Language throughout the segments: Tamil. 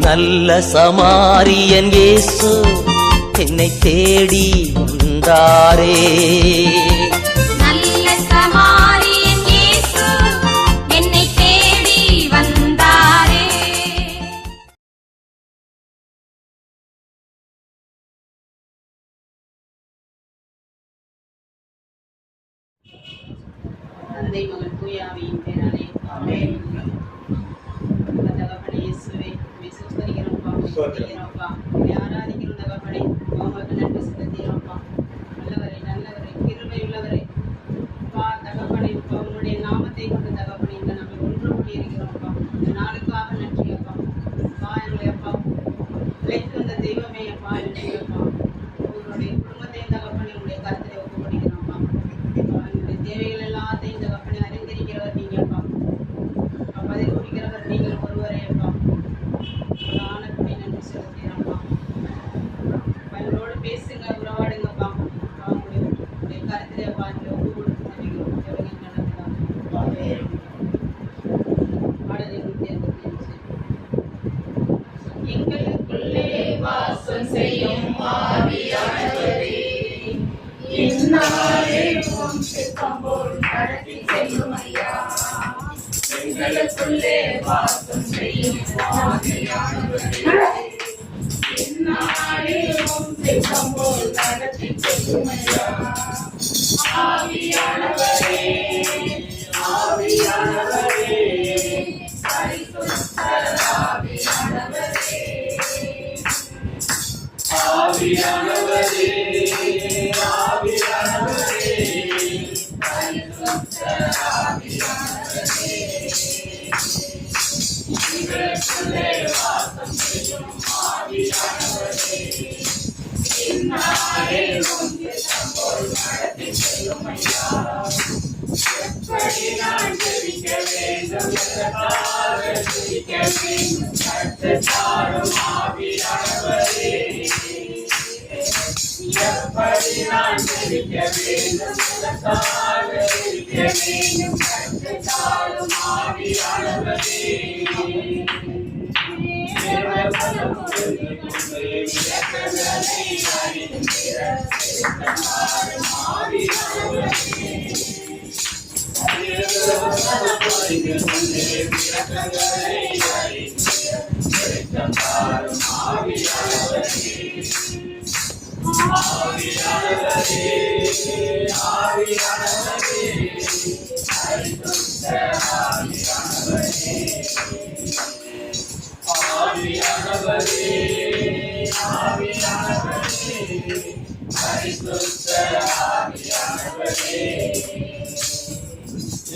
நல்ல சமாரியன் இயேசு என்னை தேடி வந்தாரே. நல்ல சமாரியன் இயேசு என்னை தேடி வந்தாரே. தந்தை மகன் தூயாவியின் பேராலே ஆமென். தகப்பனே இயேசுவே விசுவாசிக்கிறோம்ப்பா, ஆராதிக்கிறோம் தகப்பனே. உங்களுக்கு நன்றி செலுத்துகிறோம்ப்பா. நல்லவரே நல்லவரே கிருபையுள்ளவரே அப்பா தகப்பனே. உங்களுடைய நாமத்தை கொண்டு தகப்பனே இந்த நாங்கள் ஒன்று கூடியிருக்கிறோம்ப்பா. இந்த நாளுக்காக நன்றி அப்பா. அப்பா எங்களை அப்பா உழைத்து வந்த தெய்வமே அப்பா நன்றி அப்பா. உங்களுடைய குடும்பத்தையும் தகப்பனே உங்களுடைய கருத்தை ஒப்புக்கொடுக்கிறோம்ப்பா. எங்களுடைய தேவைகள் எல்லாத்தையும் தகப்பனே அறிந்திருக்கிறவர் நீங்கள்ப்பா. பதில் குடிக்கிறவர் நீங்கள் ஒருவரே அப்பா. ஆனக்குடி நன்றி செலுத்துகிறோம்ப்பா. எங்களோடு பேசுங்க, உறவாடுங்கப்பா. உங்களுடைய கருத்திலே அப்பா எங்களை ஒப்பு கொடுத்து நம்பிக்கிறோம். பாடலின் 165. எங்களுக்குள்ளே வாசம் செய்யும் ஆவியானவரே, இந்நாளே உம் சித்தம் போல் நடத்தி செல்லும் ஐயா. எங்களுக்குள்ளே வாசம் செய்யும் ஆவியானவரே, இந்நாளே உம் சித்தம் போல் நடத்தி செல்லும் ஐயா. ஆவியானவரே ஆவியானவரே பரிசுத்த ஆவியானவரே, ஆவியானவரே ஆவியானவரே பரிசுத்த ஆவியானவரே, எங்களுக்குள்ளே வாசம் செய்யும் ஆவியானவரே, இந்நாளே உம் சித்தம் போல் நடத்தி செல்லும் ஐயா. எப்படி நான் ஜெபிக்க வேண்டும், எதற்காக ஜெபிக்க வேண்டும், கற்றுத்தாரும் ஆவியானவரே. எப்படி நான் ஜெபிக்க வேண்டும், எதற்காக ஜெபிக்க வேண்டும், கற்றுத்தாரும் ஆவியானவரே.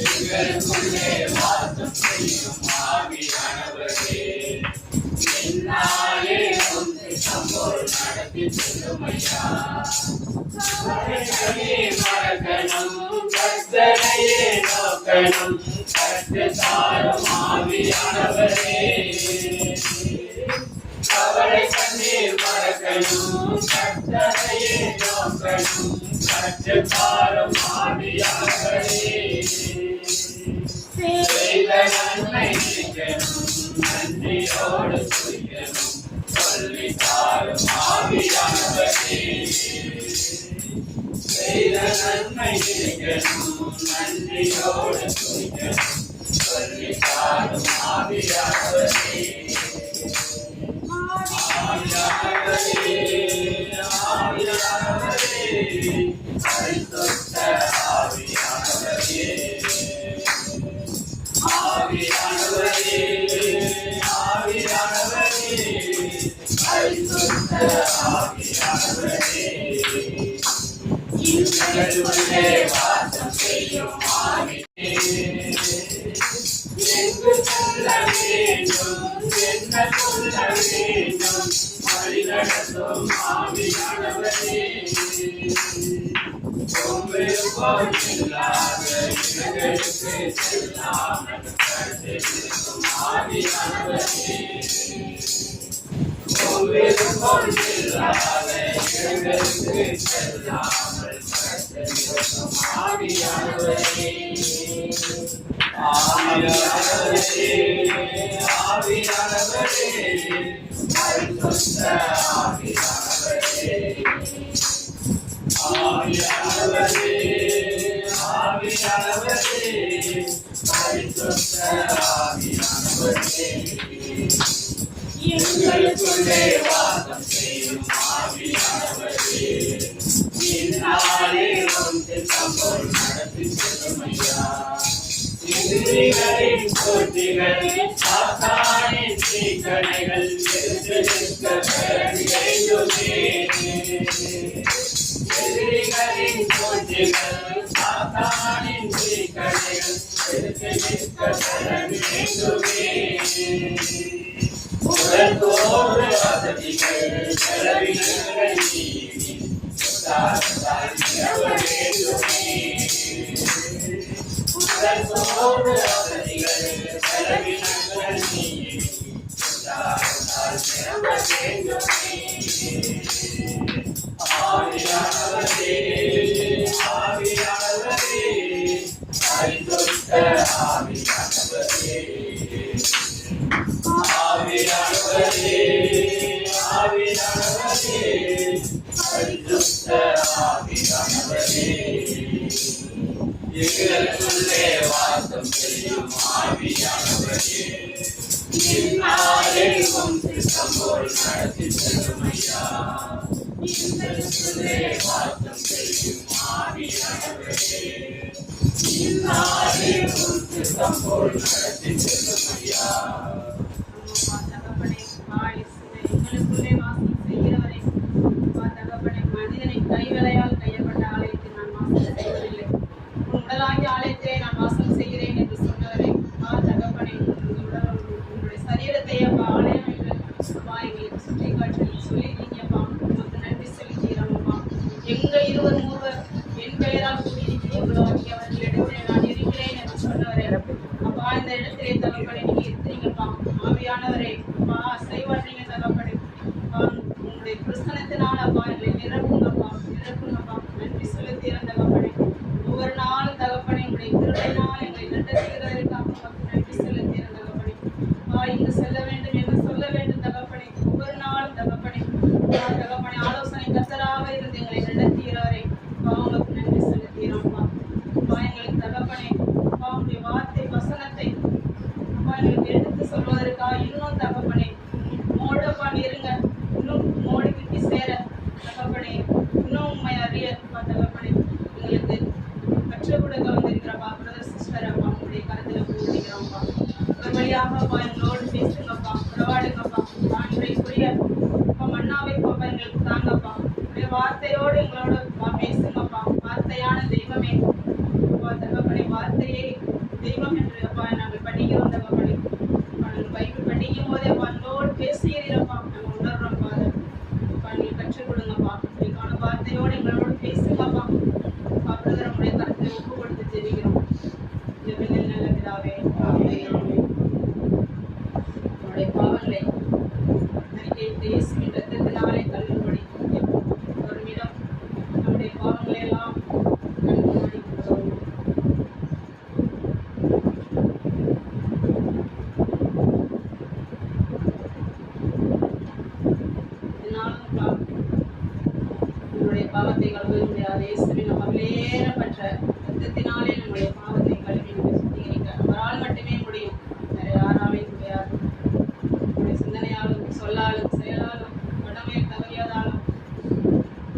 எங்களுக்குள்ளே வாசம் செய்யும் ஆவியானவரே, இந்நாளே உம் சித்தம் போல் நடத்தி செல்லும் ஐயா. கவலையே மறக்கணும், கர்த்தரையே நோக்கணும், கற்றுத்தாரும் ஆவியானவரே. கவலை கண்ணீர் மறக்கணும், கர்த்தரையே நோக்கணும், கற்றுத்தாரும் ஆவியானவரே. செய்த நன்மை நினைக்கணும், நன்றியோடு துதிக்கணும், சொல்லித்தாரும் ஆவியானவரே. செய்த நன்மை நினைக்கணும், நன்றியோடு துதிக்கணும், சொல்லித்தாரும் ஆவியானவரே. ஆவியானவரே ஆவியானவரே பரிசுத்த ஆவியானவரே, ஆவியானவரே ஆவியானவரே பரிசுத்த ஆவியானவரே, எங்களுக்குள்ளே வாசம் செய்யும் ஆவியே. எங்கு சொல்ல வேண்டும், என்ன சொல்ல வேண்டும், வழிநடத்தும் ஆவியானவரே. விருப்பம் இல்லாத இடங்களுக்கு செல்லாமல் கற்றிருக்கும் ஆவியானவரே. விருப்பம் இல்லாத இடங்களுக்கு செல்லாமல் கற்றிருக்கும் ஆவியானவரே ஆவியானவரே ஆவியானவரே பரிசுத்த ஆவியானவரே ஆவியானவரே ஆவியானவரே பரிசுத்த ஆவியானவரே எங்களுக்குள்ளே வாசம் செய்யும் ஆவியானவரே இந்நாளே உம் திட்டம் போல் நடத்தி செல்லுமையா எதிரிகளின் போட்டிகள் சாத்தானின் தீக்கணைகள் எதிரிகளின் போட்டிகள் சாத்தானின் தீக்கணைகள் உடற்தோறு வசதிகள் செலவினங்கள் நீங்கி உடற்தோறு வசதிகள் செலவினங்கள் நீங்கி ஆவியானவரே ஆவியானவரே பரிசுத்த ஆவியானவரே ஆவியானவரே ஆவியானவரே பரிசுத்த ஆவியானவரே எங்களுக்குள்ளே வாசம் செய்யும் ஆவியானவரே இந்நாளே உம் திட்டம் போல் நடத்தி செல்லுமையா எங்களுக்குள்ளே வாசம் செய்யும் ஆவியானவரே இந்நாளே உம் திட்டம் போல் நடத்தி செல்லுமையா தகப்பனே எங்களுக்குள்ளே வாசம் செய்கிறவரே தகப்பனே மனிதனை கைவேலையால் கையப்பட்ட ஆலயத்தில் நான் வாசம் செய்வதில்லை உன் உடலாகிய ஆலயத்தை நான் வாசம் செய்கிறேன் என்று சொன்னவரே தகப்பனே உங்களுடைய சரீரத்தை ஆலயம் என்று எங்களுக்கு சுற்றி காட்டி சொல்லியிருக்கீங்கப்பா உங்களுக்கு நன்றி செலுத்துகிறோம்ப்பா எங்க இருவர் மூவர் என் பெயரால் கூடியிருக்கிறீர்களோ அங்கே அவர்களிடத்தில் நான் இருக்கிறேன் என்று சொன்னவரே அப்பா இந்த இடத்திலே தகப்பனே நீங்க இருக்கிறீங்கப்பா ஆவியானவரே அப்பா செய்வாற்றீங்க தகப்பனே உங்களுடைய பிரசனத்தினால் அப்பா எங்களை நிரப்புங்கப்பா நன்றி செலுத்துகிறேன் தகப்பனே ஒவ்வொரு நாளும் தகப்பனே உங்களுடைய கிருபையினால் எங்களை நடத்துகிறதற்காக உங்களுக்கு நன்றி செலுத்துகிறேன் தகப்பனே இங்கு செல்ல வேண்டும் என்று சொல்ல வேண்டும் தகப்பனே ஒவ்வொரு நாளும் தகப்பனே தகப்பனே ஆலோசனை கர்த்தராக இருந்து எங்களை நடத்துகிறவரே உங்களுக்கு நன்றி செலுத்துகிறோம்ப்பா எங்களுக்கு தகப்பனே உங்களுடைய வார்த்தை வசனத்தை எங்களுக்கு எடுத்து சொல்வதற்காக இன்னும் தகப்பனே மோடப்பா இருங்க இன்னும் மோடி கிட்டி சேர தகப்பனே இன்னும் உண்மை அறிய தகப்பனே எங்களுக்கு கற்றுக் கொடுக்க வந்திருக்கிறப்பா பிரதர் சிஸ்டர் அப்பா உங்களுடைய கருத்துல கூறுகிறோம்ப்பா ஒரு வழியாகப்பா எங்களோடு பேசுங்கப்பா உறவாடுங்கப்பா ஆண்டுக்குரிய மண்ணாவை பாப்பா எங்களுக்கு தாங்கப்பா உடைய வார்த்தையோடு எங்களோட பேசுங்கப்பா வார்த்தையான தெய்வமே தகப்பனே வார்த்தையை தெய்வம் என்று அப்பா நாங்கள் படிக்கிறோம் தகப்பனே நாங்கள் பைபிள் படிக்கும் போதே அப்பா பேசுகிறீரப்பா நாங்கள் உணர்றோம்ப்பா அப்பா நீங்கள் கற்றுக் கொடுங்கப்பா இன்னைக்கான வார்த்தையோடு எங்களோட பேசுங்கப்பா பிரதர் உடைய கருத்தை ஒப்பு கொடுத்து தெரிவிக்கிறோம் ஜெபத்தில் நல்ல பிதாவே நம்முடைய பாவங்களை அறிக்கையிட்டு இயேசுவின் இரத்தத்தினாலே கல்லுபடி ஒரு நிமிடம் நம்முடைய பாவங்களை எல்லாம் கல்லுபடி நம்முடைய பாவத்தை கழுவ முடியாது இயேசுவின் மகளேறப்பட்ட இரத்தத்தினாலே நம்முடைய பாவத்தை கழுவி சுத்திகரிக்க அவரால் மட்டுமே முடியும் வேற யாராலையும் முடியாது நம்முடைய சிந்தனையாலும் சொல்லாலும் செயலாலும் கடமையை தவறியதாலும்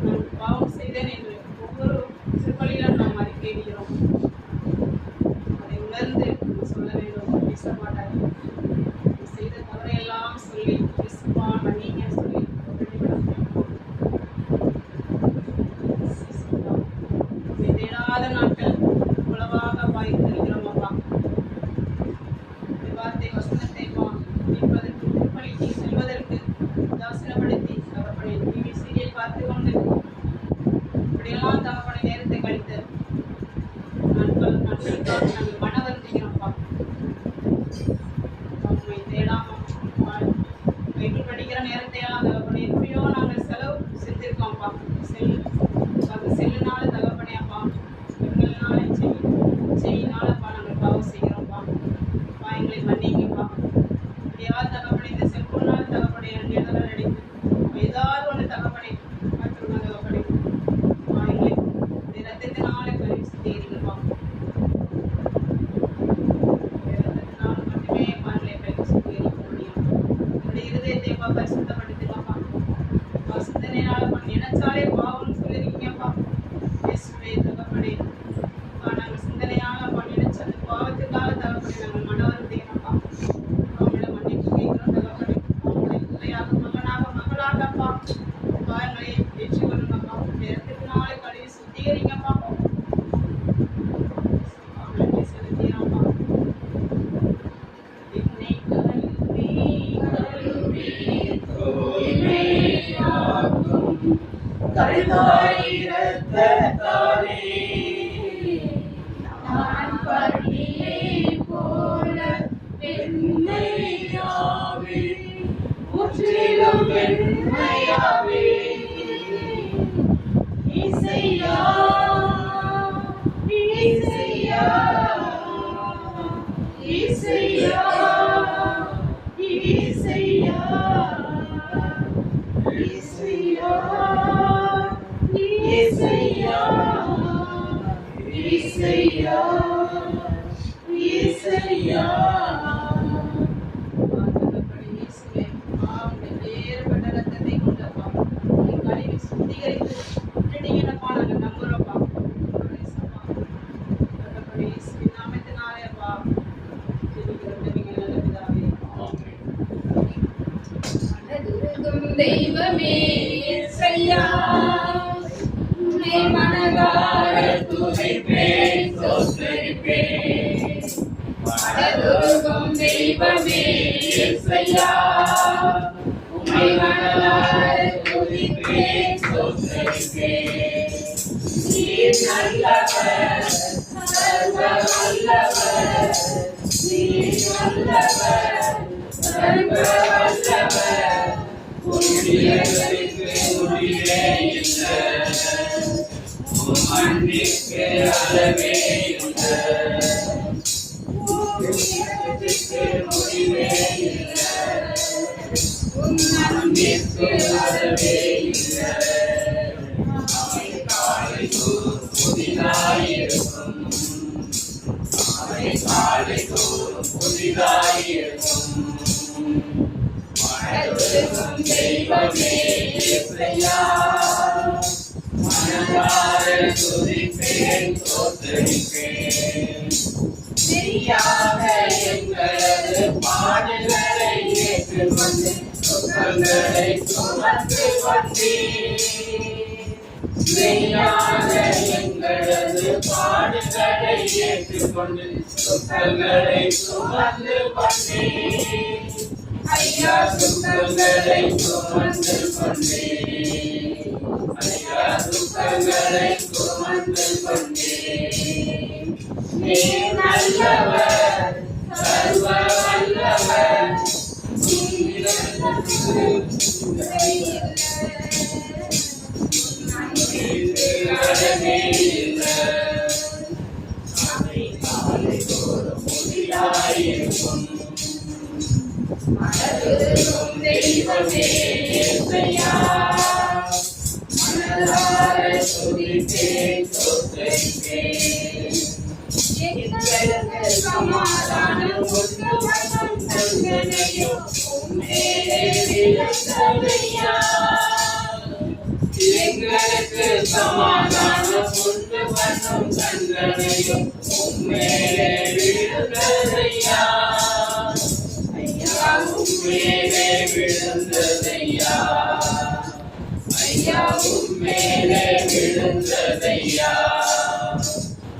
நான் பாவம் செய்தேன் என்று ஒவ்வொரு சிறுபலியிலும் நாம் அறிக்கையிடுகிறோம் அதை உணர்ந்து சொல்ல வேண்டும் பேச மாட்டார்கள் செய்த தவறையெல்லாம் சொல்லி பேசுவா மன்னிங்க சொல்லி தேடாத நாட்கள் உளவாக பாய்ந்திருக்கிறோம் அப்பா வார்த்தை வசனத்தை கேட்பதற்கு திருப்பலிக்கு செல்வதற்கு தாசனப்படுத்தி தகப்பனை டிவி சீரியல் பார்த்து கொண்டு இப்படியெல்லாம் தகப்பனை நேரத்தை கழித்து நாட்களுக்காக நாங்கள் மன வருந்துகிறோம்ப்பா உண்மை தேடாமல் பைபிள் படிக்கிற நேரத்தை எல்லாம் தகப்பனை எப்படியோ நாங்கள் செலவு செஞ்சிருக்கோம்ப்பா செல்லுனால தகப்பனே அப்பா தகப்பனை அந்நியர்கள் அடித்து ஏதாவது ஒன்று தகப்பனை மாற்றுவாங்க தகப்பனை எங்களை ரத்தத்தினாலே கழுவி சுத்திகரிங்கப்பா ரத்தத்தினால் மட்டுமே பாருங்களை கழுவி சுத்திகரிக்க முடியும் என்னுடைய இருதயத்தை பரிசுத்தப்படுத்துங்கப்பா சிந்தனையால நினைச்சாலே பாவம் சொல்லிருக்கீங்கப்பா இயேசுவே தகப்பனே நாங்கள் சிந்தனையால நினைச்ச அந்த பாவத்துக்காக தகப்பனை நாங்கள் மனவருந்தீங்கப்பா அவங்கள மன்னிப்பு கேட்கிறோம் தகப்பனை அவங்களை பிள்ளையாக மகளாகப்பா பாவங்களை ஏற்றுக்கொள்ளுங்கப்பா நேரத்தினாலே கழுவி சுத்திகரிங்கப்பா அவங்களை செலுத்தியாப்பா என்னை கல்வாயிரத்தாலே நான் பணியை போல வெண்மையாவே முற்றிலும் வெண்மையாவே இசையா இசையா இசையா இசையா இசையா இசையா இசையா இசையா தெய்வமே இசையா உன்னை மனதார துதிப்பேன் ஸ்தோத்திரிப்பேன் மனதுருகும் தெய்வமே இசையா உன்னை மனதார துதிப்பேன் ஸ்தோத்திரிப்பேன் நீர் நல்லவர் சர்வ வல்லவர் நீர் நல்லவர் சர்வ வல்லவர் மன்னிக்கு அளவே முடிவே மன்னிக்கு அளவே அவை காலை புதிதாயிருக்கும் அவை காலை புதிதாயிருக்கும் மனதுருகும் தெய்வமே இசையா மனதார துதிப்பேன் ஸ்தோத்திரிப்பேன் மெய்யாக எங்களது பாடுகளை ஏற்றுக்கொண்டு சுகங்களை சுமந்து வந்தீர் மெய்யாக எங்களது பாடுகளை ஏற்றுக்கொண்டு சுகங்களை சுமந்து வந்தீர் ஐயா சுகங்களை சுமந்து கொண்டீர் ஐயா சுகங்களை சுமந்து கொண்டீர் நீர் நல்லவர் சர்வ வல்லவர் மனதுருகும் தெய்வமே இசையா மனதார துதிப்பேன் ஸ்தோத்திரிப்பேன் எங்களுக்கு சமாதானம் உண்டு வசம் தந்தனையோ உம்மேலே விளங்கவையா எங்களுக்கு சமாதானம் உண்டு வசம் தந்தனையோ உம்மேலே விளங்கவையா உம்மேலே விழுந்ததையா ஐயா உம்மேலே விழுந்ததையா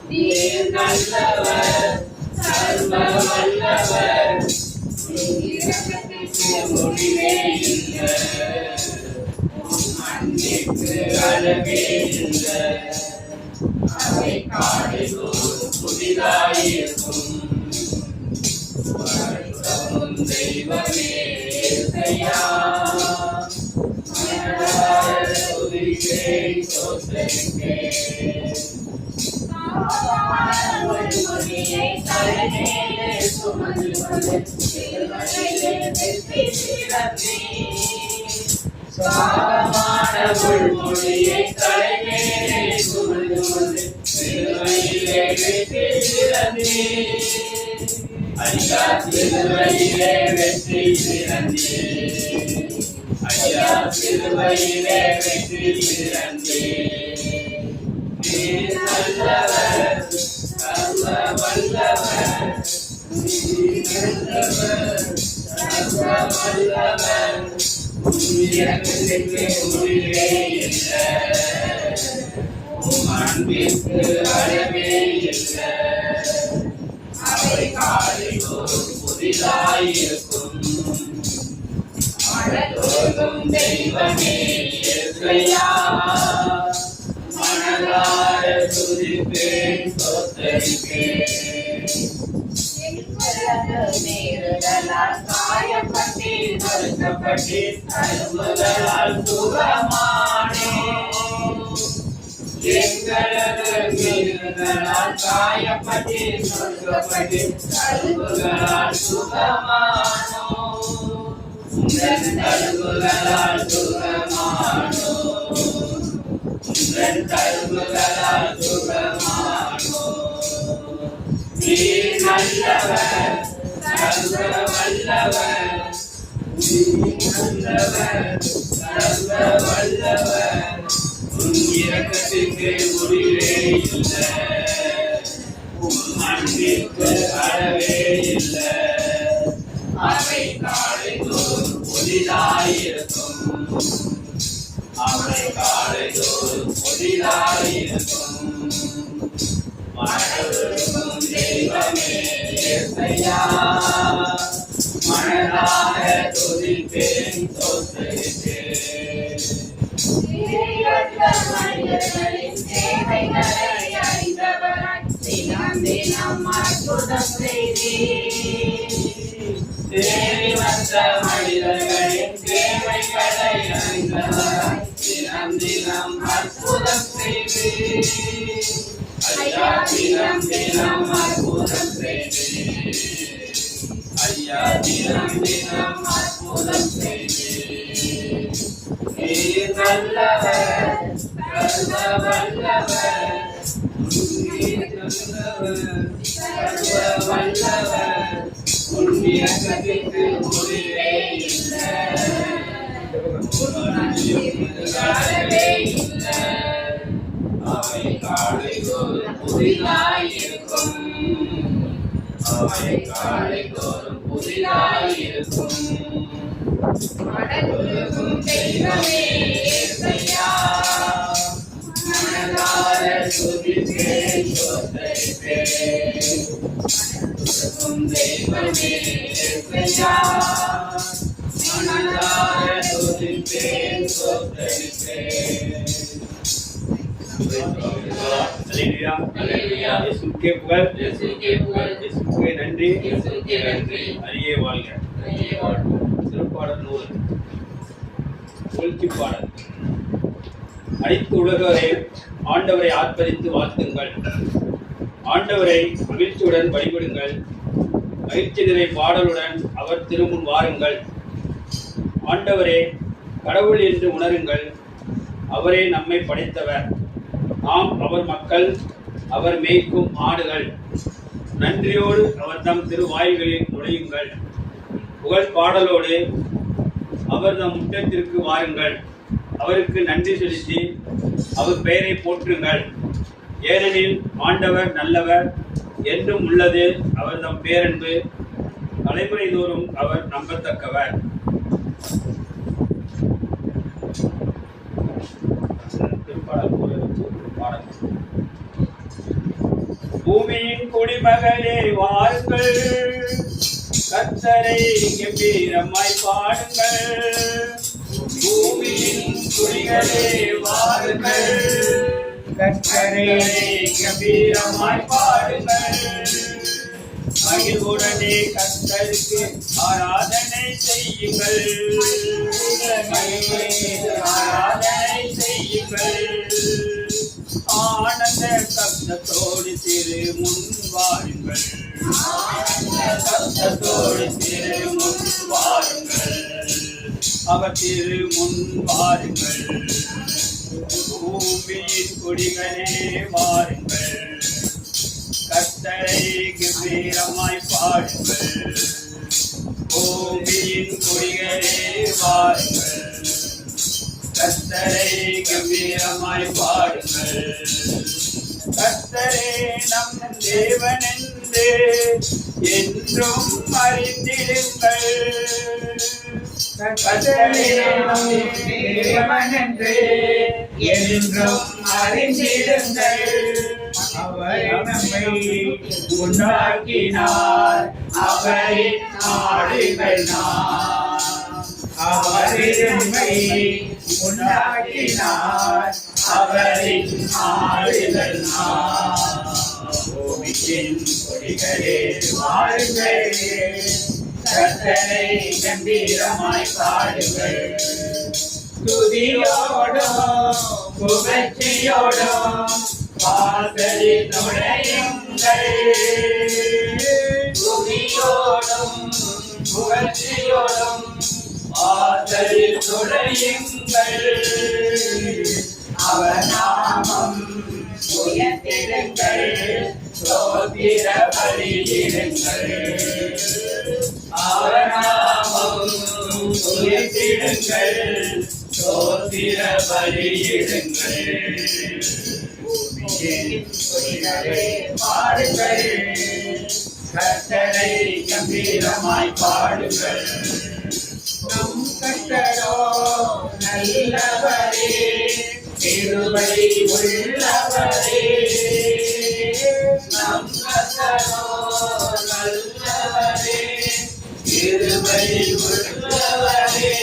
நீர் நல்லவர் சர்வ வல்லவர் முடிவே இல்லை மன்னிக்கு அளவே இல்லை அவை காலைதோறும் புதிதாயிருக்கும் தெய்வமே இசையா மனதார துதிப்பேன் ஸ்தோத்திரிப்பேன் மொழியை தலைமையிலே சுமந்து கொண்டு சிலுவையிலே வெற்றி சிறந்தே சாரமான முள்மொழியை தலைமேலே சுமந்து கொண்டு சிலுவையிலே வெற்றி சிறந்தே ஐயா சிலுவையிலே வெற்றி சிறந்தே ஐயா சிலுவையிலே வெற்றி சிறந்தே நீர் நல்லவர் சர்வ வல்லவர் நீர் நல்லவர் சர்வ வல்லவர் உயிரத்திற்கு முடிவே இல்லை உம் அன்பிற்கு அளவே இல்லை அவை காலைதோறும் புதிதாயிருக்கும் மனதோறும் தெய்வமே இயேசுவையா மனதார துதிப்பேன் ஸ்தோத்தரிப்பேன் நேருதலால் காயப்பட்டு வருத்தப்பட்டு தழும்புகளால் சுகமானே எங்களது மீறுதலால் காயப்பட்டு நொறுக்கப்பட்டு தழும்புகளால் சுகமானோ உங்கள் தழும்புகளால் சுகமானோ உங்கள் தழும்புகளால் சுகமானோ நீர் நல்லவர் சர்வ வல்லவர் நீர் நல்லவர் சர்வ வல்லவர் உன் இரக்கத்திற்கு முடிவே இல்லை உன் அன்பிற்கு அளவே இல்லை அவை காலைதோறும் புதிதாயிருக்கும் அவை காலைதோறும் புதிதாயிருக்கும் மனதிற்கும் தெய்வமே இயேசுவையா மனதாக துதிப்பேன் ஸ்தோத்தரிப்பேன் மனிதர்களின் தேவைகளை அறிந்தவராய் தினம் தினம் அற்புதம் செய்தீர் தேடி வந்த மனிதர்களின் தேவைகளை அறிந்தவராய் தினம் தினம் அற்புதம் செய்தீர் ஐயா தினம் தினம் அற்புதம் செய்தீர் ஐயா தினம் தினம் அற்புதம் செய்தீர் நீர் நல்லவர் சர்வ வல்லவர் நீர் நல்லவர் சர்வ வல்லவர் உன் இரக்கத்திற்கு முடிவே இல்லை உன் அன்பிற்கு அளவே இல்லை அவை காலைதோறும் புதிதாயிருக்கும் அவை காலைதோறும் புதிதாயிருக்கும் மனதுருகும் தெய்வமே இயேசுவையா மனதார துதிப்பேன் ஸ்தோத்தரிப்பேன் மனதுருகும் தெய்வமே இயேசுவையா மனதார துதிப்பேன் ஸ்தோத்தரிப்பேன் அல்லேலூயா அல்லேலூயா இயேசுவுக்கே புகழ் இயேசுவுக்கே புகழ் இயேசுவுக்கே நன்றி இயேசுவுக்கே நன்றி அரியே வாழ்க அரியே வாழ்க திருப்பாடல் 100 புகழ்ச்சி பாடல் அனைத்து உலகரே ஆண்டவரை ஆர்ப்பரித்து வாழ்த்துங்கள் ஆண்டவரை மகிழ்ச்சியுடன் வழிபடுங்கள் மகிழ்ச்சி நிறை பாடலுடன் அவர் திருமுன் வாருங்கள் ஆண்டவரே கடவுள் என்று உணருங்கள் அவரே நம்மை படைத்தவர் நாம் அவர் மக்கள் அவர் மேய்க்கும் ஆடுகள் நன்றியோடு அவர் தம் திருவாய்களில் நுழையுங்கள் புகழ் பாடலோடு அவர் தம் முற்றத்திற்கு வாருங்கள் அவருக்கு நன்றி செலுத்தி அவர் பெயரை போற்றுங்கள் ஏனெனில் ஆண்டவர் நல்லவர் என்றும் உள்ளது அவர் தம் பேரன்பு தலைமுறை தோறும் அவர் நம்பத்தக்கவர் பூமியின் குடிமகளே வாருங்கள் கர்த்தரை கம்பீரமாய் பாடுங்கள் பூமியின் குடிகளே வாருங்கள் கர்த்தரை கம்பீரமாய் பாடுங்கள் மகிழ்வுடனே கர்த்தருக்கு ஆராதனை செய்யுங்கள் ஆராதனை செய்யுங்கள் ஆனந்த சப்தத்தோடு திரு முன் வாருங்கள் சத்தத்தோடு திருமுன் வாருங்கள், அவர் திருமுன் வாருங்கள். பூமியின் குடிகளே வாருங்கள், கர்த்தரை கம்பீரமாய் பாடுங்கள். பூமியின் குடிகளே வாருங்கள், கர்த்தரை கம்பீரமாய் பாடுங்கள். கர்த்தரே நம் தேவனென்று என்றும் அறிந்திடுங்கள். கர்த்தரே நம் தேவனென்று என்றும் அறிந்திடுங்கள். அவர் நம்மை உண்டாக்கினார், அவரின் ஆடுகள் நாம். அவர் நம்மை உண்டாக்கினார், அவரின் ஆடுகள் நாம். பூமியின் கொடிகளே வாருங்கள், கர்த்தரை கம்பீரமாய் பாடுங்கள். துதியோடும் புகழ்ச்சியோடும் வாசலில் நுழையுங்கள். துதியோடும் புகழ்ச்சியோடும் வாசலில் நுழையுங்கள். அவர் நாமம் உயர்த்திடுங்கள், ஸ்தோத்திர பலியிடுங்கள். அவர் நாமம் உயர்த்திடுங்கள், ஸ்தோத்திர பலியிடுங்கள். பூமியின் கொடிகளே பாடுங்கள், கர்த்தரை கம்பீரமாய் பாடுங்கள். நம் கர்த்தரோ நல்லவரே, கிருபை உள்ளவரே. நம் கர்த்தரோ நல்லவரே, கிருபை உள்ளவரே.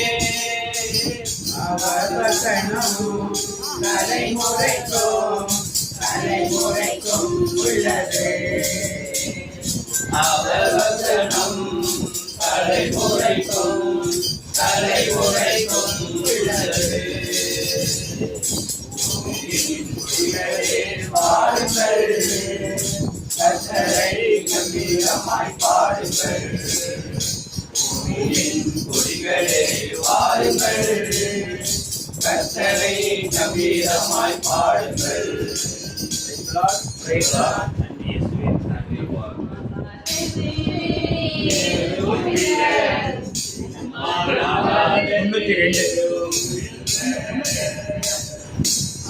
அவர் வசனம் தலைமுறைக்கும் தலைமுறைக்கும் உள்ளது. அவர் வசனம் தலைமுறைக்கும் தலைமுறைக்கும் உள்ளது. பாடுங்கள், கர்த்தரை கம்பீரமாய் பாடுங்கள். பூமியின் கொடிகளே வாருங்கள், கர்த்தரை கம்பீரமாய் பாடுங்கள்.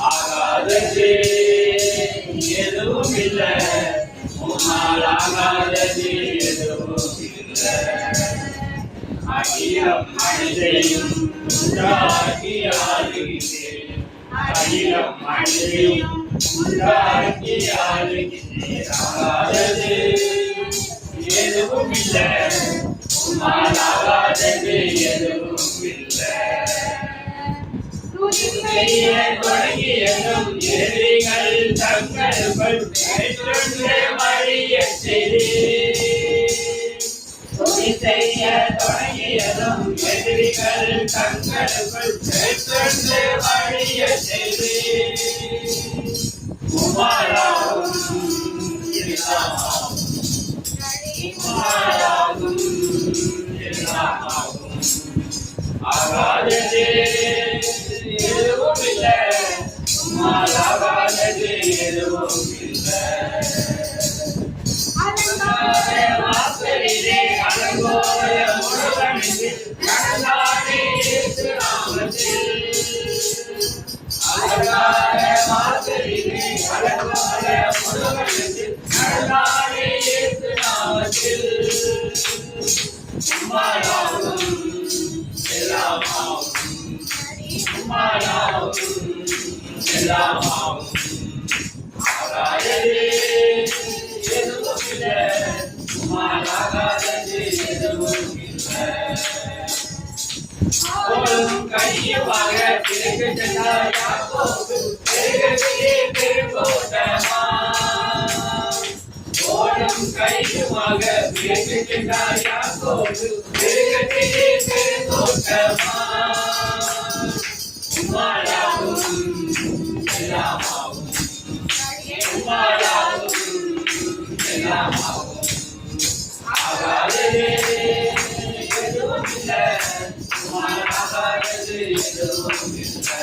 ஆகாதது எதுவும் இல்லை, உன்னால் ஆகாதது எதுவும் இல்லை. அகிலம் மனிதையும் உண்டாக்கி ஆளுகிறேன், அகிலம் மனிதையும் உண்டாக்கி ஆளுகிறேன். ஆகாதது எதுவும் இல்லை, உன்னால் ஆகாதது எதுவும் இல்லை. செய்ய தொடங்கியதும் எதிரிகள் தங்களுக்குள் மேற்கொண்டு வழியச் செய்தீர். செய்ய தொடங்கியதும் எதிரிகள் தங்களுக்குள் மேற்கொண்டு வழியச் செய்தீர். உமாராகும் எல்லாமாகும், உமாராகும் எல்லாமாகும். ஆகாதது எதுவும் இல்லை, உம்மால் ஆகாதது எதுவும் இல்லை. வாசலிலே அலங்கோல முழுவனில் நடந்தானே இயேசு நாமத்தில். அலங்கார வாசலிலே அலங்கோல முழுவனில் நடந்தானே இயேசு நாமத்தில். உம்மாலாகும் எல்லாமாகும், உம்மாலாகும் எல்லாமாகும். ஆகாதது எதுவும் இல்லை, உம்மால் ஆகாதது எதுவும் இல்லை. ஓடும் கையுமாக பிறகு சென்றார் யாக்கோபு, பெருகத்திலே பெருங்கோட்டமா. ஓடும் கையுமாக பிறகு சென்றார் யாக்கோபு, பெருகத்திலே பெருங்கோட்டமா. உம்மாலாகும் எல்லாமாகும், உம்மாலாகும் எல்லாமாகும். எதுவும் இல்லை.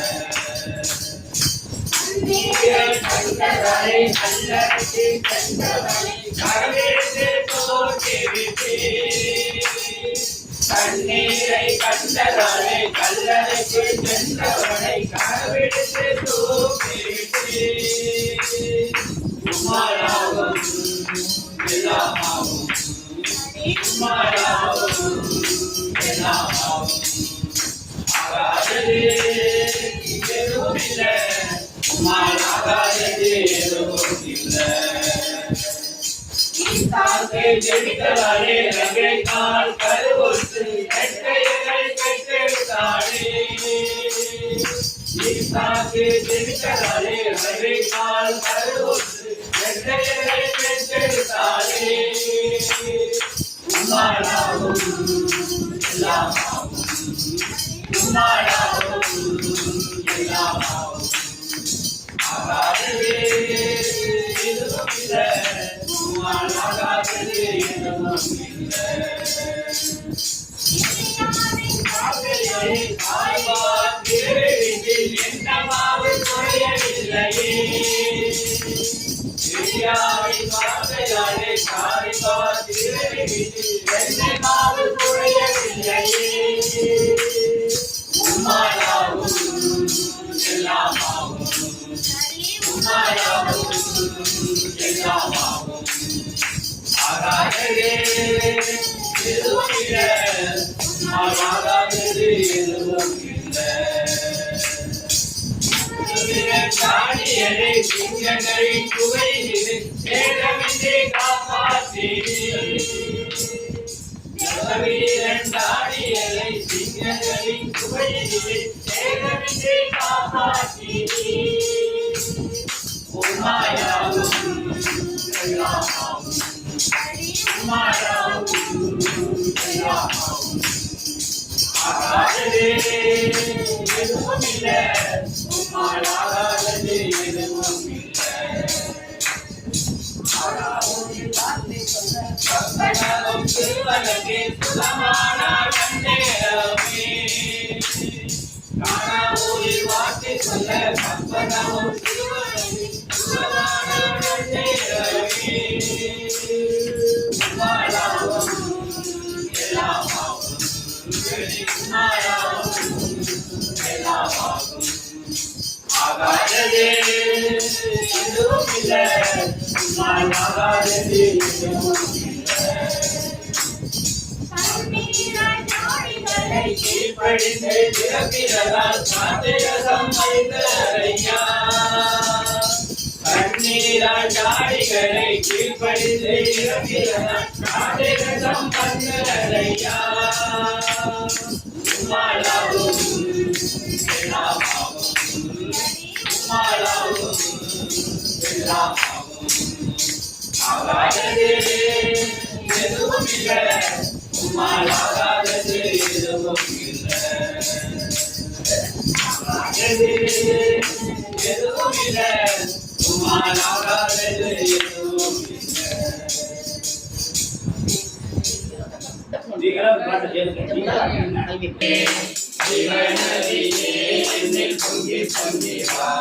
நீரை கண்டவரை கல்லறைக்கு சென்றவரை கரவெடுத்து தோற்றுவித்தேன். தண்ணீரை கண்டவரை கல்லறைக்கு சென்றவரை கரவெடுத்து தோற்றுவித்தேன். உம்மாலாகும் எல்லாமாகும், உம்மாலாகும் எல்லாமாகும். ஆகாதது எதுவும் இல்லை, உம்மாலாகாதது எதுவும் இல்லை. ஈசாக்கை ஜெபித்தவரே ரங்கைக்கால் கருவுற்று ரெட்டையர்கள் பெற்றெடுத்தாளே. ஈசாக்கை ஜெபித்தவரே ரங்கைக்கால் கருவுற்று ரெட்டையர்கள் பெற்றெடுத்தாளே. உம்மாலாகும் எல்லாமாகும், உம்மாலாகும் எல்லாமாகும். ஆகாதது எதுவும் இல்லை, உம்மாலாகாதது எதுவும் இல்லை. தாய்வார் திருவெளியில் என்னமாவு குறையவில்லையே. எளியாவின் வார்த்தையாலே தாய்வார் திருவெளியில் என்னமாவு குறையவில்லையே. உம்மாலாகும் எல்லாமாகும், உம்மாலாகும் எல்லாமாகும். ஆகாதது எதுவும் இல்லை, உம்மாலாகாதது எதுவும் இல்லை. தாடியரை சிங்கங்களின் குகையிலே சேதமின்றி காப்பாற்றீர். தாடியரை சிங்கங்களின் குகையிலே சேதமின்றி காப்பாற்றீர். உம்மாலாகும் எல்லாமாகும், உம்மாலாகும் எல்லாமாகும். ஆகாதது எதுவும் இல்லை, உம்மாலாகாதது எதுவும் இல்லை. கற்பனவும் திருவலகே சுகமான நன்னேரமே. காணாவூரில் வார்த்தை சொல்ல கற்பனவும் திருவலகே சுகமான நன்னேரமே. உம்மாலாகும் எல்லாமாகும், உம்மாலாகும் எல்லாமாகும். ஆகாதது எதுவும் இல்லை, உம்மாலாகாதது எதுவும் இல்லை. கீழ்ப்படிந்து திறப்பிறதால் சாத்திரதம் வைத்தரையா. கண்ணீரால் ஜாடிகளை கீழ்ப்படிந்து திறப்பிறதால் சாத்திரதம் வைத்தரையா. உம்மாலாகும் எல்லாமாகும், உம்மாலாகும் எல்லாமாகும். ஆகாதது எதுவும் இல்லை, உம்மாலாகாதது எதுவும் இல்லை. ஆகாதது எதுவும் இல்லை, உம்மாலாகாதது எதுவும் இல்லை. ஜீவநதியே என்னில் பொங்கி பொங்கி வா.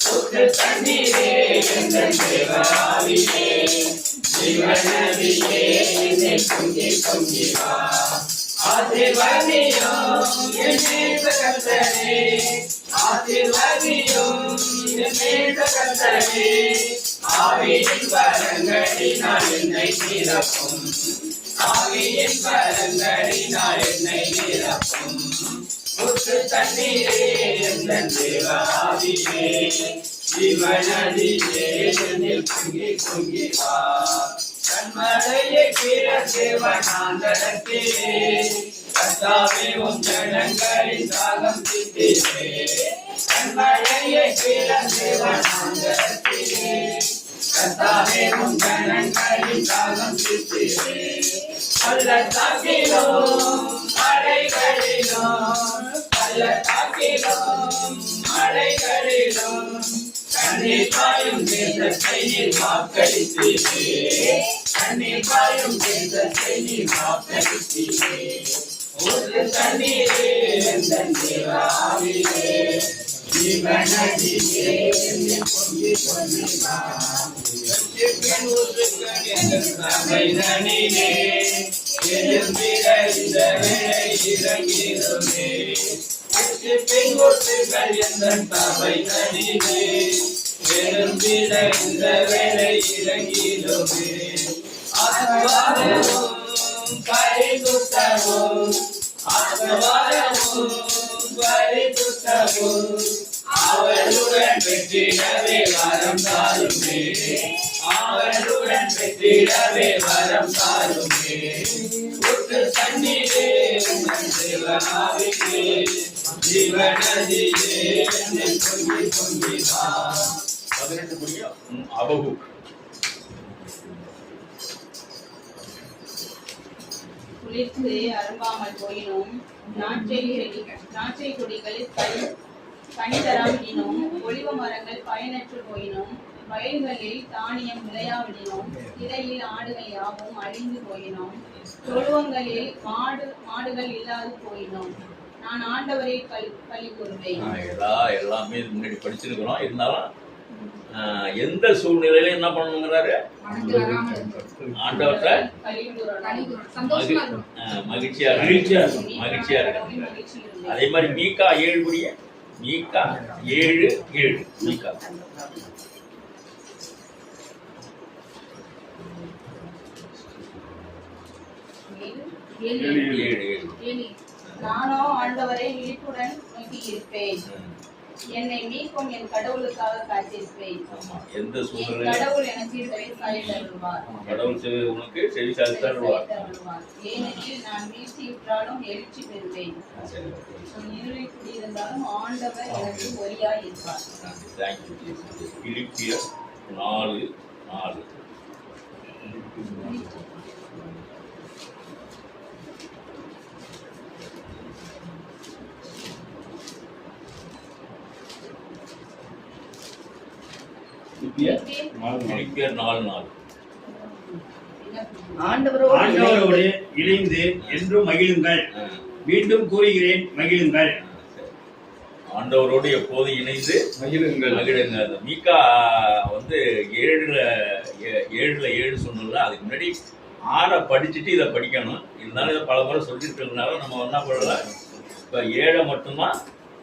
புத்த தண்ணீரே எங்கள் தேவாவியே. ஜீவநதியே என்னில் பொங்கி பொங்கி வா. ஆசீர்வதியும் என் நேச கர்த்தரே, ஆசீர்வதியும் என் நேச கர்த்தரே. ஆவியின் வரங்களினால் என்னை நிரப்பும், ஆவியின் வரங்களினால் என்னை நிரப்பும். புத்து தண்ணீரே எங்கள் தேவாவியே. ஜீவநதியே என்னில் பொங்கி பொங்கி வா. கண்மலையை கீழ தேவனாந்தரத்திலே கர்த்தாவே உம் ஜனங்களின் தாகம் தீர்த்தீரே. கண்மலையை கீழ தேவனாந்தரத்திலே கர்த்தாவே உம் ஜனங்களின் தாகம் தீர்த்தீரே. பள்ளத்தாக்கிலும் மலைகளிலும், பள்ளத்தாக்கிலும் மலைகளிலும் கண்ணீர் பாயும் தேசத்தை நீர் வாக்களித்தீரே. கண்ணீர் பாயும் தேசத்தை நீர் வாக்களித்தீரே. ஊற்று தண்ணீரே எந்தன் தேவ ஆவியே ஜீவநதியே என்னில் பொங்கி பொங்கி வா ரட்சிப்பின் ஊற்றுக்கள் எங்கள் சபைதனிலே எழும்பிட இந்த வேளை இறங்கிடுமே ரட்சிப்பின் ஊற்றுக்கள் எங்கள் சபைதனிலே எழும்பிட இந்த வேளை இறங்கிடுமே ஆசீர்வாதமும் பரிசுத்தமும் ஆசீர்வாதமும் பரிசுத்தமும் அவளுடன் பெற்றிடவே வரம் தாருமே அவளுடன் பெற்றிடவே வரம் தாருமே ஊற்று தண்ணீரே தேவனாவிலே ஜீவநதியே என்னில் பொங்கி பொங்கி வா 18 புரியும் அபகு குளிர்ந்து அரும்பாமல் போயினும் திராட்சை கொடிகள் கனி தராவிடினும் ஒலிவ மரங்கள் பயனற்று போயினும் வயல்களில் தானியம் விளையாவிடினும் இடையில் ஆடுகள் யாவும் அழிந்து போயினும் தொழுவங்களில் மாடுகள் இல்லாது போயினும் நான் ஆண்டவரை பலி கூறுவேன். எல்லாமே முன்னாடி படிச்சிருக்கிறோம். இருந்தாலும் எந்த சூழ்நிலையில என்ன பண்ணணுங்கிறாரு? ஆண்டவர்கிட்ட மகிழ்ச்சியா இருக்கு. அதே மாதிரி மீகா 7 புரிய மீகா 7:7 மீகா நானோ ஆண்டவரை விழிப்புடன் நோக்கி இருப்பேன். என்னை மீட்கும் என் கடவுளுக்காக காத்திருப்பேன். எந்த சூழ்நிலை கடவுள் எனக்கு செவி சாய்த்தருள்வார். கடவுள் உனக்கு செவி சாய்த்தருள்வார். ஏனெனில் நான் வீழ்ச்சியுற்றாலும் எழுச்சி பெறுவேன். இருளில் குடியிருந்தாலும் ஆண்டவர் எனக்கு ஒளியாய் இருப்பார். பிலிப்பியர் 4:4 ஆண்டவரோடு இணைந்து என்றும் மகிழுங்கள். மீண்டும் கூறுகிறேன், மகிழுங்கள். ஆண்டவரோடு எப்போது இணைந்து மகிழுங்க. மீகா 7:7 சொன்னல. அதுக்கு முன்னாடி 6 படிச்சுட்டு இதை படிக்கணும். இருந்தாலும் இதை பல முறை சொல்லிட்டு இருக்கனால நம்ம என்ன பண்ணலாம், இப்போ 7 மட்டும்தான்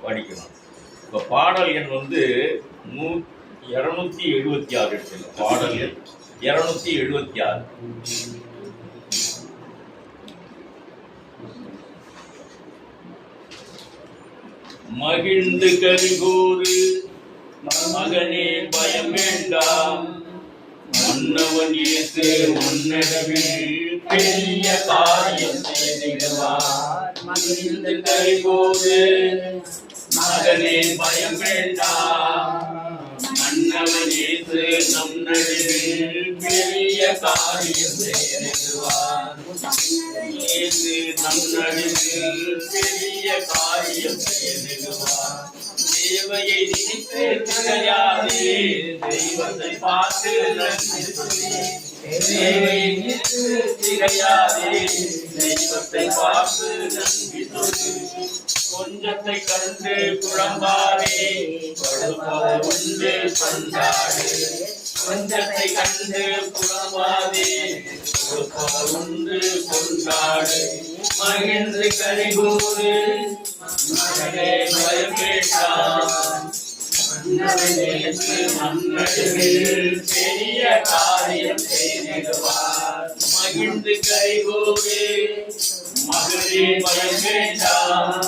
படிக்கணும். இப்போ பாடல் எண் 276 எடுத்துங்க. பாடல் எண் 276. மகிழ்ந்து கருகூறு மகனே பயம் வேண்டாம், மன்னவன் இயேசு முன்னடவில் பெரிய காரியம் செய்திடுவார். மகிழ்ந்து கருகூறு மகனே பயம் வேண்டாம், மன்னவன் இயேசு நம் நடுவில் பெரிய காரியம் செய்திடுவார். இயேசு நம் நடுவில் பெரிய காரியம் செய்திடுவார். தேவையை நினைத்து திகையாதே, தெய்வத்தை பார்த்து நன்றி சொல்லி. தேவையை நினைத்து திகையாதே, தெய்வத்தை பார்த்து நன்றி சொல்லி. கொஞ்சத்தை கண்டு குழம்பாதே, கொடுப்பது உண்டு கொண்டாடு. கொஞ்சத்தை கண்டு புறமாதே, கொடுப்பது உண்டு கொண்டாடு. மகிழ்ந்து கரிகூறு மகனே பயம் வேண்டாம், மன்னடிவில் பெரிய காரியம் செய்திடுவார். மகிழ்ந்து கரிகூறு மகனே பயம் வேண்டாம்,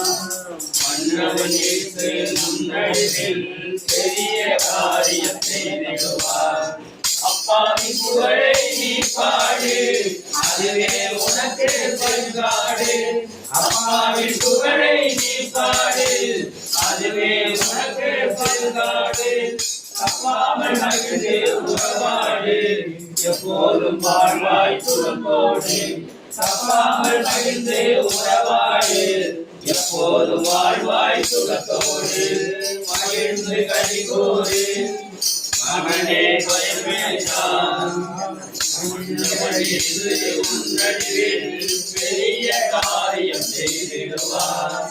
மன்னவன் இயேசு நம் நடுவில் பெரிய காரியம் செய்திடுவார். அப்பாவின் புகழை நீ பாடு, அதுவே உனக்கு பங்காடு. அப்பாவின் புகழை நீ பாடு, அதுவே உனக்கு பங்காடு. அப்பாமல் மகிழ்ந்து உறவாடு, எப்போதும் வாழ்வாய் துறப்போடு. தப்பாமல் மகிழ்ந்து உறவாடு, எப்போதும் வாழ்வாய் சுகத்தோடு. மகிழ்ந்து கலிகூறு மகனே பயம் வேண்டாம் இயேசு உன் நடுவில் பெரிய காரியம் செய்திடுவார்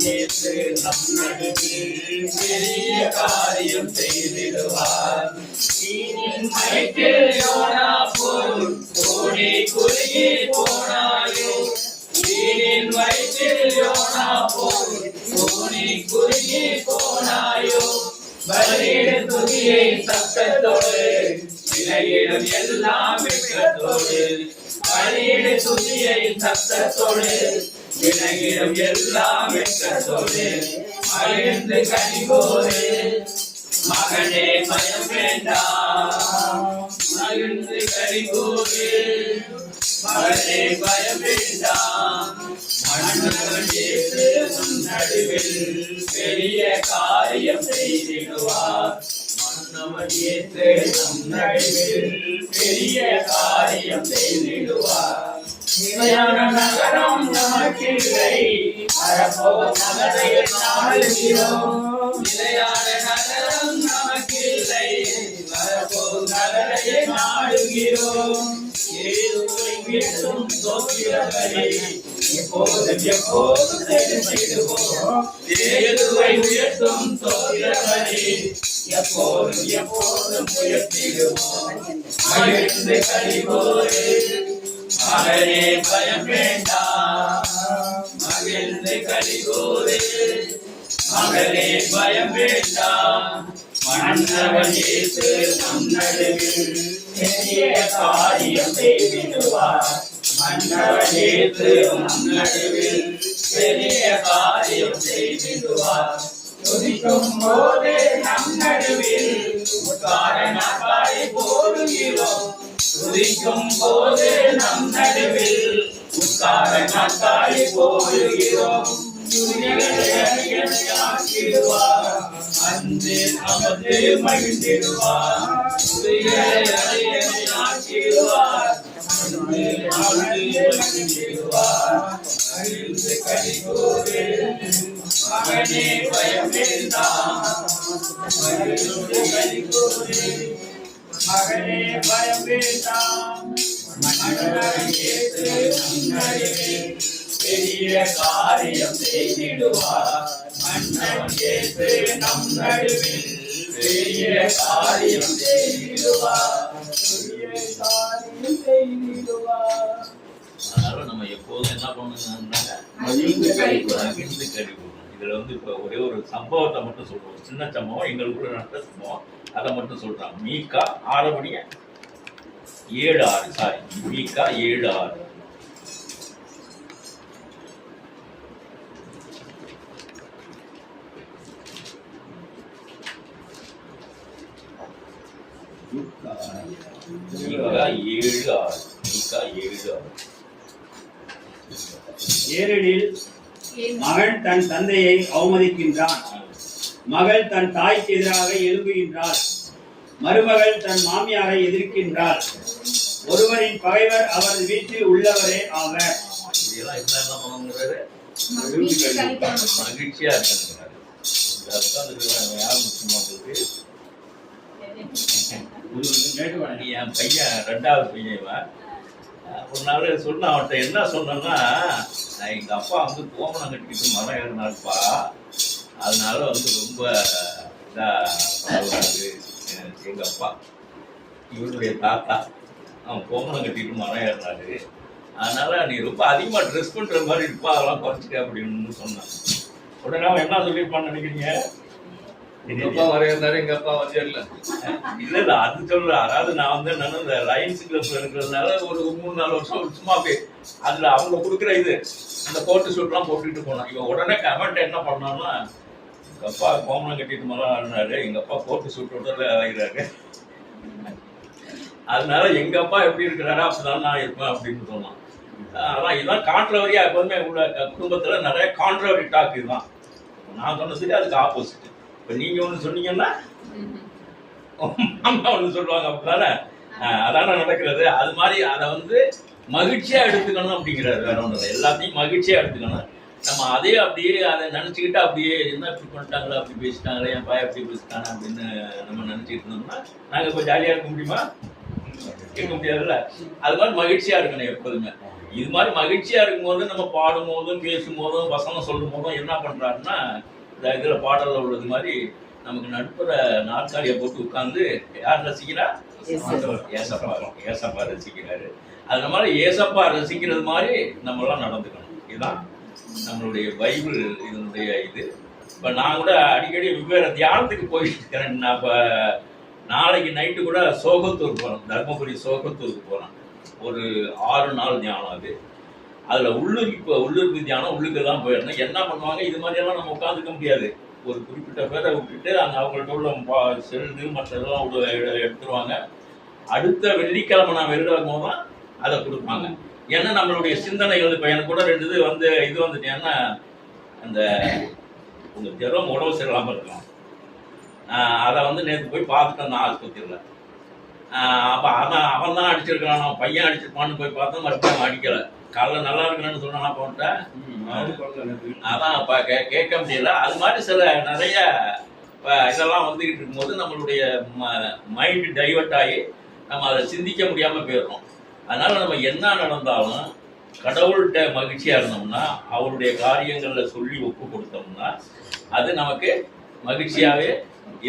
இயேசு நம் நடுவில் பெரிய காரியம் செய்திடுவார் நீரின் வயிற்றில் யோனா போல் ஓடி குறுகி போனாயோ நீரின் வயிற்றில் யோனா போல் ஓடி குறுகி போனாயோ பலியிடு துதியை சத்தத்தோடு விலையிடும் எல்லாம் வெட்கத்தோடு பலியிடு துதியை சத்தத்தோடு விலையிடும் எல்லாம் வெட்கத்தோடு மகிழ்ந்து கனிவோடு மகனே பயம் வேண்டாம் மகிழ்ந்து கனிவோடு மகனே பயம் வேண்டாம் மன்னவன் இயேசு உன் நடுவில் பெரிய காரியம் செய்திடுவார் மன்னவன் இயேசு நம் நடுவில் பெரிய காரியம் செய்திடுவார் நிலையான நகரம் நமக்கில்லை வரப்போகும் நகரை நாடுகிறோம் நிலையான நகரம் நமக்கில்லை வரப்போகும் நகரை நாடுகிறோம் இயேசுவை உயர்த்தும் ஸ்தோத்திரங்களை எப்போதும் எப்போதும் செலுத்திடுவோம் இயேசுவை உயர்த்தும் ஸ்தோத்திரங்களை எப்போதும் எப்போதும் உயர்த்திடுவோம் மகிழ்ந்து கழிவோடு மகனே பயம் வேண்டாம் மகிழ்ந்து கழிவோடு மகனே பயம் வேண்டாம் மன்னவன் இயேசு நம் நடுவில் பெரிய காரியம் செய்திடுவார் மன்னவன் இயேசு நம் நடுவில் பெரிய காரியம் செய்திடுவார் துதிக்கும் போது நம் நடுவில் உட்கார நாட்காரை போடுகிறோம் துதிக்கும் போது நம் நடுவில் உட்கார நாட்காரை போடுகிறோம் அன்று நமது மகிழ்ந்திடுவார் ஆக்கிடுவார் மகிழ்ந்து கழிவோடு மகனே பயம் வேண்டாம் மகிழ்ந்து கழிவோடு மகனே பயம் வேண்டாம் மன்னவன் இயேசு நம் நடுவில் பெரிய காரியம் செய்திடுவார் மன்னவன் இயேசு நம் நடுவில் பெரிய காரியம் செய்திடுவார் பெரிய காரியம் செய்திடுவார். அதனால நம்ம எப்போதும் என்ன பண்ணுங்க மகிழ்ந்து கழிப்போம். இதுல வந்து இப்ப ஒரே ஒரு சம்பவத்தை மட்டும் சொல்றோம். சின்ன சம்பவம் எங்களுக்குள்ள நடந்த சம்பவம், அதை மட்டும் சொல்றான். மீகா 7:6 சாரி மீகா 7:6. மீகா 7:6. ஏனெனில் மகன் தன் தந்தையை அவமதிக்கின்றான், மகள் தன் தாய்க்கு எதிராக எழும்புகின்றாள், மருமகள் தன் மாமியாரை எதிர்க்கின்றாள். ஒருவரின் பகைவர் அவரது வீட்டில் உள்ளவரே ஆவர். இதெல்லாம் என்ன பண்ணுங்கிறாரு? மகிழ்ச்சியா இருக்கிறாரு. யார் முக்கியமாக என் பையன் 2வது பையன். ஒரு நாள் சொன்ன அவன்கிட்ட என்ன சொன்னா, எங்க அப்பா வந்து கோமணம் கட்டிக்கிட்டு மரம் ஏறினாருப்பா, அதனால வந்து ரொம்ப இதா பரவாயில்ல. எங்க அப்பா இவருடைய தாத்தா அவன் கோமணம் கட்டிட்டு மரம் ஏறினாரு, அதனால நீ ரொம்ப அதிகமா ட்ரெஸ் பண்ற மாதிரி இருப்பா, அதெல்லாம் குறைச்சிக்க அப்படின்னு சொன்னான். உடனே அவன் என்ன சொல்லியிருப்பான்னு நினைக்கிறீங்க? எங்க அப்பா வரையிருந்தாரு, எங்க அப்பா வரையல. இல்ல அது சொல்ற. அதாவது நான் வந்து என்னன்னா இந்த லயன்ஸ் கிளப்ல இருக்கிறதுனால ஒரு 3-4 வருஷம் சும்மா போய் அதுல அவங்க கொடுக்குற இது அந்த கோட்டு சூட் எல்லாம் போட்டுட்டு போனான். இவன் உடனே கமெண்ட் என்ன பண்ணான்னா, எங்க அப்பா கோமணம் கட்டிட்டு மரம் ஆடினாரு, எங்க அப்பா கோட்டு சூட்டோட அலைகிறாரு, அதனால எங்க அப்பா எப்படி இருக்கிறாரோ அப்படிதான் நான் இருப்பேன் அப்படின்னு சொன்னான். அதான் இதுதான் கான்ட்ரவரியா எப்போதுமே உள்ள குடும்பத்துல நிறைய கான்ட்ரவரி டாக். இதுதான் நான் சொன்னதுக்கு அதுக்கு ஆப்போசிட். இப்ப நீங்க ஒண்ணு சொன்னீங்கன்னா அம்மா ஒண்ணு சொல்லுவாங்க, அப்படிதானே? அதான நடக்கிறது. அது மாதிரி அதை வந்து மகிழ்ச்சியா எடுத்துக்கணும் அப்படிங்கிறாரு. வேற ஒண்ணு, எல்லாத்தையும் மகிழ்ச்சியா எடுத்துக்கணும். நம்ம அதே அப்படியே அதை நினச்சிக்கிட்டு அப்படியே என்ன இப்படி பண்ணிட்டாங்களா, அப்படி பேசிட்டாங்களே, என் பையன் அப்படி பேசிட்டாங்க அப்படின்னு நம்ம நினச்சிக்கிட்டு இருந்தோம்னா நாங்கள் இப்போ ஜாலியாக இருக்க முடியுமா? இருக்க முடியாதுல்ல. அது மாதிரி மகிழ்ச்சியாக இருக்கணும் எப்போதுமே. இது மாதிரி மகிழ்ச்சியாக இருக்கும்போது நம்ம பாடும் போதும் பேசும் போதும் வசனம் சொல்லும் போதும் என்ன பண்ணுறாருன்னா, இந்த இதில் பாடலில் உள்ளது மாதிரி நமக்கு நடுப்புற நாற்காலியை போட்டு உட்காந்து யார் ரசிக்கிறா? ஏசப்பா ரசிக்கிறாரு. அது மாதிரி ஏசப்பா ரசிக்கிறது மாதிரி நம்மளாம் நடந்துக்கணும். இதுதான் நம்மளுடைய பைபிள் இதனுடைய இது. இப்போ நான் கூட அடிக்கடி வெவ்வேறு தியானத்துக்கு போயிட்டு இருக்கிறேன். நான் இப்போ நாளைக்கு நைட்டு கூட சோகத்தூர் போகிறேன், தர்மபுரி சோகத்தூருக்கு போகிறேன். ஒரு 6 நாள் தியானம் அது. அதில் உள்ளூருக்கு தியானம் உள்ளுக்கு தான் போயிருந்தேன். என்ன பண்ணுவாங்க, இது மாதிரியெல்லாம் நம்ம உட்காந்துக்க முடியாது. ஒரு குறிப்பிட்ட பேரை விட்டுட்டு அங்கே அவங்கள்ட்ட உள்ள செல்லு மற்றதெல்லாம் எடுத்துருவாங்க. அடுத்த வெள்ளிக்கிழமை நான் வெளியில் வரும்போது தான் அதை கொடுப்பாங்க. ஏன்னா நம்மளுடைய சிந்தனைகள் இப்போ எனக்கு கூட 2 இது வந்துட்டேன்னா, அந்த உங்கள் ஜெரம் உடம்பு சரியில்லாமல் இருக்கலாம். அதை நேற்று போய் பார்த்துட்டு வந்தேன் ஆஸ்பத்திரியில். அப்போ அவன் தான் அடிச்சிருக்கிறான், அவன் பையன் அடிச்சிருப்பான்னு போய் பார்த்தா மறுபடியும் அடிக்கலை. காலைல நல்லா இருக்கணும்னு சொன்னா போன்ட்டேன். அதான் இப்போ கேட்க முடியல. அது மாதிரி சில நிறைய இதெல்லாம் வந்துக்கிட்டு இருக்கும்போது நம்மளுடைய மைண்டு டைவர்ட் ஆகி நம்ம அதை சிந்திக்க முடியாமல் போயிடுறோம். அதனால நம்ம என்ன நடந்தாலும் கடவுள்கிட்ட மகிழ்ச்சியாக இருந்தோம்னா, அவருடைய காரியங்களில் சொல்லி ஒப்பு கொடுத்தோம்னா அது நமக்கு மகிழ்ச்சியாகவே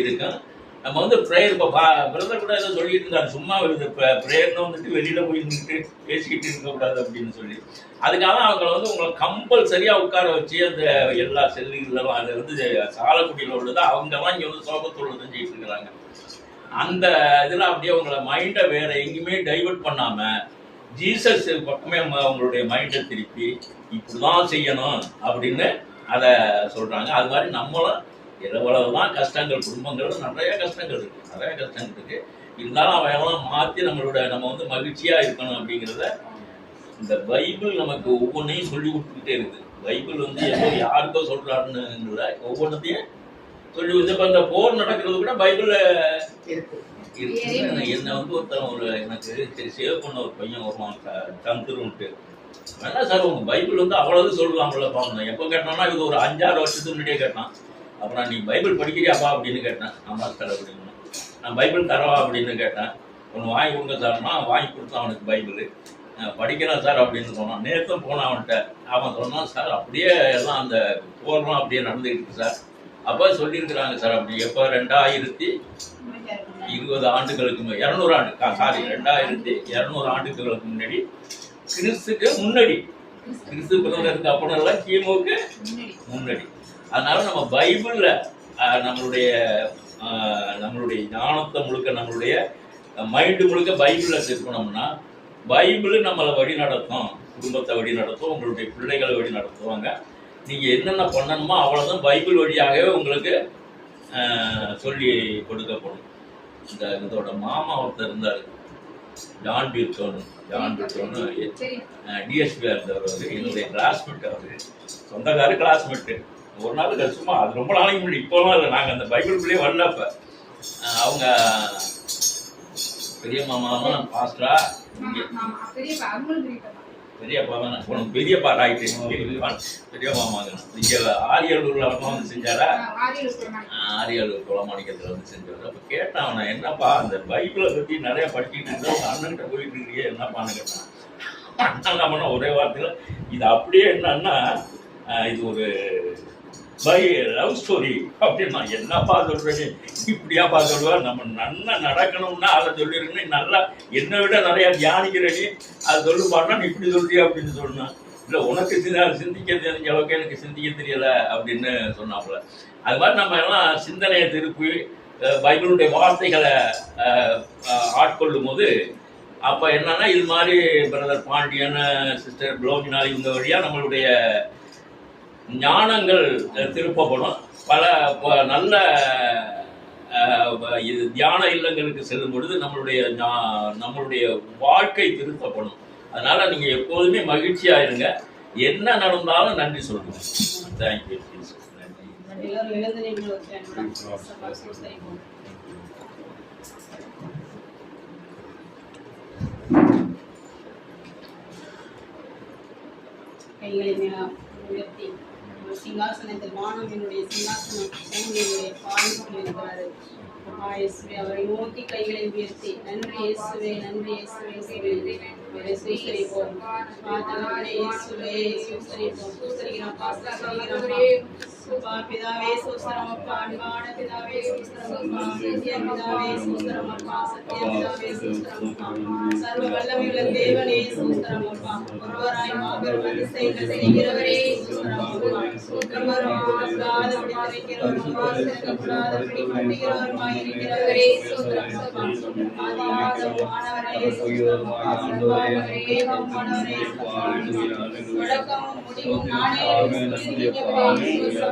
இருக்கும். நம்ம ப்ரேயர் இப்போ பிரதர் கூட ஏதோ சொல்லிட்டு இருந்தாரு, சும்மா வருது ப்ரேயர்னு வெளியில் போய் நின்றுட்டு பேசிக்கிட்டு இருக்கக்கூடாது அப்படின்னு சொல்லி. அதுக்காக அவங்கள உங்களை கம்பல்சரியாக உட்கார வச்சு அந்த எல்லா செல்லுகளெல்லாம் அது சாலக்குடியில் உள்ளது அவங்கெல்லாம் இங்கே சோகத்தோடு செஞ்சுக்கிட்டு இருக்கிறாங்க. அந்த இதில் அப்படியே உங்களை மைண்டை வேற எங்கேயுமே டைவர்ட் பண்ணாமல் ஜீசஸ் பக்கமே அவங்களுடைய மைண்டை திருப்பி இப்படிதான் செய்யணும் அப்படின்னு அதை சொல்கிறாங்க. அது மாதிரி நம்மளும் எவ்வளவுதான் கஷ்டங்கள், குடும்பங்கள் நிறைய கஷ்டங்கள் இருக்கு. இருந்தாலும் அவையெல்லாம் மாற்றி நம்ம மகிழ்ச்சியாக இருக்கணும் அப்படிங்கிறத இந்த பைபிள் நமக்கு ஒவ்வொன்றையும் சொல்லி கொடுத்துக்கிட்டே இருக்குது. பைபிள் ஏதோ யாருக்கோ சொல்கிறாருன்னு இல்லை, ஒவ்வொன்றத்தையும் சொல்லி கொடுத்து. இப்போ இந்த போர் நடக்கிறது கூட பைபிளில் இருக்கு. என்ன ஒருத்தன் எனக்கு சேவ் பண்ண ஒரு பையன் வருவான் தந்துருன்ட்டு. வேணா சார் உங்கள் பைபிள் அவ்வளவு சொல்லுவாங்கல்ல பாருங்க. எப்போ கேட்டான்னா இது ஒரு 5-6 வருஷத்துக்கு முன்னாடியே கேட்டான். அப்புறம் நீ பைபிள் படிக்கிறியாப்பா அப்படின்னு கேட்டேன். ஆமா சார் அப்படின்னு. நான் பைபிள் தரவா அப்படின்னு கேட்டேன். ஒன்று வாங்கி கொடுங்க சார்னா வாங்கி கொடுத்தான் அவனுக்கு பைபிள். படிக்கிறேன் சார் அப்படின்னு சொன்னான். நேற்றும் போனான் அவன்கிட்ட. அவன் சொன்னான், சார் அப்படியே எல்லாம் அந்த போர்லாம் அப்படியே நடந்துக்கிட்டு இருக்கு சார். அப்போ சொல்லியிருக்கிறாங்க சார் அப்படி. எப்போ 2020 ஆண்டுகளுக்கு 200 ஆண்டு 2200 ஆண்டுகளுக்கு முன்னாடி, கிறிஸ்துக்கு முன்னாடி, கிறிஸ்து பிறந்ததுக்கு அப்புறம் இல்லை, கிமுக்கு முன்னாடி. அதனால நம்ம பைபிளில் நம்மளுடைய ஞானத்தை முழுக்க, நம்மளுடைய மைண்டு முழுக்க பைபிளில் சேர்க்கணும்னா பைபிள் நம்மளை வழி நடத்தும், குடும்பத்தை வழி நடத்தும், உங்களுடைய பிள்ளைகளை வழி நடத்துவாங்க. நீங்கள் என்னென்ன பண்ணணுமோ அவ்வளோதான் பைபிள் வழியாகவே உங்களுக்கு சொல்லி கொடுக்கப்படும். இதோட மாமா ஒருத்தர் இருந்தார், ஜான் பீர்சோன்னு டிஎஸ்பியாக இருந்தவர். அவர் என்னுடைய கிளாஸ்மேட். அவர் சொந்தக்காரு கிளாஸ்மேட்டு. ஒரு நாள் சும்மா அது ரொம்ப நாளைக்கு முன்னாடி, இப்போலாம் இல்லை, நாங்கள் அந்த பைபிள்குள்ளேயே வரல. அப்போ அவங்க பெரிய மாமாவும் பாஸ்டரா, பெரியப்பா தானே, உனக்கு பெரியப்பா ராயிட்டு பெரிய மாமாங்க. இங்கே ஆரியலூரில் செஞ்சாரா, ஆரியலூர் குளமாணிக்கத்தில் செஞ்சார். அப்போ கேட்டான் அவனை, என்னப்பா அந்த பைபிளை பற்றி நிறைய படிச்சுட்டு இருந்தா உங்கள் அண்ணன்கிட்ட போயிட்டு இருக்கிறியே என்னப்பான்னு கேட்டான். அண்ணன் பண்ண ஒரே வார்த்தையில், இது அப்படியே என்னன்னா இது ஒரு லவ் ஸ்டோரி அப்படின்னா. என்னப்பா சொல்றேன், இப்படியாப்பா சொல்லுவார். நம்ம நல்லா நடக்கணும்னா அதை சொல்லிருக்கணும். நல்லா என்னை விட நிறைய தியானிக்கிறேன், அதை சொல்லுப்பாருன்னா நீ இப்படி சொல்றியா அப்படின்னு சொன்னான். இல்லை உனக்கு சிந்திக்க தெரிஞ்ச அளவுக்கு எனக்கு சிந்திக்க தெரியல அப்படின்னு சொன்னாப்புல. அது மாதிரி நம்ம எல்லாம் சிந்தனையை திருப்பி பைபிளுடைய வார்த்தைகளை ஆட்கொள்ளும் போது அப்போ என்னன்னா, இது மாதிரி பிரதர் பாண்டியன், சிஸ்டர் புலோமினா இவங்க வழியாக நம்மளுடைய ஞானங்கள் திருப்பப்படும். பல நல்ல இது தியான இல்லங்களுக்கு செல்லும் பொழுது நம்மளுடைய வாழ்க்கை திருத்தப்படும். அதனால நீங்க எப்போதுமே மகிழ்ச்சியா இருங்க. என்ன நடந்தாலும் நன்றி சொல்லுங்க. தேங்க்யூ. கைகளை உயர்த்தி சிங்காசனத்தில் வானம் என்னுடைய சிங்காசனம் என்னுடைய பாதத்தில் இருக்கிறாரு. அப்பா இயேசுவே, அவரை நோக்கி கைகளை உயர்த்தி நன்றி இயேசுவே, நன்றி இயேசுவே, அவரை சூசரிப்போம். தகப்பனே இயேசுவே, சூசரிப்போம். சூசரிக்கிறோம் அப்பா, பிதாவே சூசரம் அப்பா, அன்பான பிதாவே சூசரம் அப்பா, சத்திய பிதாவே சூசரம் அப்பா, சத்திய பிதாவே சூசரம் அப்பா, சர்வ வல்லமையுள்ள தேவனே சூசரம் அப்பா, ஒருவராய் மாபெரும் அதிசயங்கள் செய்கிறவரே சூசரம் அப்பா, ஒருவரும் கூடாதபடி திரைக்கிறவரும் கூடாதபடி கட்டுகிறவருமாய் இருக்கிறவரே சூசரம் அப்பா, ஆதியாகமானவரே சூசரம் அப்பா, தேவமானவரே தொடக்கமும் முடிவும் நானே சொல்லியிருக்கிறவரே சூசரம்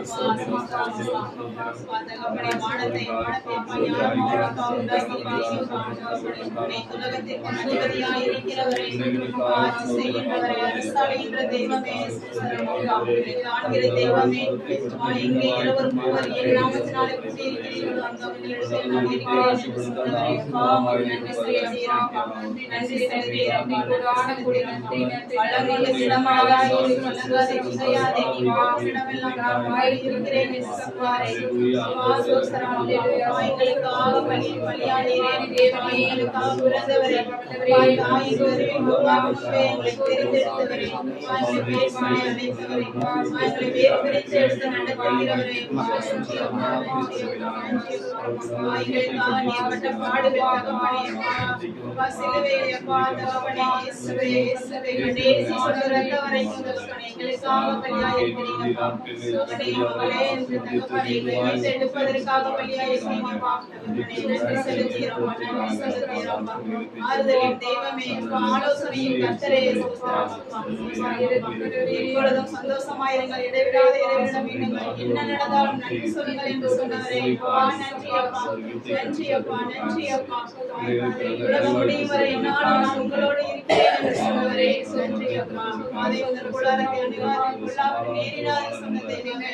தகப்பனே, வானத்தை பணியாளமாக உண்டாக்கி உலகத்திற்கு அதிபதியாய் இருக்கிறவரே, ஆட்சி செய்கின்றவரே, அரசாளுகின்ற தெய்வமே, காண்கிற தெய்வமே, எங்கே இருவர் மூவர் என் நாமத்தினாலே கூட்டியிருக்கிறீர்களோ அந்த அவர்களிடத்தில் நான் இருக்கிறேன் என்று சொன்னவரே, நன்றி செலுத்துகிறோம். நன்றி செலுத்துகிறோம். வளர்ந்த இடமழகாய் வளர்ந்தாதே திகையாதே, நீ போகும் இடமெல்லாம் நான் இருக்கிறேன் என்று சொன்னாரே. எங்களுக்காக பலியானீரே, எங்களுக்காக பிறந்தவரே, தாயின் கருவின் உருவாகும்பே எங்களை தெரிந்தெடுத்தவரே, எங்களை பேர்பானை அழைத்தவரே, எங்களை வேறு பிரித்து எடுத்து நடத்துகிறவரே, எங்களுக்காக நீர்பட்ட பாடுகள் தகப்பனே, சிலுவையிலே தகப்பனே, இயேசுவே, இயேசுவே, கடைசி சொட்டு ரத்த வரைக்கும் தகப்பனே, எங்களுக்காக பலியாயிருக்கிறீங்கப்பா. மகளே என்று தகப்பனே, எங்களை எடுப்பதற்காக பலியாயிருக்கிறீங்கப்பா. நன்றி செலுத்துகிறோம், நன்றி செலுத்துகிறோம். ஆறுதலின் தெய்வமே, ஆலோசனையின் கர்த்தரே, எப்பொழுதும் சந்தோஷமாயிருங்கள், இடைவிடாத இறைவனிடம் வேண்டுங்கள், என்ன நடந்தாலும் நன்றி சொல்லுங்கள் என்று சொன்னவரே, நன்றி அப்பா, நன்றி அப்பா, நன்றி அப்பா. உலகம் முடியும் வரை என்னாலும் நான் உங்களோடு இருக்கிறேன் என்று சொன்னவரே, நன்றி அப்பா. அதை உங்கள் கூடாரத்தில் அணிவார்கள் நேரிடாத சொன்ன தெய்வமே,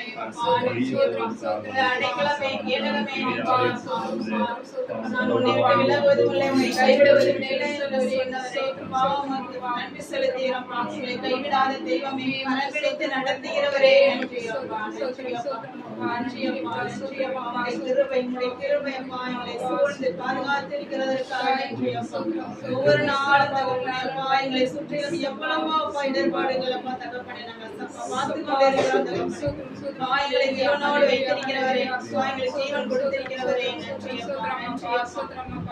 அடைக்கலமே, கேடகமே, நான் உன்னை விட்டு விலகுவதும் இல்லை, உன்னை கைவிடுவதும் இல்லை என்று சொன்னவரே, பாவமக்கு நன்றி செலுத்துகிறோம். எங்களை கைவிடாத தெய்வமே, மனம் பிடித்து நடத்துகிறவரே, நன்றி அப்பா, நன்றி அப்பா, நன்றி அப்பா, நன்றி அப்பா. உம்முடைய கிருபை அப்பா எங்களை சூழ்ந்து பாதுகாத்திருக்கிறதற்காக நன்றி அப்பா. ஒவ்வொரு நாளும் தகப்பனே அப்பா, எங்களை சுற்றிலும் எவ்வளவோ அப்பா இடர்பாடுகள் அப்பா தகப்பனே, நாங்கள் பார்த்து கொண்டே இருக்கிறோம் தகப்பனே. எங்களை ஜீவனோடு வைத்திருக்கிறவரே, எங்களை ஜீவன் கொடுத்திருக்கிறவரே, நன்றி அப்பா, நன்றி அப்பா.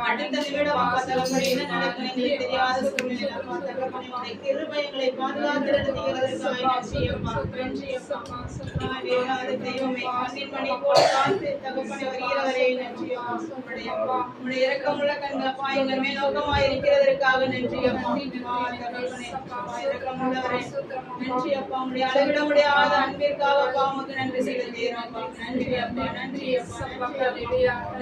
அடுத்த நிமிடம் அப்பா தகப்பனே, என்ன நடக்கும் எங்களுக்கு தெரியாத சூழ்நிலை அப்பா தகப்பனே, உம்முடைய கிருபை எங்களை பாதுகாத்து நடத்துகிறதற்காக நன்றி அப்பா, நன்றி அப்பா. தெய்வமே, கண்ணின் மணி போல காத்து தகப்பனே வருகிறவரே, நன்றி அப்பா. உம்முடைய இரக்கமுள்ள கண்கள் அப்பா எங்கள் மேல் நோக்கமாய் இருக்கிறதற்காக நன்றி அப்பா. தகப்பனே இரக்கமுள்ளவரே, நன்றி அப்பா. உம்முடைய அளவிட முடியாத அன்பிற்காக அப்பா உமக்கு நன்றி செலுத்துகிறோம் அப்பா. நன்றி அப்பா, நன்றி அப்பா,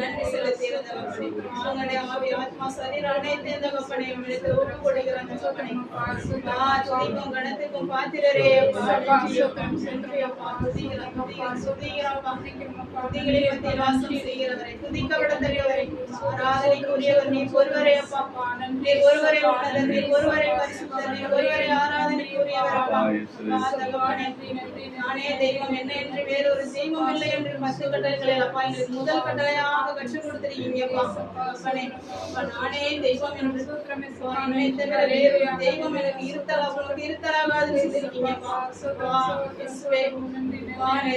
நன்றி செலுத்துகிறோம் தகப்பனே. உங்களுடைய ஆவி ஆத்மா சரீரம் அனைத்தையும் தகப்பனே உங்களுக்கு ஒப்பு கொடுக்கிறோம் தகப்பனே. துதிக்கும் கணத்துக்கும் பாத்திரரே அப்பா, நன்றி அப்பா, நன்றி அப்பா. துதிக்கிறோம், துதிக்கிறோம், துதிக்கிறோம் அப்பா. துதிகளின் மத்தியில் வாசம் செய்கிறவரே, துதிக்கப்படத்தக்கவரே, ஆராதனைக்குரியவர் நீர் ஒருவரே அப்பா. நீர் ஒருவரே உன்னதர், நீர் ஒருவரே பரிசுத்தர், நீர் ஒருவரே ஆராதனைக்குரியவர் அப்பா. தகப்பனே, நானே தெய்வம், என்ன என்று வேறொரு தெய்வம் இல்லை என்று 10 கட்டளைகளை அப்பா எங்களுக்கு முதல் கட்டளையாக கற்றுக் கொடுத்திருக்கீங்கப்பா. தகப்பனே, நானே தெய்வம் என்று என்னை தவிர வேறொரு தெய்வம் எனக்கு இருத்தலாகாது செய்திருக்கீங்கப்பா.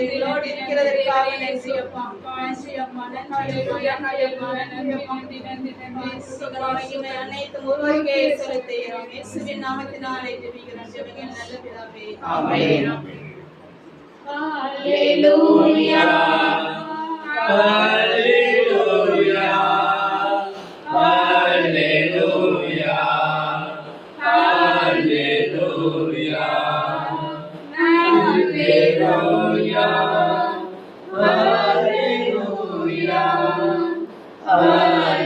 எங்களோடு இருக்கிறதற்காக நன்றி அப்பா, நன்றி அப்பா, நன்றி. அனைத்தும் ஒருவருக்கே செலுத்துகிறோம். இயேசுவின் நாமத்தினாலே ஜெபிக்கிறோம். ஜெபிங்கள் நல்ல பிதாவே, ஆமென். ஹல்லேலூயா, ஹல்லேலூயா, ஹல்லேலூயா, ஹல்லேலூயா, ஹல்லேலூயா, ஹல்லேலூயா,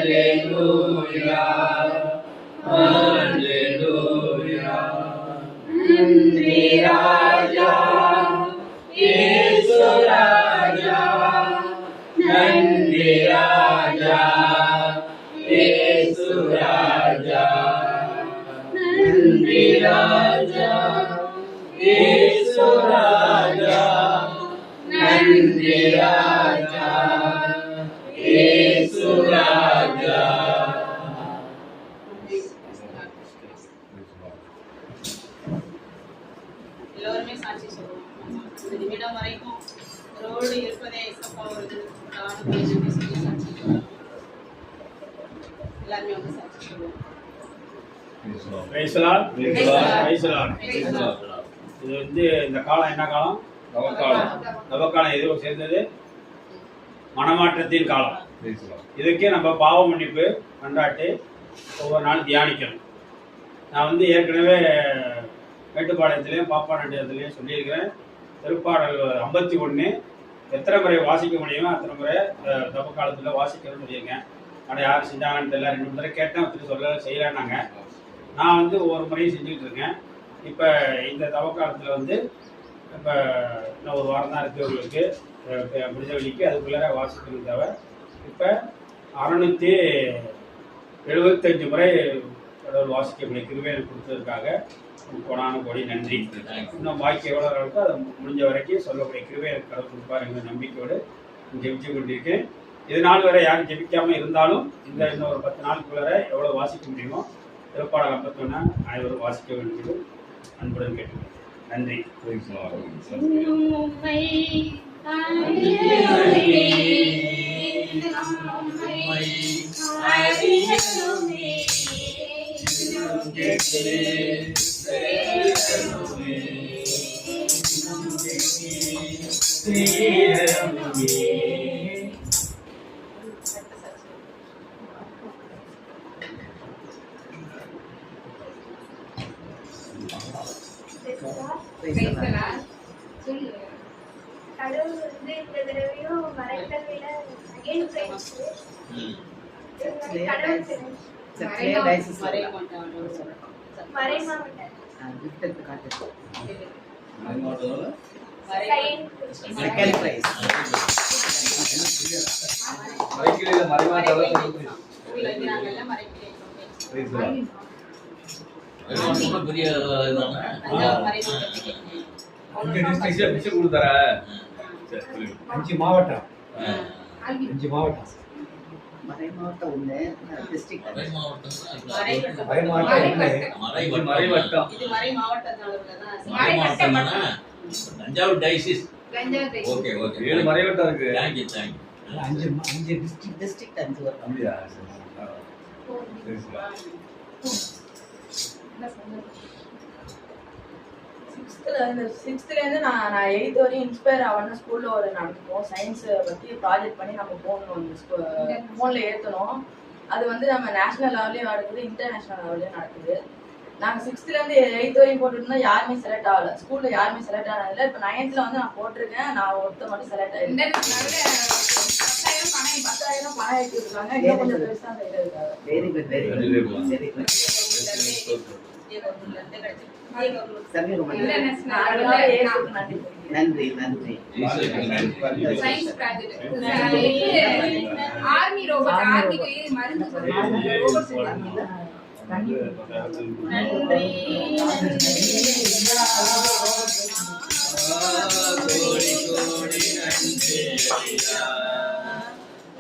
ஹல்லேலூயா, ஹல்லேலூயா. நன்றி ராஜா, இயேசு ராஜா. நன்றி ராஜா இயேசு ராஜா. எல்லோருமே சாட்சி சொல்லுவோம். இந்த நிமிடம் வரைக்கும் ரோடு இருப்பதே ஏசப்பா ஒரு நன்றி சொல்லி சாட்சி சொல்லுவோம். எல்லாருமே வந்து சாட்சி சொல்லுவோம். Praise the Lord. Praise the Lord. இது வந்து இந்த காலம் என்ன காலம்? நவகாலம். எதுவும் சேர்ந்தது மனமாற்றத்தின் காலம். இதுக்கே நம்ம பாவ மன்னிப்பு கொண்டாட்டி ஒவ்வொரு நாள் தியானிக்கணும். நான் வந்து ஏற்கனவே மேட்டுப்பாளையத்திலையும் பாப்பாநாட்டியத்திலையும் சொல்லியிருக்கிறேன். திருப்பாடல் 51 எத்தனை முறை வாசிக்க முடியுமோ அத்தனை முறை தவ காலத்தில் வாசிக்கணும்னு சொல்லியிருக்கேன். ஆனால் யாரும் செஞ்சாங்கன்னு தெரியல. 2 முறை கேட்டேன், ஒருத்தர் சொல்ல செய்யலான்னாங்க. நான் வந்து ஒவ்வொரு முறையும் செஞ்சுக்கிட்டு இருக்கேன். இப்போ இந்த தவக்காலத்தில் வந்து இப்போ இன்னும் ஒரு வாரம் தான் இருக்குது உங்களுக்கு முடிஞ்ச வழிக்கு அதுக்குள்ளார வாசிக்கணும் தவிர இப்போ 675 முறை கடவுள் வாசிக்கக்கூடிய கிருபை கொடுத்ததுக்காக கோடான கோடி நன்றி. இன்னும் பாக்கி எவ்வளோ இருக்கோ அதை முடிஞ்ச வரைக்கும் சொல்லக்கூடிய கிருபை கடவுள் கொடுப்பார் என்ற நம்பிக்கையோடு ஜெபிச்சு கொண்டிருக்கேன். இது நாள் வரை யாரும் ஜெபிக்காமல் இருந்தாலும் இன்னும் ஒரு 10 நாளுக்குள்ளார எவ்வளோ வாசிக்க முடியுமோ திருப்பாடல் 51 அனைவரும் வாசிக்க வேண்டியது அன்புடன் கேட்டுக்கிறேன். நன்றி. கடவுள் வந்து இந்த தடவையும் மறைத்தல் விட அகைன் பிரைஸ் கடவுள் மறைமாவட்டம் செகண்ட் பிரைஸ் பெரிய கொடுத்தாரா 5 மாவட்டம் 5 மாவட்டம் மறைமாவட்டம் ஒன்று டிஸ்ட்ரிக்ட் மறைவட்டம் இது மறை மாவட்டத்தால தஞ்சாவூர் டைசிஸ். ஓகே ஓகே 7 மறைவட்டம் இருக்கு. Thank you thank you. 5 டிஸ்ட்ரிக்ட் 5 வரும். அப்படியா? சிக்ஸ்த்லேருந்து நான் 8th வரையும் இன்ஸ்பயர் ஆகணும் ஸ்கூலில் ஒரு நடத்துவோம். சயின்ஸை பற்றி ப்ராஜெக்ட் பண்ணி நம்ம போகணும், அந்த ஃபோனில் ஏற்றணும். அது வந்து நம்ம நேஷனல் லெவல்லையும் நடக்குது, இன்டர்நேஷ்னல் லெவல்லையும் நடக்குது. நாங்கள் 6th-லேருந்து 8th வரையும் போட்டுருந்தோம், யாருமே செலக்ட் ஆகலை. ஸ்கூலில் யாருமே செலக்ட் ஆனதில்லை. இப்போ 9th வந்து நான் போட்டிருக்கேன், நான் ஒருத்தர் மட்டும் செலக்ட் ஆகிருக்கேன். 10,000 பணம் ஏற்றி விட்டுருக்காங்க. இன்னும் கொஞ்சம் பெருசாக செய்யறதுக்காக. Very good very good very good. நன்றி நன்றி. சயின்ஸ் ப்ராஜெக்ட் ஆர்மி ரோபோட் ஆர்மிக்கு மருந்து ரோபோட் செஞ்சாங்க. நன்றி. கோடி கோடி நன்றி ஐயா,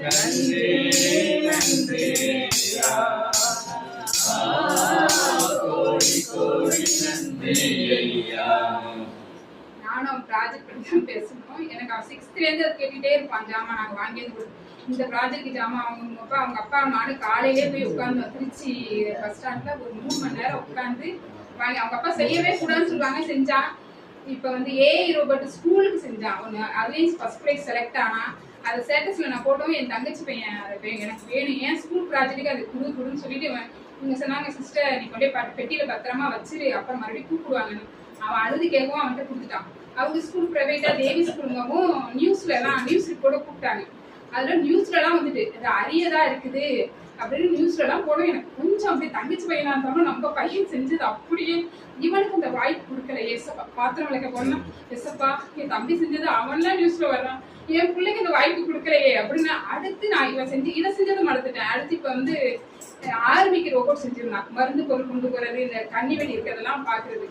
நன்றி நன்றி ஐயா, கோடி கோடி நன்றி ஐயா. நானும் ப்ராஜெக்ட் பற்றி தான் பேசணும். எனக்கு 6th-லேருந்து அது கேட்டுகிட்டே இருப்பான், ஜாமா நாங்கள் வாங்கியது இந்த ப்ராஜெக்ட் ஜாமா. அவங்க அப்பா நானும் காலையிலே போய் உட்காந்து திருச்சி பஸ் ஸ்டாண்டில் ஒரு 3 மணி நேரம் உட்காந்து வாங்கி, அவங்க அப்பா செய்யவே கூடாதுன்னு சொல்லுவாங்க, செஞ்சான். இப்போ வந்து ஏஐ ரோபோட் ஸ்கூலுக்கு செஞ்சான் ஒன்று, அதுலேயும் ஃபர்ஸ்ட் ப்ரைஸ் செலக்ட் ஆனால் அது ஸ்டேட்டஸில் நான் போட்டோம். என் தங்கச்சி பையன் எனக்கு வேணும், ஏன் ஸ்கூல் ப்ராஜெக்ட்டுக்கு அது கொடுன்னு சொல்லிட்டு இவங்க சொன்னாங்க, சிஸ்டர் நீ கொண்டே பெட்டியில் பத்திரமா வச்சுரு, அப்புறம் மறுபடியும் கூப்பிடுவாங்கன்னு. அவன் அழுது கேட்கவும் அவன்கிட்ட கொடுத்துட்டான். அவங்க ஸ்கூல் ப்ரைவேட்டாக தேவி ஸ்கூலுங்கவும் நியூஸ் ரிப்போர்ட்டை கூப்பிட்டாங்க. அதில் நியூஸ்லலாம் வந்துட்டு அது அரியதாக இருக்குது அப்படின்னு நியூஸ்லலாம் போடும். எனக்கு கொஞ்சம் அப்படியே தங்கச்சி பையனாக இருந்தாலும் நம்ம பையன் செஞ்சது அப்படியே இவனுக்கு அந்த வாய்ப்பு கொடுக்கல. ஏசப்பா பாத்திரம் விளக்க போனா எசப்பா என் தம்பி செஞ்சது அவன்லாம் நியூஸ்ல வர்றான், என் பிள்ளைக்கு இந்த வாய்ப்பு கொடுக்கலையே அப்படின்னு அடுத்து நான் இதை செஞ்சதை மறந்துட்டேன். அடுத்து இப்போ வந்து ஆர்மிக்கு ரோபோட் செஞ்சிருந்தான், மருந்து பொருள் கொண்டு போறது, இந்த கண்ணி வெடி இருக்கிறதெல்லாம் பாக்குறது.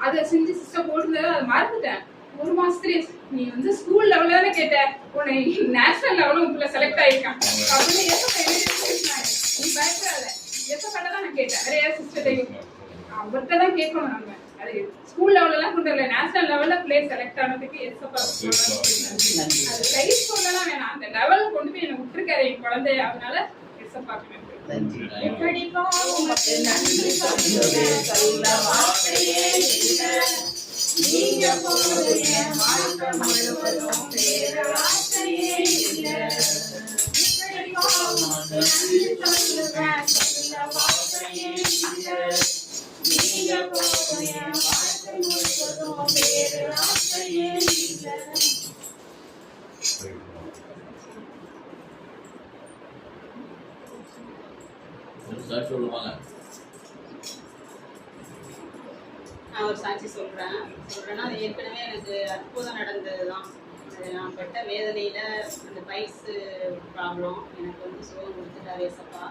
அதை செஞ்சு சிஸ்டம் போட்டுருந்தது அதை மறந்துட்டேன். ஒரு மாசத்துலயே நீ வந்து ஸ்கூல் லெவல்ல தானே கேட்ட, உன்னை நேஷனல் லெவலும் உள்ள செலக்ட் ஆயிருக்கான் அப்படின்னு எஸ்எஃப் பேசினாங்க. நீ பயப்படாத, எஸ்எஃப் தான் நான் கேட்டேன். வேற யார் சிஸ்டர் அவர்கிட்ட தான் கேட்கணும். நம்ம அது ஸ்கூல் லெவல்ல எல்லாம் கொண்டு வரல, நேஷனல் லெவல்ல பிளேஸ் செலக்ட் ஆனதுக்கு எஸ்எஃப் அது பிரைஸ் சொல்லலாம் வேணாம், அந்த லெவல் கொண்டு போய் எனக்கு விட்டுருக்காரு என் குழந்தை. அதனால எஸ்எஃப் பார்க்கணும். எப்படிப்பா உமக்கு நன்றி சொல்லுவேன், சொல்ல வார்த்தையே இல்லை. நீங்க போது என் வாழ்க்கை முழுவதும் வேற வார்த்தையே இல்லை. எப்படிப்பா உமக்கு நன்றி சொல்லுவேன், சொல்ல வார்த்தையே இல்லை. நீங்க போது என் வாழ்க்கை முழுவதும் வேற வார்த்தையே இல்லை. சார் சொல்லுவாங்க. நான் ஒரு சாட்சி சொல்றேன்னா அது ஏற்கனவே எனக்கு அற்புதம் நடந்ததுதான். நான் பட்ட வேதனையில அந்த பைல்ஸ் ப்ராப்ளம் எனக்கு வந்து சுகம் கொடுத்துட்டாரு ஏசப்பா.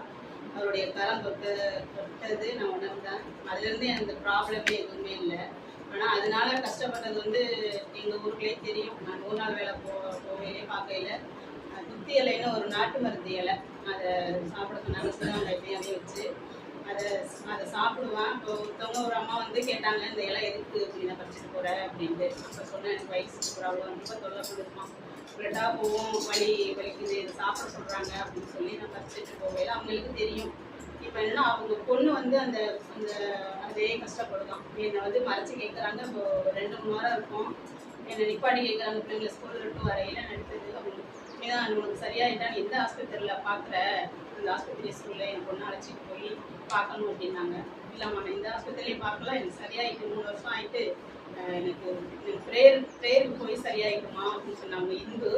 அவருடைய கரம் தொட்டது நான் உணர்ந்தேன். அதுல இருந்து அந்த ப்ராப்ளமே எதுவுமே இல்லை. ஆனா அதனால கஷ்டப்பட்டது வந்து எங்க ஊருக்குள்ளே தெரியும். நான் 100 நாள் வேலை போகையிலே பார்க்கையில துத்தி இலைன்னு ஒரு நாட்டு மருந்து இலை, அதை சாப்பிட சொன்னாங்க. சிறுவங்கள்ட்டையும் அதையும் வச்சு அதை சாப்பிடுவேன். இப்போ ஒருத்தவங்க ஒரு அம்மா வந்து கேட்டாங்க, இந்த இலை எதுக்கு அப்படின்னு பறிச்சுட்டு போற அப்படின்ட்டு. அப்போ சொன்னேன், எனக்கு வயசு ப்ராப்ளம் ரொம்ப தொல்லை கொடுக்குமா, பிளட்டாக போகும், வலிக்குது, இதை சாப்பிட சொல்கிறாங்க அப்படின்னு சொல்லி நான் பறிச்சுட்டு போவேன். அவங்களுக்கு தெரியும். இப்போ என்ன அவங்க பொண்ணு வந்து அந்த அந்த அதே கஷ்டப்படுதான். என்னை வந்து மறைச்சி கேட்குறாங்க. இப்போ 2-3 வாரம் இருக்கும். என்னை நிப்பாடி கேட்குறாங்க, பிள்ளைங்களை ஸ்கூலில் விட்டு வரையில நடித்தது அவங்களுக்கு தான் உனக்கு சரியாயிட்டான்னு எந்த ஆஸ்பத்திரியில் பார்க்குற, அந்த ஆஸ்பத்திரி ஸ்கூலில் என் பொண்ணை அழைச்சிட்டு போய் பார்க்கணும் அப்படின்னாங்க. இல்லைம்மா நான் இந்த ஆஸ்பத்திரியிலே பார்க்கலாம், எனக்கு சரியாயிட்டு 3 வருஷம் ஆகிட்டு, எனக்கு ப்ரேயருக்கு போய் சரியாயிட்டுமா அப்படின்னு சொன்னாங்க. இந்து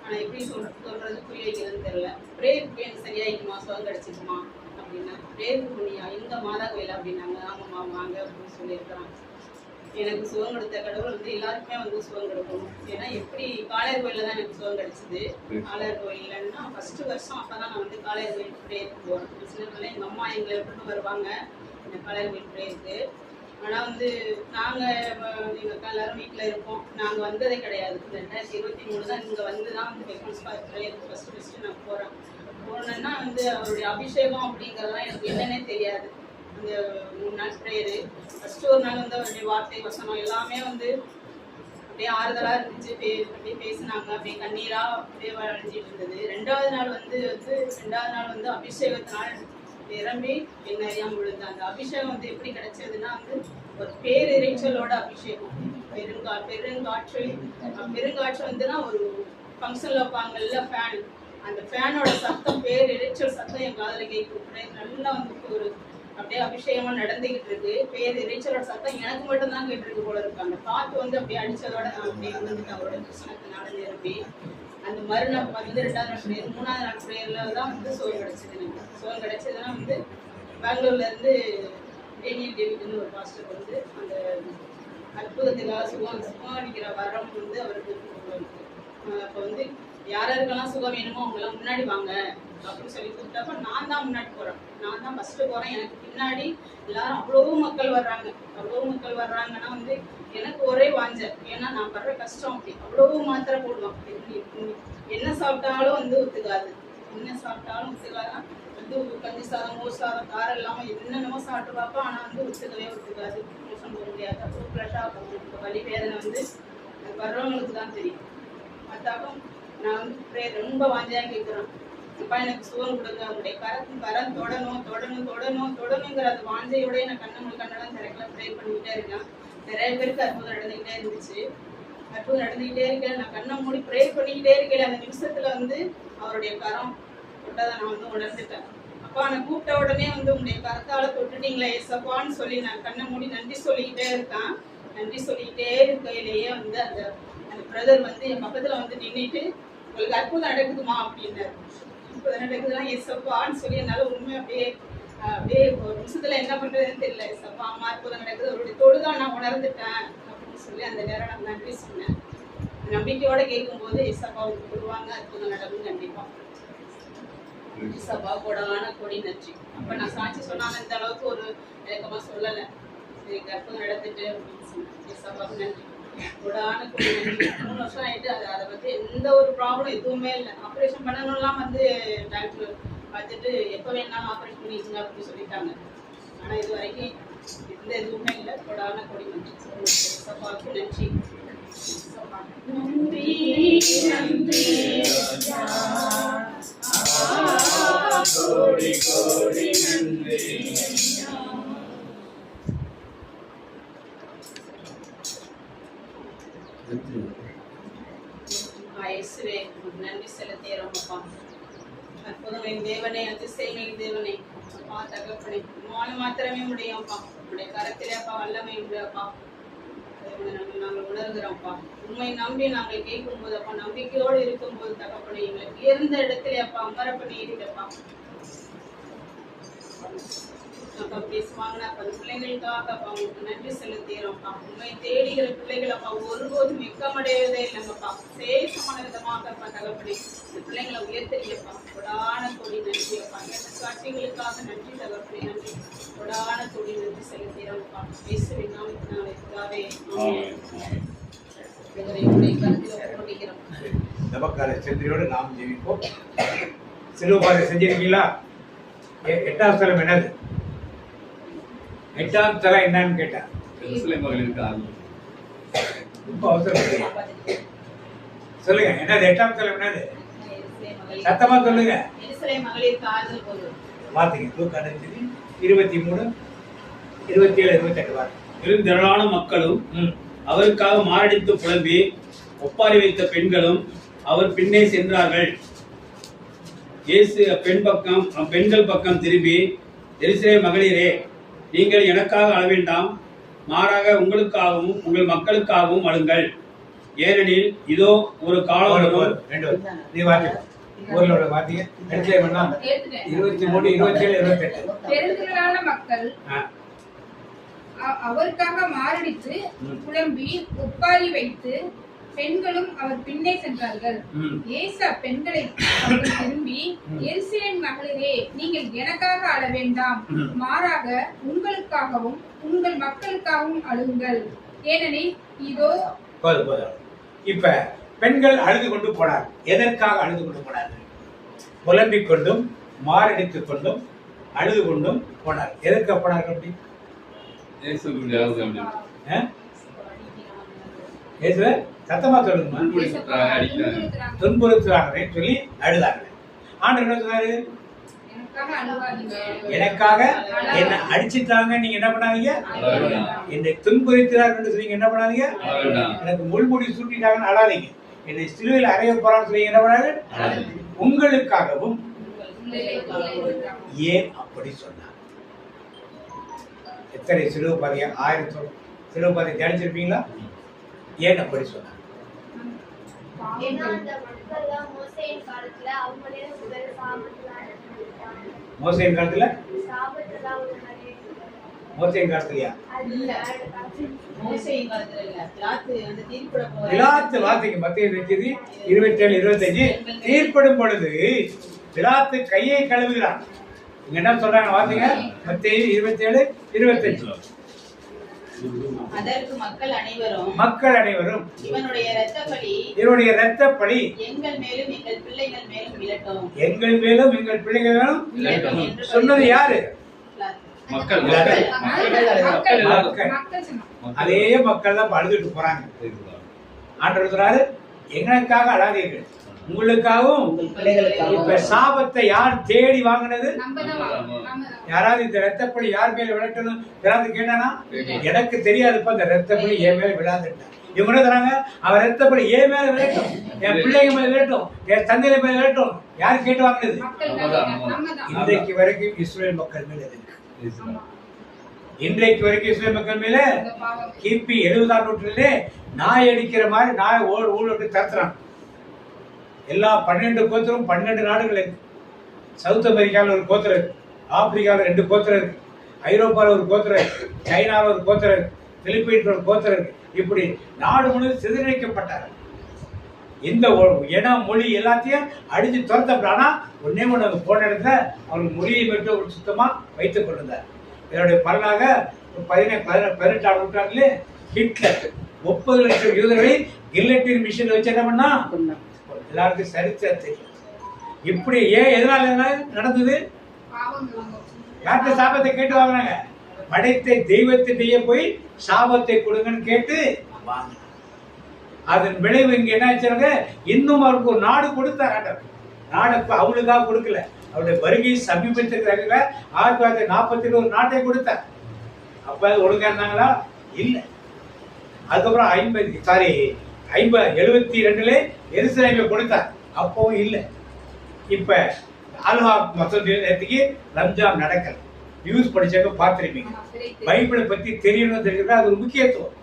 ஆனால் எப்படி சொல்கிறது புரிய வைக்கிறதுன்னு தெரியல. ப்ரேயருக்கு போய் எனக்கு சரியாயிட்டுமா, சுகம் கிடச்சிக்குமா அப்படின்னா. ப்ரேயருக்கு போனியா, எங்க மாதா கோயில் அப்படின்னாங்க. ஆமாம்மா வாங்க அப்படின்னு சொல்லியிருக்கிறாங்க. எனக்கு சுகம் கொடுத்த கடவுள் வந்து எல்லாருக்குமே வந்து சுகம் கொடுக்கணும். ஏன்னா எப்படி காளையர் கோயிலில் தான் எனக்கு சுகம் கிடைச்சிது. காளையர் கோயிலன்னா ஃபர்ஸ்ட் வருஷம் அப்போ தான் நான் வந்து காளையர் கோயில் ப்ரேயருக்கு போகிறேன். சின்ன பிள்ளை எங்கள் அம்மா எங்களை விட்டுட்டு வருவாங்க இந்த காளையர் கோயில் ப்ரேயருக்கு. ஆனால் வந்து நாங்கள் எங்கள் எல்லாரும் வீட்டில் இருப்போம். நாங்கள் வந்ததே கிடையாது. 2023 தான் இங்கே வந்து தான் வந்து பெக்கன்ஸ் ப்ரேயருக்கு ஃபஸ்ட்டு நான் போனேன்னா வந்து அவருடைய அபிஷேகம் அப்படிங்கிறதுலாம் எனக்கு என்னன்னே தெரியாது. அந்த 3 நாள் ப்ரேயரு ஃபஸ்ட்டு ஒரு நாள் வந்து அவருடைய வார்த்தை வசனம் எல்லாமே வந்து அப்படியே ஆறுதலாக இருந்துச்சு. அப்படியே பேசினாங்க, அப்படியே கண்ணீராக அப்படியே வளைஞ்சிட்டு இருந்தது. 2வது நாள் வந்து அபிஷேகத்தினால் நிரம்பி என்ன அறியாமல் விழுந்த அந்த அபிஷேகம் வந்து எப்படி கிடைச்சதுன்னா வந்து ஒரு பேரிரைச்சலோட அபிஷேகம். பெருங்காற்று வந்துன்னா ஒரு ஃபங்க்ஷனில் வைப்பாங்கல்ல ஃபேன், அந்த ஃபேனோட சத்தம், பேரிரைச்சல் சத்தம் என் காதில் கேட்குறேன். நல்லா வந்து ஒரு அப்படியே அபிஷேகமா நடந்துகிட்டு இருக்கு. இறைச்சலோட சத்தம் எனக்கு மட்டும் தான் கேட்டுருக்கு போல இருக்கு. அந்த காற்று வந்து அப்படியே அடிச்சதோட நான் அப்படியே வந்துட்டு அவரோட கிருஷ்ணத்தினால நிரம்பி அந்த மறுநாள் வந்து 2வது நாள் ப்ரேயர் 3வது நாள் ப்ரேயர்ல தான் வந்து சுகம் கிடைச்சது. எனக்கு சுகம் கிடைச்சதுன்னா வந்து பெங்களூர்ல இருந்து டேனியல் டேவிட்னு ஒரு பாஸ்டர் வந்து அந்த அற்புதத்துக்காக சுகம் அடிக்கிற வரம் வந்து அவருக்கு அப்போ வந்து யாருக்கெல்லாம் சுகம் வேணுமோ அவங்கெல்லாம் முன்னாடி வாங்க அப்படின்னு சொல்லி கூப்பிட்டப்ப நான் தான் முன்னாடி போகிறேன். நான் தான் ஃபஸ்ட்டு போகிறேன். எனக்கு பின்னாடி எல்லாரும் அவ்வளோ மக்கள் வர்றாங்கன்னா வந்து எனக்கு ஒரே வாஞ்ச. ஏன்னா நான் படுற கஷ்டம் அப்படி அவ்வளோ மாத்திரை போடுவான். என்ன சாப்பிட்டாலும் வந்து ஒத்துக்காது. வந்து கஞ்சி சாதம், மோர் சாதம், காரம் இல்லாமல் என்னென்னமோ சாப்பிட்டு பார்ப்போம். ஆனால் வந்து ஒத்துக்காது. மோசம் போக முடியாது. அப்புறம் ஃப்ரெஷ்ஷாக போகும். வலி வேதனை வந்து வர்றவங்களுக்கு தான் தெரியும். மற்றாக்கும் நான் வந்து ரொம்ப வாஞ்சியாக கேட்குறேன், அப்பா எனக்கு சுகம் கொடுங்க, அவங்களுடைய கரம் தொடணுங்கிற அந்த வாஞ்சையோடய நான் கண்ணெல்லாம் திறக்கல ப்ரே பண்ணிக்கிட்டே இருக்கேன். நிறைய பேருக்கு அற்புதம் நடந்துக்கிட்டே இருந்துச்சு. நான் கண்ணை மூடி ப்ரே பண்ணிக்கிட்டே இருக்கேன். அந்த நிமிஷத்துல வந்து அவருடைய கரம் தொட்டதை நான் வந்து உணர்ந்துட்டேன். அப்பா நான் கூப்பிட்ட உடனே வந்து உங்களுடைய கரத்தால தொட்டுட்டீங்களா ஏசப்பான்னு சொல்லி நான் கண்ணை மூடி நன்றி சொல்லிக்கிட்டே இருக்கேன். நன்றி சொல்லிக்கிட்டே இருக்கையிலேயே வந்து அந்த பிரதர் வந்து என் பக்கத்துல வந்து நின்றுட்டு உங்களுக்கு அற்புதம் நடக்குதுமா அப்படின்னாரு. அற்புதம் நடக்குதுன்னா ஏசப்பான்னு சொல்லி என்னால உண்மை அப்படியே ஒரு நிமிஷத்துல என்ன பண்றதுன்னு தெரியல. ஏசப்பா அம்மா அற்புதம் நடக்குது, அவருடைய தொடுதான் நான் உணர்ந்துட்டேன் அப்படின்னு சொல்லி அந்த நேரம் நான் நன்றி சொன்னேன். நம்பிக்கையோட கேட்கும்போது ஏசப்பா உங்களுக்கு சொல்லுவாங்க அற்புதம் நடக்கும் கண்டிப்பா. ஏசப்பா கொடி நன்றி. அப்ப நான் சாட்சி சொன்னாங்க இந்த அளவுக்கு ஒரு விளக்கமா சொல்லலை. அற்புதம் நடந்துட்டு அப்படின்னு சொன்னேன். ஏசப்பாவுக்கு நன்றி. கொடான கொடி நன்றி. 3 வருஷம் ஆயிட்டு அதை பற்றி எந்த ஒரு ப்ராப்ளம் எதுவுமே இல்லை. ஆப்ரேஷன் பண்ணணும்லாம் வந்து டாக்டர் பார்த்துட்டு எப்போ வேணாலும் ஆப்ரேஷன் பண்ணிச்சுங்க அப்படின்னு சொல்லிட்டாங்க. ஆனால் இது வரைக்கும் எந்த எதுவுமே இல்லை. கொடான கொடி நன்றி. சப்பாவுக்கு நன்றி. நன்றி நன்றி கோடி கோடி நன்றி. இயேசுவே நன்றி செலுத்துகிறோம் அப்பா. அற்புதங்களின் தேவனே, அதிசயங்களின் தேவனே அப்பா, தகப்பனே மாத்திரமே முடியும் அப்பா. உடைய கரத்திலே அப்பா வல்லமை உண்டு அப்பா. நாங்கள் உணர்கிறோம்ப்பா. உண்மை நம்பி நாங்கள் கேட்கும் போது அப்பா, நம்பிக்கையோடு இருக்கும்போது தகப்பனே எங்களுக்கு உயர்ந்த இடத்துல அப்பா அமர பண்ணியிருக்கப்பா. அப்பா பேசுவாங்கன்னா அப்ப அந்த பிள்ளைங்களுக்காக அப்பா உங்களுக்கு நன்றி செலுத்துகிறோம்ப்பா. உண்மை தேடுகிற பிள்ளைகள் அப்பா ஒருபோதும் வெக்கமடைவதே இல்லைங்கப்பா. சேஷமான விதமாக அப்பா தகப்பனே இந்த பிள்ளைங்களை உயர்த்தறியப்பா. கொடான கொடி நன்றி அப்பா. எந்த சாட்சிகளுக்காக நன்றி தகப்பனே. நன்றி கொடான கொடி நன்றி செலுத்துகிறோம்ப்பா. இயேசுவின் நாமத்தினாலே பிதாவே ஆமென். நமக்கான செந்தியோடு நாம் ஜெபிப்போம். சிலுவை செஞ்சிருக்கீங்களா? 8ஆம் ஸ்தலம் என்னது? 8ஆம் ஸ்தலம் என்னன்னு கேட்டா ரொம்ப அவசரம் சொல்லுங்க. என்னது 8ஆம் ஸ்தலம் என்னது? சத்தமா சொல்லுங்க. வார்த்தைங்க தூக்கான 23, 27, 28 வார்த்தை. பெருந்திரளான மக்களும் அவருக்காக மாரடித்து புலம்பி ஒப்பாரி வைத்த பெண்களும் அவர் பின்னே சென்றார்கள். இயேசு பெண்கள் பக்கம் திரும்பி, எருசலேம் மகளிரே, நீங்கள் எனக்காக அழ வேண்டாம், மாறாக உங்களுக்காகவும் உங்கள் மக்களுக்காகவும் அழுங்கள். ஏனெனில் இதோ ஒரு காலம் வரும். நீ வார்த்தை ஊர்லோட வார்த்தைங்க 23, 27, 28. பெருந்திரளான மக்கள் அவருக்காக மாரடித்து புலம்பி ஒப்பாரி வைத்து பெண்களும் அவர் பின்னே சென்றார்கள். இயேசு பெண்களை திரும்பி, எருசலேம் மகளிரே, நீங்கள் எனக்காக அழ வேண்டாம், மாறாக உங்களுக்காகவும் உங்கள் மக்களுக்காகவும் அழுங்கள். ஏனெனில் இதோ இப்ப பெண்கள் அழுது கொண்டு போனார். எதற்காக அழுது கொண்டு போனார்கள்? புலம்பிக் கொண்டும் மாரடித்துக் கொண்டும் அழுது கொண்டும் போனார். எதற்காக போனார்கள்? அப்படி சத்தமா சொல்லுங்க. துன்புறுத்துறாங்க சொல்லி அழுதாங்க. ஆண்டவர் என்ன சொன்னாரு? எனக்காக என்ன அடிச்சுட்டாங்க, நீங்க என்ன பண்ணாதீங்க, என்னை துன்புறுத்தினார்கள் சொல்லி என்ன பண்ணாதீங்க, எனக்கு முள்முடி சூட்டிட்டாங்கன்னு அழாதீங்க, என்னை சிலுவையில் அறைய போறான்னு சொல்லி என்ன பண்ணாரு, உங்களுக்காகவும். ஏன் அப்படி சொன்னார்? எத்தனை சிலுவை பாதையா 1000 சிலுவை பாதையை தியானிச்சிருப்பீங்களா? ஏன் அப்படி சொன்னார்? மோசேயின் காலத்துல மோசேயின் காலத்துலயா? பிலாத்து வார்த்தைக்கு மத்திய 27, 25 தீர்ப்படும் பொழுது பிலாத்து கையை கழுவுகிறான். இங்க என்ன சொல்றாங்க வார்த்தைங்க? மத்திய 27, 25. அதற்கு மக்கள் அனைவரும் இவனுடைய இரத்தப்பழி எங்கள் மேலும் எங்கள் பிள்ளைகள் மேலும் விழட்டும், எங்கள் மேலும் எங்கள் பிள்ளைகள் மேலும் சொன்னது யாரு? மக்கள். அதே மக்கள் தான் அழுதுட்டு போறாங்க. ஆண்டவர் சொல்றாரு, எங்களுக்காக அழாதீர்கள், உங்களுக்காகவும். இப்ப சாபத்தை யார் தேடி வாங்கினது? யாராவது இந்த ரத்தப்பழி யார் மேல விளட்டணும் கேட்டானா? எனக்கு தெரியாதுப்பா, இந்த ரத்தப்பழி என் மேல விழாதுட்டான். இவங்க என்ன தராங்க? அவர் ரத்தப்பழி என் மேல விளட்டும், என் பிள்ளைங்க மேல விளட்டும், என் தந்தையில மேல விளட்டும். யார் கேட்டு வாங்கினது? இன்றைக்கு வரைக்கும் இஸ்ரேல் மக்கள் மேல இருக்கு. இன்றைக்கு வரைக்கும் இஸ்ரேல் மக்கள் மேல கிபி 70ஆம் நூற்றாண்டிலே நாய் அடிக்கிற மாதிரி நாய் ஊழலுக்கு தத்துறான். எல்லா 12 கோத்திரம் 12 நாடுகள் இருக்கு. சவுத் அமெரிக்காவில் ஒரு கோத்திரம் இருக்கு, ஆப்பிரிக்காவில் 2 கோத்திரம் இருக்கு, ஐரோப்பாவில் ஒரு கோத்திரம் இருக்கு, சைனாவில் ஒரு கோத்திரம் இருக்கு, பிலிப்பைன்ஸ் ஒரு கோத்திரம் இருக்கு. இப்படி நாடு முழுவதும் சிதறடிக்கப்பட்டார். இந்த இனம் மொழி எல்லாத்தையும் அடிச்சு துரத்தப்படானா ஒன்னே ஒன்று போன இடத்துல அவங்களுக்கு மொழியை மட்டும் சுத்தமா வைத்துக் கொண்டிருந்தார். இதனுடைய பலனாக 18ஆம் நூற்றாண்டிலே ஹிட்லர் 30 லட்சம் யூதர்களை கில்லட்டின் மிஷின் வச்சு என்ன பண்ணா எல்லாருக்கும் சரித்திரம் தெரியும். இப்படி எதனால நடந்தது? யார்கிட்ட சாபத்தை கேட்டு வாங்கினாங்க? படைத்த தெய்வத்திட்டே போய் சாபத்தை கொடுங்கன்னு கேட்டு வாங்க. அதன் விளைவு இங்க என்ன ஆச்சாங்க? இன்னும் அவருக்கு ஒரு நாடு கொடுத்தார். நாடு அவளுக்காக கொடுக்கல, அவருடைய வருகை சமீபத்திற்காக 1940 ஒரு நாட்டை கொடுத்தார். அப்ப ஒழுங்கா இருந்தாங்களா? இல்ல. அதுக்கப்புறம் 72 எருசலேமை கொடுத்தார், அப்பவும் இல்ல. இப்ப அல்ஹா மசூதிக்கு ரம்ஜான் நடக்கல. நியூஸ் படிச்சாக்க பார்த்திருப்பீங்க. பைபிளை பத்தி தெரியணும் தெரியுது, அது ஒரு முக்கியத்துவம்.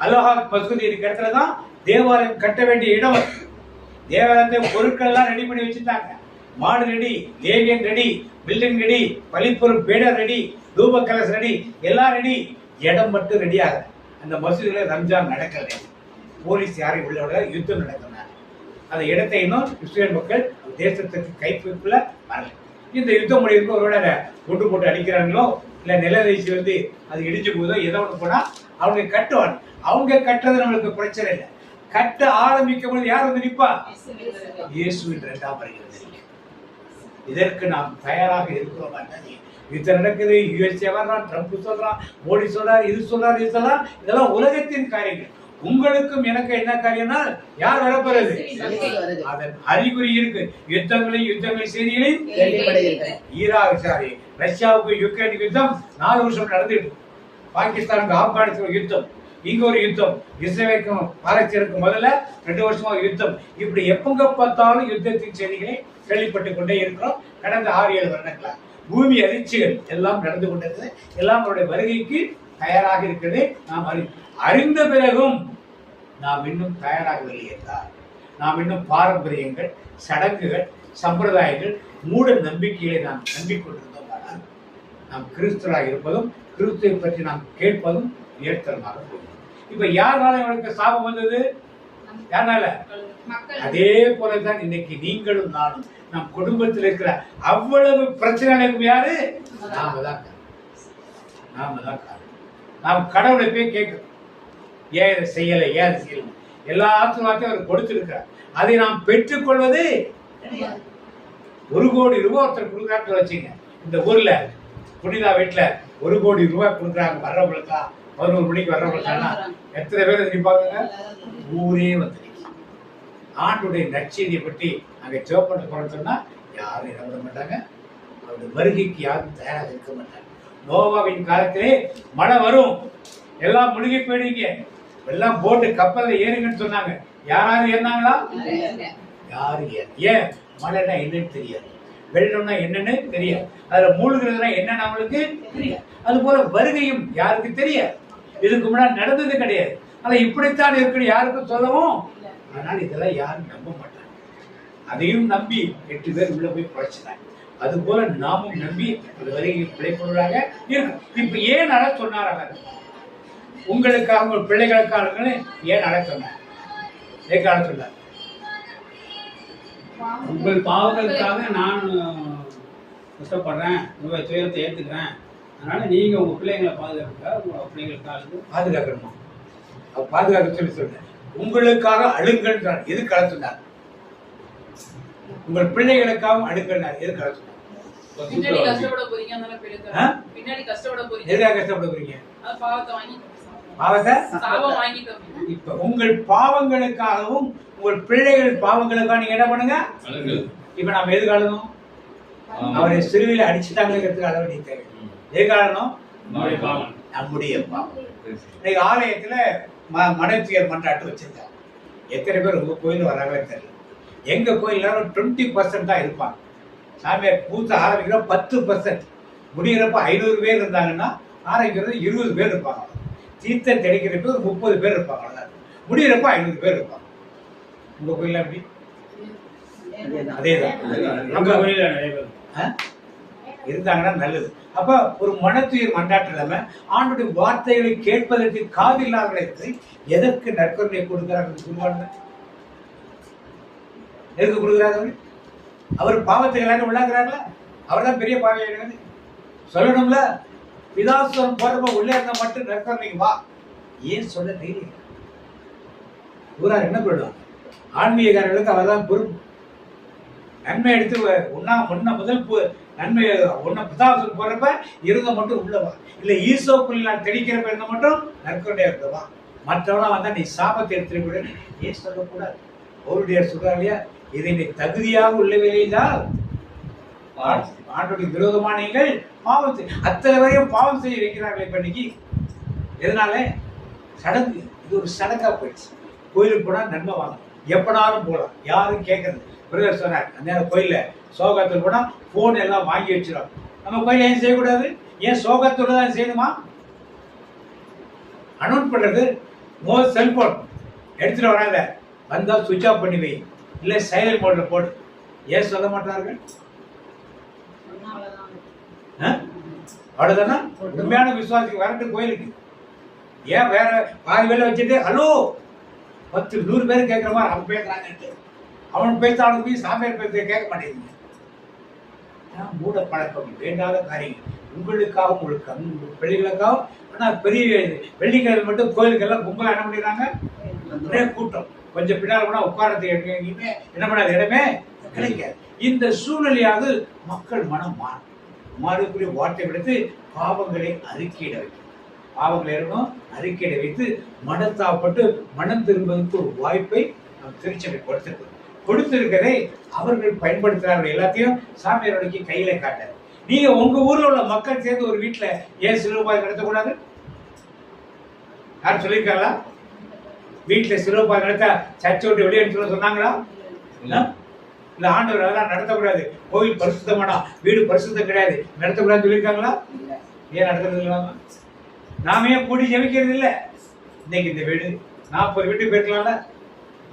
அல்ஹா மசூதி இருக்கிற இடத்துல தான் தேவாலயம் கட்ட வேண்டிய இடம். தேவாலயத்தை பொருட்கள் எல்லாம் ரெடி பண்ணி வச்சுட்டாங்க. மாடு ரெடி, லேவியன் ரெடி, பில்டிங் ரெடி, பலிப்பொருள் பேடர் ரெடி, தூப கலஸ் ரெடி, எல்லாம் ரெடி. இடம் மட்டும் ரெடி ஆகுது. அந்த மசூதியில ரம்ஜான் நடக்கல. போலீஸ் யாரையும் உள்ள விட யுத்தம் நடக்கிறாங்க. அந்த இடத்தை இன்னும் இஸ்ரேல் மக்கள் தேசத்துக்கு கைப்பிடிப்புல வரல. இந்த யுத்தம் முடிவு ஒருவேளை கொண்டு போட்டு அடிக்கிறாங்களோ இல்ல நிலநீசி வந்து அது இடிஞ்சு போதோ ஏதோ ஒன்று போனா அவங்க கட்டுவாங்க. அவங்க கட்டுறது நம்மளுக்கு பிரச்சனை இல்லை. கட்ட ஆரம்பிக்கும் போது யார் வந்து நிற்பா? இயேசுவின் 2ஆம் வருகை. இதற்கு நாம் தயாராக இருக்கிறோம். யுத்தம் நடக்குது, யுஎஸ்ஏ வர்றான், ட்ரம்ப் சொல்றான், மோடி சொல்றாரு, இது சொல்றாரு, இது சொல்றான். இதெல்லாம் உலகத்தின் காரியங்கள். உங்களுக்கும் எனக்கு என்ன காரியம்னா யார் வரப்போறது? அதன் அறிகுறி இருக்கு. யுத்தங்களின் செய்திகளையும் ரஷ்யாவுக்கு யுக்ரைனுக்கு யுத்தம் 4 வருஷம் நடந்துட்டு, பாகிஸ்தானுக்கு ஆப்கானிஸ்தான் யுத்தம், இங்க ஒரு யுத்தம், இஸ்ரேலுக்கும் பாலஸ்தீனுக்கும் முதல்ல 2 வருஷமா யுத்தம். இப்படி எப்பங்க பார்த்தாலும் யுத்தத்தின் செய்திகளை கேள்விப்பட்டுக் கொண்டே இருக்கிறோம். கடந்த 6-7 வருடங்களா பூமி அதிர்ச்சிகள் எல்லாம் நடந்து கொண்டிருக்கிறது. எல்லாம் அவருடைய வருகைக்கு தயாராக இருக்கிறது. நாம் அறிந்த பிறகும் நாம் இன்னும் தயாராகவில்லை என்றால், நாம் இன்னும் பாரம்பரியங்கள், சடங்குகள், சம்பிரதாயங்கள், மூட நம்பிக்கைகளை நாம் நம்பிக்கொண்டிருந்தோம். ஆனால் நாம் கிறிஸ்துவராக இருப்பதும் கிறிஸ்துவை பற்றி நாம் கேட்பதும் ஏற்றமாக போகும். இப்ப யாருனால இவனுக்கு சாபம் வந்தது? யாருனால? அதே போலதான் இன்னைக்கு நீங்களும் நானும் நம் குடும்பத்தில் இருக்கிற அவ்வளவு பிரச்சனைகளுக்கும் யாரு? நாம தான். நாம் கடவுளை போய் கேட்கிறோம், ஏன் இதை செய்யலை, ஏன் அதை செய்யலை. எல்லா ஆசீர்வாதத்தையும் அவர் கொடுத்திருக்கிறார். அதை நாம் பெற்றுக்கொள்வது 1 கோடி ரூபாய் ஒருத்தர் கொடுக்குறாங்க வச்சுங்க. இந்த ஊர்ல புனிதா வீட்டுல 1 கோடி ரூபாய் கொடுக்குறாங்க வர்றவங்களுக்கா, 11 மணிக்கு வர்றவங்களுக்கா எத்தனை பேர் நிற்பாங்க? ஊரே வந்து ஆண்டுடைய நற்செய்தியை பற்றி அங்கே சிவப்பட்டு போறோம்னு சொன்னா யாரும் இட விட மாட்டாங்க. அவருடைய வருகைக்கு யாரும் தயாராக இருக்க மாட்டாங்க. நோவாவின் காலத்திலே மழை வரும், எல்லாம் முழுகி போயிடுங்க, எல்லாம் போட்டு கப்பல்ல ஏறுங்கன்னு சொன்னாங்க. யாராவது ஏறினாங்களா? யாரும் ஏன்? மழைனா என்னன்னு தெரியாது, வெள்ளம்னா என்னன்னு தெரியாது, அதுல மூழ்கிறதுனா என்னன்னு அவங்களுக்கு தெரியாது. அது போல வருகையும் யாருக்கு தெரியாது. இதுக்கு முன்னாடி நடந்தது கிடையாது. ஆனா இப்படித்தான் இருக்குன்னு யாருக்கும் சொல்லவும். ஆனால் இதெல்லாம் யாரும் நம்ப மாட்டாங்க. அதையும் நம்பி 8 பேர் உள்ள போய் பழச்சினாங்க. அது போல நாமும் நம்பி அந்த வருகையில் பிழைப்பொருளாக இருக்கும். இப்ப ஏன் அழ சொன்னார்? உங்களுக்காக, உங்கள் பிள்ளைகளுக்காக ஏன் அழ சொன்னார்? ஏற்க அழ சொன்னார்? உங்கள் பாவங்களுக்காக நான் கஷ்டப்படுறேன், உங்கள் துயரத்தை ஏற்றுக்கிறேன். அதனால நீங்க உங்க பிள்ளைங்களை பாதுகாப்புக்காக பாதுகாக்கணுமா? பாதுகாக்க சொல்லி சொல்றேன். உங்களுக்காக அழுங்கள். எதுக்கு அழ சொன்னார்? உங்கள் பிள்ளைகளுக்காகவும் அழுங்கள். எதுக்கு அழ சொன்னார்? பின்னாடி கஷ்டப்பட போறீங்க. எதுக்காக கஷ்டப்பட போறீங்க? பாவத்தை இப்ப உங்கள் பாவங்களுக்காகவும் உங்கள் பிள்ளைகள் பாவங்களுக்காக நீங்க என்ன பண்ணுங்க? இப்ப நாம எதுக்கு அழணும்? அவரை சிறுவையில அடிச்சுட்டாங்கிறதுக்கு அழ வேண்டிய தேவை. எதுக்கு அழணும்? நம்முடைய பாவம். இன்னைக்கு ஆலயத்துல மனத்தியர் மன்றாட்டு வச்சிருக்காங்க. எத்தனை பேர் உங்க கோயில் வராங்களே தெரியல. எங்க கோயில 20% தான் இருப்பாங்க. சாமியார் பூசை ஆரம்பிக்கிற 10%, முடிகிறப்ப 500 பேர் இருந்தாங்கன்னா ஆரம்பிக்கிறது 20 பேர் இருப்பாங்க. தீர்த்தம் தெளிக்கிறப்ப 30 பேர் இருப்பாங்க. அவ்வளவுதான். முடிகிறப்ப 500 பேர் இருப்பாங்க. உங்க கோயில எப்படி? அதேதான். நம்ம கோயில நிறைய பேர் இருந்தாங்கன்னா நல்லது. அப்ப ஒரு மனத்துயிர் மன்றாட்டு இல்லாம ஆண்டுடைய வார்த்தைகளை கேட்பதற்கு காதில்லாதவர்களுக்கு எதற்கு நற்கருணை கொடுக்கிறார்கள் சொல்லுவாங்க? எதுக்கு கொடுக்கிறார்கள்? அவர் பாவத்துக்கு எல்லாரும் உள்ளாங்கிறார்களா? அவர் தான் பெரிய பாவையாக சொல்லணும்ல. பிதாசுவரம் போறப்ப உள்ளே இருந்தா மட்டும் நற்கருணைக்கு வா. ஏன் சொல்ல தெரியல? ஊரார் என்ன பண்ணுவாங்க? ஆன்மீகக்காரர்களுக்கு அவர் தான் பொறுப்பு. நன்மை எடுத்து முதல் நன்மை புதாசம் போறப்ப இருந்த மட்டும் உள்ளவா, இல்ல ஈசோக்குள்ள நான் தெளிக்கிறப்ப இருந்த மட்டும் நற்கொண்டே இருந்தவா. மற்றவனா வந்தா நீ சாபத்தை எடுத்துக்கூட ஏன் சொல்லக்கூடாது? அவருடைய சொல்றா இல்லையா, இதை நீ தகுதியாக உள்ளவையில்தான் ஆண்டோடைய விரோதமான நீங்கள் பாவம் செய்ய, அத்தனை வரையும் பாவம் செய்ய வைக்கிறார்கள். இப்ப இன்னைக்கு எதனால? சடங்கு. இது ஒரு சடங்கா போயிடுச்சு. கோயிலுக்கு போனா நன்மை வாங்க, எப்பனாலும் போகலாம், யாரும் கேட்கறது. பிரதர் சொன்னார், அந்த கோயில்ல சோகத்தில் போனா போன் எல்லாம் வாங்கி வச்சிடும். நம்ம கோயில ஏன் செய்யக்கூடாது? ஏன் சோகத்தோட தான் செய்யணுமா? அனௌன்ஸ் பண்றது, நோ செல்போன் எடுத்துட்டு வராத, வந்தா சுவிட்ச் ஆஃப் பண்ணி வை, இல்ல சைலண்ட் மோட்ல போடு. ஏன் சொல்ல மாட்டார்கள்? அவ்வளவுதானா? உண்மையான விசுவாசிக்கு வரட்டு கோயிலுக்கு. ஏன் வேற பாதி வேலை வச்சுட்டு ஹலோ 10-100 பேர் கேட்கிற மாதிரி அவன் பேசுறாங்க, அவன் பேசுறாங்க போய் சாமியார் பேச கேட்க மாட்டேங்குது. மூட பழக்கம், வேண்டாத காரியங்கள் உங்களுக்காகவும் உங்களுக்கு பிள்ளைகளுக்காகவும். ஆனால் பெரிய வெள்ளிக்கிழமை மட்டும் கோயிலுக்கெல்லாம் கும்பலாக என்ன பண்ணிடுறாங்க? ஒரே கூட்டம். கொஞ்சம் பின்னால் கூட உட்காரத்துக்கு என்ன பண்ணாத இடமே கிடைக்காது. இந்த சூழ்நிலையாவது மக்கள் மனம் மாறக்கூடிய வார்த்தை விடுத்து பாவங்களை அறிக்கையிட வைக்கும். பாவங்களை இருக்கணும் அறிக்கையிட வைத்து மனத்தாப்பட்டு மனம் திரும்புவதற்கு ஒரு வாய்ப்பை நம் திருச்சபை கொடுத்திருக்கிறதை அவர்கள் பயன்படுத்துகிறார்கள். எல்லாத்தையும் சாமியாரோடைக்கு கையில காட்ட. நீங்க உங்க ஊர்ல உள்ள மக்கள் சேர்ந்து ஒரு வீட்டுல ஏன் சிலுவைப்பாதை நடத்தக்கூடாது? யாரும் சொல்லியிருக்காங்களா? வீட்டுல சிலுவைப்பாதை நடத்த சர்ச்சை விட்டு வெளியே சொன்னாங்களா? இல்ல ஆண்டவர் அதெல்லாம் நடத்தக்கூடாது, கோவில் பரிசுத்தமானா வீடு பரிசுத்தம் கிடையாது, நடத்தக்கூடாதுன்னு சொல்லியிருக்காங்களா? ஏன் நடத்துறது இல்லாம நாமே கூடி ஜெபிக்கிறது இல்லை? இன்னைக்கு இந்த வீடு 40 வீட்டுக்கு போயிருக்கலாம்ல,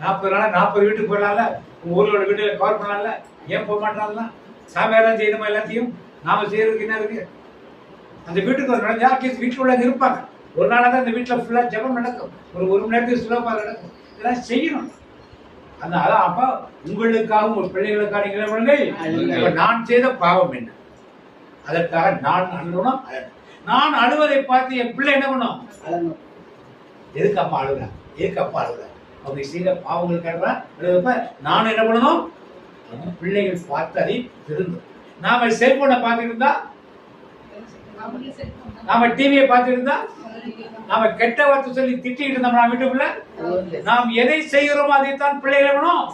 40 நாளா 40 வீட்டுக்கு போயிடலாம்ல, ஊர்களோட வீட்டுல கவர் பண்ணலாம்ல, ஏன் போக மாட்டாங்களா? சாமியார் செய்யணுமா? எல்லாத்தையும் நாம செய்யறதுக்கு என்ன இருக்கு? அந்த வீட்டுக்கு ஒரு நடந்தா வீட்டுல உள்ள இருப்பாங்க. ஒரு நாளாக தான் இந்த வீட்டுல ஃபுல்லா ஜெபம் நடக்கும், ஒரு மணி நேரத்துக்கு சுலபமாக நடக்கும். இதெல்லாம் செய்யணும். அதனால அப்ப உங்களுக்காகவும் ஒரு பிள்ளைகளுக்காக நீங்கள் நான் செய்த பாவம் என்ன, அதற்காக நான் அழுகணும். நான் அழுவதை பார்த்து என் பிள்ளை என்ன பண்ணும்? எதுக்கு அம்மா அழுகுற, எதுக்கு அப்பா அழுகுற, அவங்க செய்த பாவங்களுக்காக அழுகிறப்ப நானும் என்ன பண்ணணும்? பிள்ளைகள் பார்த்து அதை திருந்தும். நாம செல்போனை பார்த்துட்டு இருந்தா, நாம டிவியை பார்த்துட்டு இருந்தா, நாம கெட்ட வார்த்தை சொல்லி திட்டிட்டு இருந்தோம்னா வீட்டுக்குள்ள, நாம் எதை செய்கிறோமோ அதைத்தான் பிள்ளைகள் வேணும்.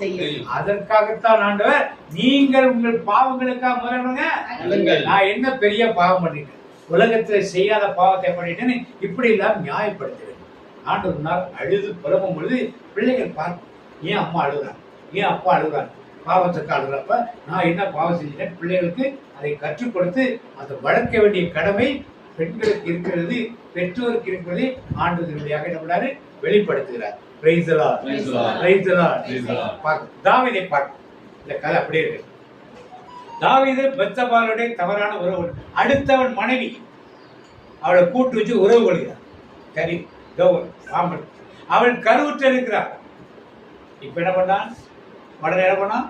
அதற்காகத்தான் ஆண்டவர் நீங்கள் உங்கள் பாவங்களுக்காக முதல்ல நான் என்ன பெரிய பாவம் பண்ணிட்டேன், உலகத்துல செய்யாத பாவத்தை பண்ணிட்டேன்னு இப்படி எல்லாம் நியாயப்படுத்துவேன். ஆண்டவர் நாள் அழுது புலம்பும் பொழுது பிள்ளைகள் பார்க்கும், ஏன் அம்மா அழுகுறாங்க, ஏன் அப்பா அழுகுறாங்க, பாவத்துக்கு அழுகிறப்ப நான் என்ன பாவம் செஞ்சுட்டேன். பிள்ளைகளுக்கு அதை கற்றுக் கொடுத்து அதை வளர்க்க வேண்டிய கடமை பெண்களுக்கு இருக்கிறது, பெற்றோருக்கு இருக்கிறது. ஆண்டவர் வழியாக என்ன வெளிப்படுத்துகிறார். தாவீதை பார்க்க இந்த கதை அப்படியே இருக்கு. தாவீது பெத்சபாளுடைய தவறான உறவு, அடுத்தவன் மனைவி அவளை கூட்டு வச்சு உறவு கொள்கிறார். சரி, அவள் கருவுற்று இருக்கிறார். இப்ப என்ன பண்ணான்? உடனே என்ன பண்ணான்?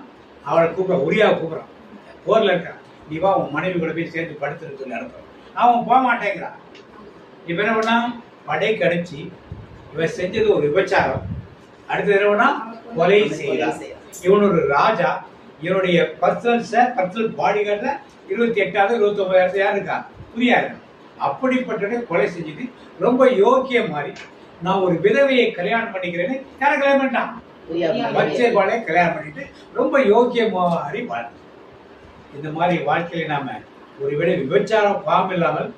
அவளை கூப்பிட, உரியாவை கூப்பிடான், போர்ல இருக்கான், நீ வா உன் மனைவி கூட போய் சேர்ந்து படுத்துன்னு சொல்லி அனுப்புறான். அவன் போக மாட்டேங்கிறான். இப்ப என்ன பண்ணான்? படை கடிச்சு இவன் செஞ்சது ஒரு விபச்சாரம். அடுத்தது என்ன பண்ணா? கொலை செய்யறான். இவன் ஒரு ராஜா, இவனுடைய பர்சனல் பாடிகார்ட்ல 28,000 29,000 யார் இருக்கா? புரியா இருக்கா? அப்படிப்பட்ட கொலை செஞ்சது ரொம்ப யோக்கிய மாதிரி. நான் ஒரு விதவையை கல்யாணம் பண்ணிக்கிறேன்னு யாரை கல்யாணம் பண்ணிட்டான்? பச்சைபாளைய கல்யாணம் பண்ணிட்டு ரொம்ப யோக்கிய மாதிரி வாழ்க்கை. இந்த மாதிரி வாழ்க்கையில நாம ஒருவேளை விபச்சாரம் பாவம் இல்லாமல்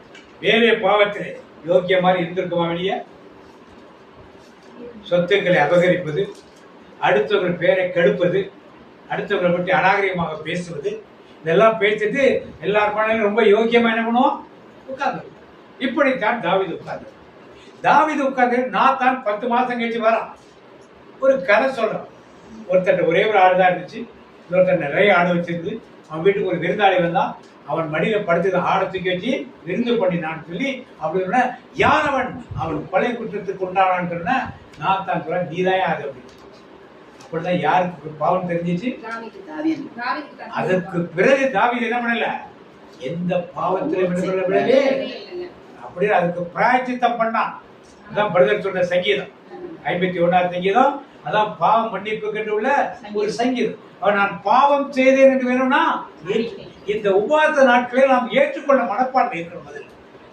வேறே பாவத்திலே யோக்கிய மாதிரி இருந்திருக்குமா? வெளியே சொத்துக்களை அபகரிப்பது, அடுத்தவர்கள் பேரை கெடுப்பது, அடுத்தவர்களை பற்றி அநாகரிகமாக பேசுவது, இதெல்லாம் பேசிட்டு எல்லாருக்கும் ரொம்ப யோக்கியமா என்ன பண்ணுவோம்? உட்கார்ந்து. இப்படித்தான் தாவீது உட்கார்ந்து நான் தான் 10 மாசம் கழிச்சு வரான். ஒரு கதை சொல்றான். ஒருத்தர் ஒரே ஒரு ஆடு தான் இருந்துச்சு, இன்னொருத்தர் நிறைய ஆடு வச்சிருந்து அவன் வீட்டுக்கு ஒரு விருந்தாளி வந்தான். அவன் மடியில படுத்து ஆடை தூக்கி வச்சு விருந்து பண்ணினான்னு சொல்லி அப்படின்னா யார் அவன்? அவன் கொலை குற்றத்துக்கு உண்டானான்னு சொன்ன நான் தான் சொல்றேன், நீதான் அது அப்படின்னு. அப்படிதான் யாருக்கு பாவம் தெரிஞ்சிச்சு? அதற்கு பிறகு தாவீது என்ன பண்ணல? எந்த பாவத்திலும் விடவே அப்படியே அதுக்கு பிராயச்சித்தம் பண்ணான். அதான் பிரதர் சொன்ன சங்கீதம் 51ஆம் சங்கீதம் அதான் பாவம் மன்னிப்பு என்று உள்ள ஒரு சங்கீதம். நான் பாவம் செய்தேன் என்று வேணும்னா இந்த உபவாச நாட்களை நாம் ஏற்றுக்கொள்ள மனப்பான்மை இருக்கிற முதல்ல.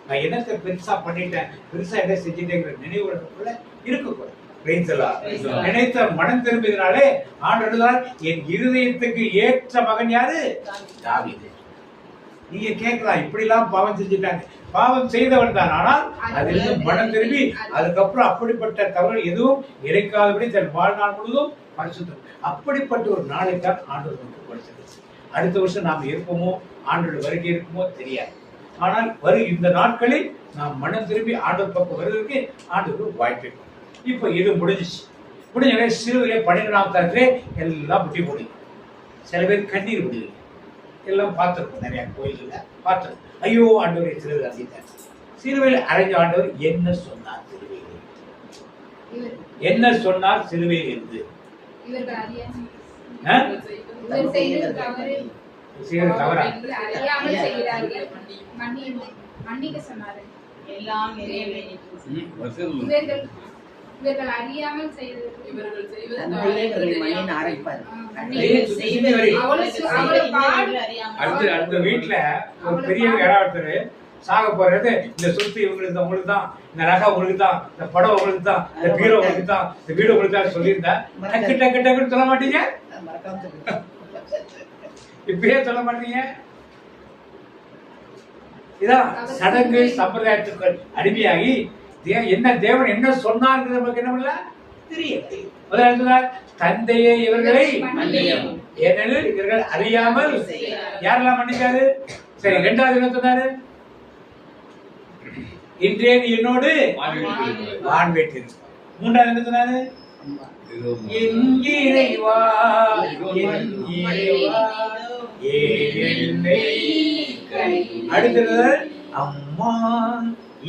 நான் என்னத்தை பெருசா பண்ணிட்டேன், பெருசா என்ன செஞ்சுட்டேங்கிற நினைவுக்குள்ள இருக்கக்கூடாது. நினைத்த மனம் திரும்பினாலே ஆண்டவர் என் இருதயத்துக்கு ஏற்ற மகன் யாரு? தாவீது. நீங்க கேட்கலாம், இப்படி எல்லாம் பாவம் செஞ்சுட்டாங்க. பாவம் செய்தவன் தான், ஆனால் அதிலிருந்து மனம் திரும்பி அதுக்கப்புறம் அப்படிப்பட்ட தவறு எதுவும் இழைக்காதபடி தன் வாழ்நாள் முழுவதும் பரிசுத்தம். அப்படிப்பட்ட ஒரு நாளைத்தான் ஆண்டவர் நமக்கு கொடுத்தது. அடுத்த வருஷம் நாம் இருப்போமோ, ஆண்டோட வருகை இருக்குமோ தெரியாது. ஆனால் இந்த நாட்களில் நாம் மனம் திரும்பி ஆண்டவர் பக்கம் வருவதற்கு ஆண்டவர் வாய்ப்பு. இப்போ இது முடிஞ்சிச்சு. முடிஞ்ச சிறுவிலே 12ஆம் தரத்திலே எல்லாம் முட்டி போடுங்க. சில பேர் கண்ணீர் விடுவீங்க. எல்லாம் பார்த்துருக்கோம், நிறைய கோயில்களில் பார்த்துருக்கோம். ஐயோ ஆண்டவரை சிறுவில் அறிந்தார். சிறுவையில் அறைஞ்ச ஆண்டவர் என்ன சொன்னார்? சிறுவையில் என்ன சொன்னார்? சிறுவையில் இருந்து தவறா மன்னிக்க சொன்னாரு. எல்லாம் நிறைவேறிற்று. இவர்கள் அறியாமல் செய்தது. இவர்கள் செய்வது அடுத்த வீட்டுல ஒரு பெரிய யாராவது சாக போறது, இந்த சொத்து இவங்களுக்கு தான், உங்களுக்கு தான், இந்த நகை உங்களுக்கு தான், இந்த படம் உங்களுக்கு தான், இந்த பீரோ உங்களுக்கு தான், இந்த வீடு உங்களுக்கு தான் சொல்லியிருந்தா டக்கு டக்கு டக்குன்னு சொல்ல மாட்டீங்க? இப்பயே சொல்ல மாட்டீங்க? இதான் சடங்கு சம்பிரதாயத்துக்கு அடிமையாகி என்ன தேவன் என்ன சொன்னார் நமக்கு என்ன தெரியல. முதலாவது தந்தையே இவர்களை ஏனெனில் இவர்கள் அறியாமல். யாரெல்லாம் மன்னிக்காது? சரி, இரண்டாவது என்ன சொன்னாரு? இன்றே நீ என்னோடு வான்வேட்டிரு. மூன்றாவது என்ன சொன்னாரு? அடுத்தது அம்மா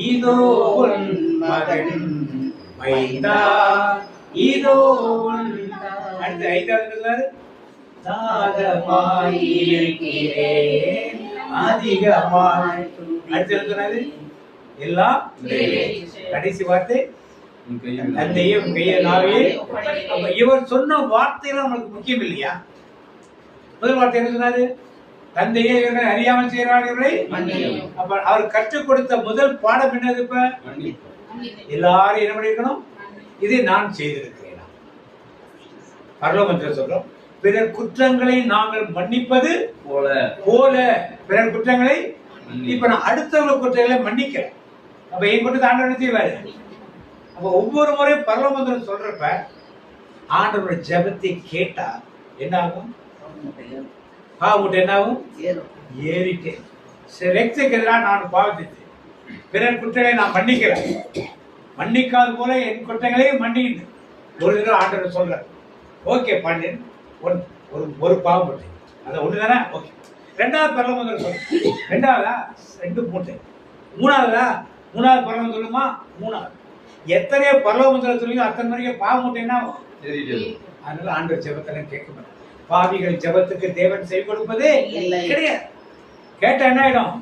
இதோ உன் மகன் மைந்தா இதோ உன். அடுத்து ஐந்தாவது தாகமாய் இருக்கிறேன் அதிகமாய். அடுத்து சொன்னாரு எல்லாம் கடைசி வார்த்தை தந்தையே கையை நாவே. இவர் சொன்ன வார்த்தையெல்லாம் நம்மளுக்கு முக்கியம் இல்லையா? முதல் வார்த்தை என்ன சொன்னாரு? தந்தையே இவர்கள் அறியாமல் செய்கிறார்களே. அப்ப அவர் கற்றுக் கொடுத்த முதல் பாடம் என்னது? இப்ப எல்லாரும் என்ன பண்ணிருக்கணும்? இதை நான் செய்திருக்கிறேன். பரலோகத்தில் சொல்றோம், பிறர் குற்றங்களை நாங்கள் மன்னிப்பது போல பிறர் குற்றங்களை. இப்ப நான் அடுத்தவங்க குற்றங்களை மன்னிக்கிறேன். அப்ப என் குற்றத்தை ஆண்டவர் செய்வாரு. அப்ப ஒவ்வொரு முறையும் பரலோகத்தில் சொல்றப்ப ஆண்டவரோட ஜெபத்தை கேட்டா என்ன ஆகும்? பாவமுட்டு என்ன ஆகும்? ஏறிட்டேன். ரக்தத்துக்கு எதிராக நான் பாவத்தை பிறர் குற்றங்களை நான் மன்னிக்கிறேன். மன்னிக்காது போல என் குற்றங்களே மன்னிக்கிட்டு ஒரு தடவை ஆண்டவர் சொல்றார். ஓகே பண்ணு, ஒரு பாவம் போட்டு அதை ஒண்ணு தானே. ஓகே, ரெண்டாவது பரலோகம் சொல்ல. ரெண்டாவதா? 2 மூட்டை. மூணாவது பரலோகம் சொல்லுமா? மூணாவது. எத்தனையோ பரலோகம் சொல்லுங்க, அத்தனை வரைக்கும் பாவம் மூட்டை என்ன ஆகும்? அதனால ஆண்டவர் ஜெபத்தெல்லாம் கேட்க மாட்டார். பாவிகள் ஜெபத்துக்கு தேவன் செவி கொடுப்பதே கிடையாது. கேட்ட என்ன ஆயிடும்?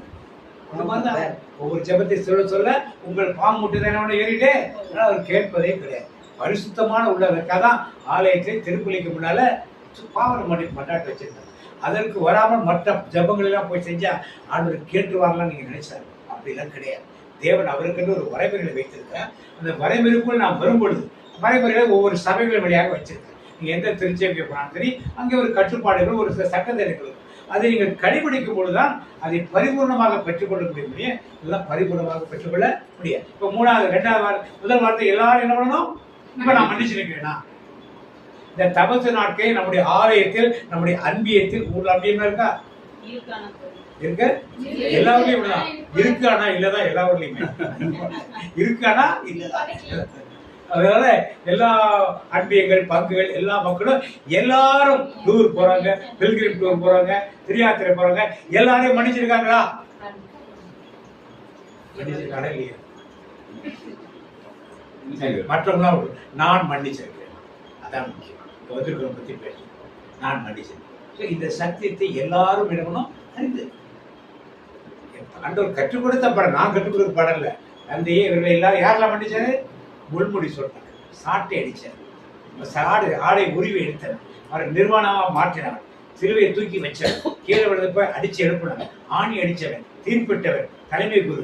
ஒவ்வொரு ஜெபத்தை சொல்ல சொல்ல உங்கள் பாவம் மூட்டை ஏறிட்டே. அவர் கேட்பதே கிடையாது. பரிசுத்தமான உள்ளதற்காக ஆலயத்தை திருப்பலிக்கு முன்னால பாவனை மன்னிப்பு மண்டாட்டு வச்சிருந்தாங்க. அதற்கு வராமல் மற்ற ஜபங்கள் எல்லாம் போய் செஞ்சா ஆண்டவர் கேட்டுவாரலாம் நீங்க நினைச்சாரு. அப்படிலாம் கிடையாது. தேவன் அவருக்குன்னு ஒரு வரைமுறைகளை வைத்திருக்கிறார். அந்த வரைமுறைக்குள் நாம் வரும்பொழுது வரைமுறைகளை ஒவ்வொரு சபைகள் வழியாக வச்சிருக்கேன். நீங்க எந்த திருச்சபைக்கு போனாலும் சரி, அங்கே ஒரு கட்டுப்பாடுகள், ஒரு சில சட்டத்தை இருக்கிறது. அதை நீங்கள் கடைபிடிக்கும் பொழுதுதான் அதை பரிபூர்ணமாக பெற்றுக்கொள்ள முடியும். இதெல்லாம் பரிபூர்ணமாக பெற்றுக்கொள்ள முடியாது. இப்ப முதல் வார்த்தை எல்லாரும் என்ன பண்ணணும்? இப்ப நான் மன்னிச்சிருக்கிறேனா? இந்த தபசு நாட்களை நம்முடைய ஆலயத்தில், நம்முடைய அன்பியத்தில் ஊர்ல அப்படின்னா இருக்கா? இருக்கு. எல்லா ஊர்லயும் இப்படிதான் இருக்கானா இல்லதான்? எல்லா ஊர்லயுமே இருக்கானா இல்லதான்? அதனால எல்லா அன்பியங்கள், பங்குகள், எல்லா மக்களும் எல்லாரும் டூர் போறாங்க, பில்கிரிம் டூர் போறாங்க, திரியாத்திரை போறாங்க. எல்லாரையும் மன்னிச்சிருக்காங்களா? மன்னிச்சிருக்காங்களா இல்லையா? மற்றவங்களாம் நான் மன்னிச்சிருக்கேன். அதான் முக்கியம். வந்திருக்கிறவங்க பத்தி பேசணும். நான் மன்னிச்சிருக்கேன். இந்த சத்தியத்தை எல்லாரும் இடணும் அறிந்து ஆண்டவர் கற்றுக் கொடுத்த படம், நான் கற்றுக் கொடுத்த படம் இல்ல. தந்தையே இவர்கள் எல்லாரும் யாரெல்லாம் மன்னிச்சாரு? முள்முடி சொன்னாங்க, சாட்டை அடிச்சாரு. ஆடை உருவி எடுத்தவன், அவரை நிர்வாணமா மாற்றினவன், சிலுவையை தூக்கி வச்சவன், கீழே விழுந்தப்ப அடிச்சு எழுப்பினவன், ஆணி அடிச்சவன், தீர்ப்பிட்டவன், தலைமை குரு,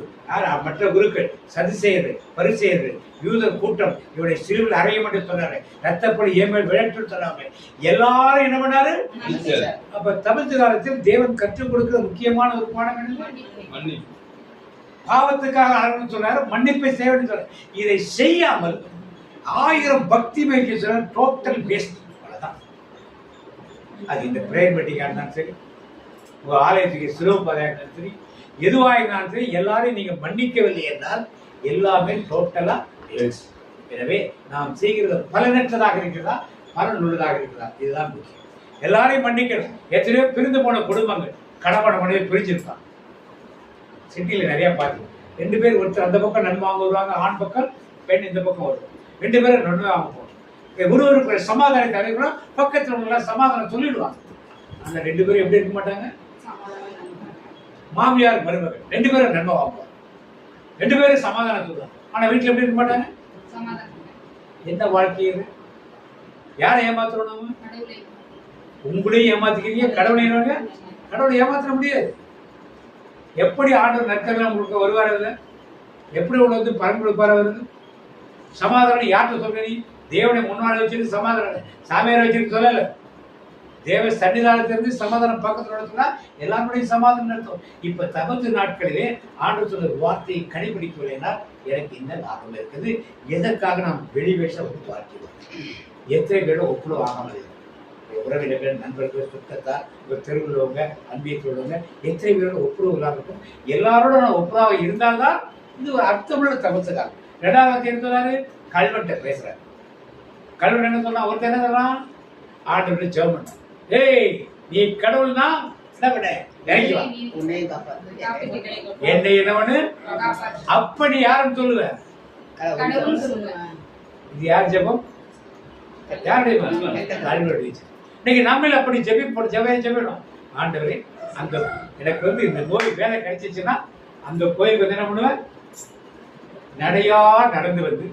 மற்ற குருக்கள், சதுசேயர்கள், பரிசேயர்கள், யூதர் கூட்டம் இவனை சிலுவில் அறையும் என்று சொன்னாரு. ரத்தப்படி ஏமேல் விழட்டு சொன்னாங்க. எல்லாரும் என்ன பண்ணாரு? அப்ப தபத்து காலத்தில் தேவன் கற்றுக் கொடுக்கிற முக்கியமான ஒரு பாடம் என்ன? பாவத்துக்காக ஆரம்பிச்சு சொன்னாரு, மன்னிப்பை செய்ய வேண்டும் சொன்னார். இதை செய்யாமல் 1000 பக்தி மைக்கு சொன்ன டோட்டல் வேஸ்ட். அவ்வளவுதான். அது இந்த பிரேயர் மீட்டிங்கா இருந்தாலும் சரி, உங்க ஆலயத்துக்கு சிலுவை பாதையாக இருந்தாலும் சரி, எதுவாக இருந்தாலும் சரி, எல்லாரையும் நீங்க மன்னிக்கவில்லை என்றால் எல்லாமே டோட்டலா வேஸ்ட். எனவே நாம் செய்கிறது பலனற்றதாக இருக்கிறதா, பலனுள்ளதாக இருக்கிறதா, இதுதான் முக்கியம். எல்லாரையும் மன்னிக்கணும். எத்தனையோ பிரிந்து போன குடும்பங்கள் கணவன் மனைவி பிரிஞ்சிருப்பாங்க. சிட்டியில் நிறைய பார்த்து 2 பேர் ஒருத்தர் அந்த பக்கம் நன்மை வாங்க வருவாங்க, ஆண் பக்கம் பெண் இந்த பக்கம் வருவாங்க, 2 பேரும் நன்மை வாங்க போகணும். ஒருவருக்கு சமாதானத்தை அறிவிக்கணும், பக்கத்தில் உள்ள சமாதானம் சொல்லிடுவாங்க. அந்த 2 பேரும் எப்படி இருக்க மாட்டாங்க? மாமியார் மருமகள் 2 பேரும் நன்மை வாங்குவாங்க, 2 பேரும் சமாதானம் சொல்லுவாங்க. ஆனா வீட்டுல எப்படி இருக்க மாட்டாங்க? என்ன வாழ்க்கை இது? யாரை ஏமாத்துறோம்? நாம உங்களையும் ஏமாத்திக்கிறீங்க, கடவுளை ஏமாற்ற முடியாது. எப்படி ஆண்டவர் நற்கரெல்லாம் உங்களுக்கு வருவார்? இல்லை எப்படி உள்ளது பலன் கொடுப்பார்? வருது சமாதானம் யார்கிட்ட சொல்ற? நீ தேவனை முன்னாடி வச்சுட்டு சமாதானம் சாமியாரை வச்சுட்டு சொல்லல. தேவ சன்னிதானத்திலிருந்து சமாதானம் பக்கத்துல சொன்னா எல்லாருடைய சமாதானம் நடத்தும். இப்ப தபத்து நாட்களிலே ஆண்டவர் சொல்ற வார்த்தையை கடைபிடிக்கவில்லைன்னா எனக்கு என்ன லாபம் இருக்குது? எதற்காக நாம் வெளி வேஷம் பார்க்கிறோம்? எத்தனை பேரும் ஒப்புழு ஆகாமல் உறவினர்கள், நண்பர்கள், சுத்தத்தார், தெருவில் உள்ளவங்க, அன்பியத்தில் உள்ளவங்க, எத்தனை பேரோட ஒப்புரவு இல்லாம இருக்கும். எல்லாரோட நான் ஒப்புராக இருந்தால்தான் இது ஒரு அர்த்தமுள்ள தபத்துக்காக. 2வது தெரிந்தாரு கல்வெட்டை பேசுறாரு. கல்வெட்டு என்ன சொன்னா? ஒருத்தர் என்ன சொல்றான்? ஆண்டவர்கள் ஜெபம் பண்ண, ஏய் நீ கடவுள்னா என்ன பண்ண? இறங்கி வா, என்னை என்னவனு அப்ப நீ யாருன்னு சொல்லுவ? இது யார் ஜெபம்? யாருடைய? கல்வெட்டு. இன்னைக்கு நம்மள அப்படி ஜெபிக்கணும். ஆண்டவரே, அந்த எனக்கு வந்து இந்த நோய் வேலை கிடைச்சிச்சுன்னா அந்த கோயிலுக்கு வந்து என்ன பண்ணுவேன்? நடையா நடந்து வந்து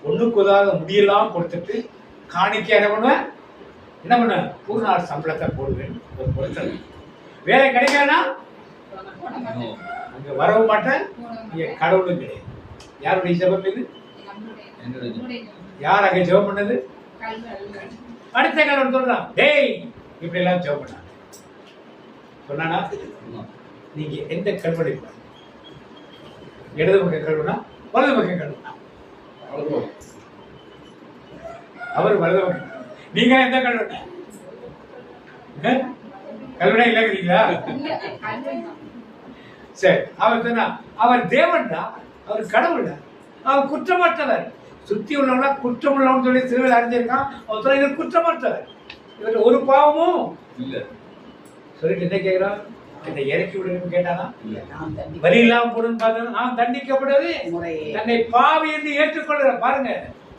ஒண்ணுக்கு உதவாத முடியெல்லாம் கொடுத்துட்டு காணிக்க என்ன பண்ணுவேன்? என்ன பண்ணுவேன்? ஒரு நாள் சம்பளத்தை போடுவேன். ஒரு பொருத்தம் வேலை கிடைக்காதா அங்க வரவும் மாட்டேன். கடவுளும் கிடையாது. யாருடைய ஜெபம் இது? யார் அங்க ஜெபம் பண்ணது? அடுத்த கல்வன் சொல்றான், டேய் இப்படி எல்லாம் ஜெபம் பண்ண சொன்னானா? நீங்க எந்த கல்வனை இடது பக்கம் கல்வனா வலது பக்கம் கல்வனா? அவர் வலது பக்கம். நீங்க எந்த கல்வன? கல்வனா இல்லைங்கிறீங்களா? சரி, அவர் சொன்னா அவர் தேவன் தான், அவர் கடவுள் தான், அவர் குற்றமற்றவர். சுத்தி உள்ளவனா குற்றம் உள்ளவன் சொல்லி சிறுவில் அறிஞ்சிருக்கான். அவர் இவர் குற்றமற்றவர், இவர் ஒரு பாவமும் இல்ல சொல்லிட்டு என்ன கேட்கிறான்? என்னை இறக்கி விடுன்னு கேட்டானா? வலி இல்லாம போடுன்னு பார்த்தா நான் தண்டிக்கப்படுவது தன்னை பாவி என்று ஏற்றுக்கொள்கிறார். பாருங்க,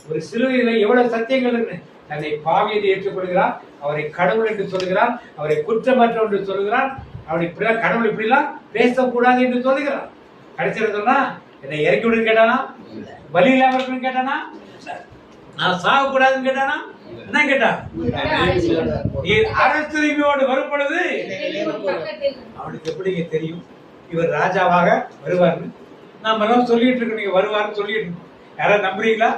ஒரு சிலுவையில எவ்வளவு சத்தியங்கள் இருக்கு. தன்னை பாவி என்று ஏற்றுக்கொள்கிறார், அவரை கடவுள் என்று சொல்கிறார், அவரை குற்றமற்ற என்று சொல்கிறார், அவரை இப்படிலாம் கடவுள் இப்படிலாம் பேசக்கூடாது என்று சொல்லுகிறார். கடைசியில் சொன்னா என்னை இறக்கி விடுன்னு கேட்டானா? வலி இல்லாம இருக்குன்னு கேட்டானா? நான் சாகக்கூடாதுன்னு கேட்டானா? என்ன கேட்டா? நீ அரசுரிமையோடு வரும் பொழுது அவனுக்கு எப்படிங்க தெரியும் இவர் ராஜாவாக வருவார்னு? நாம எல்லாம் சொல்லிட்டு இருக்கோம், நீங்க வருவார்னு சொல்லிட்டு இருக்கோம். யாராவது நம்புறீங்களா?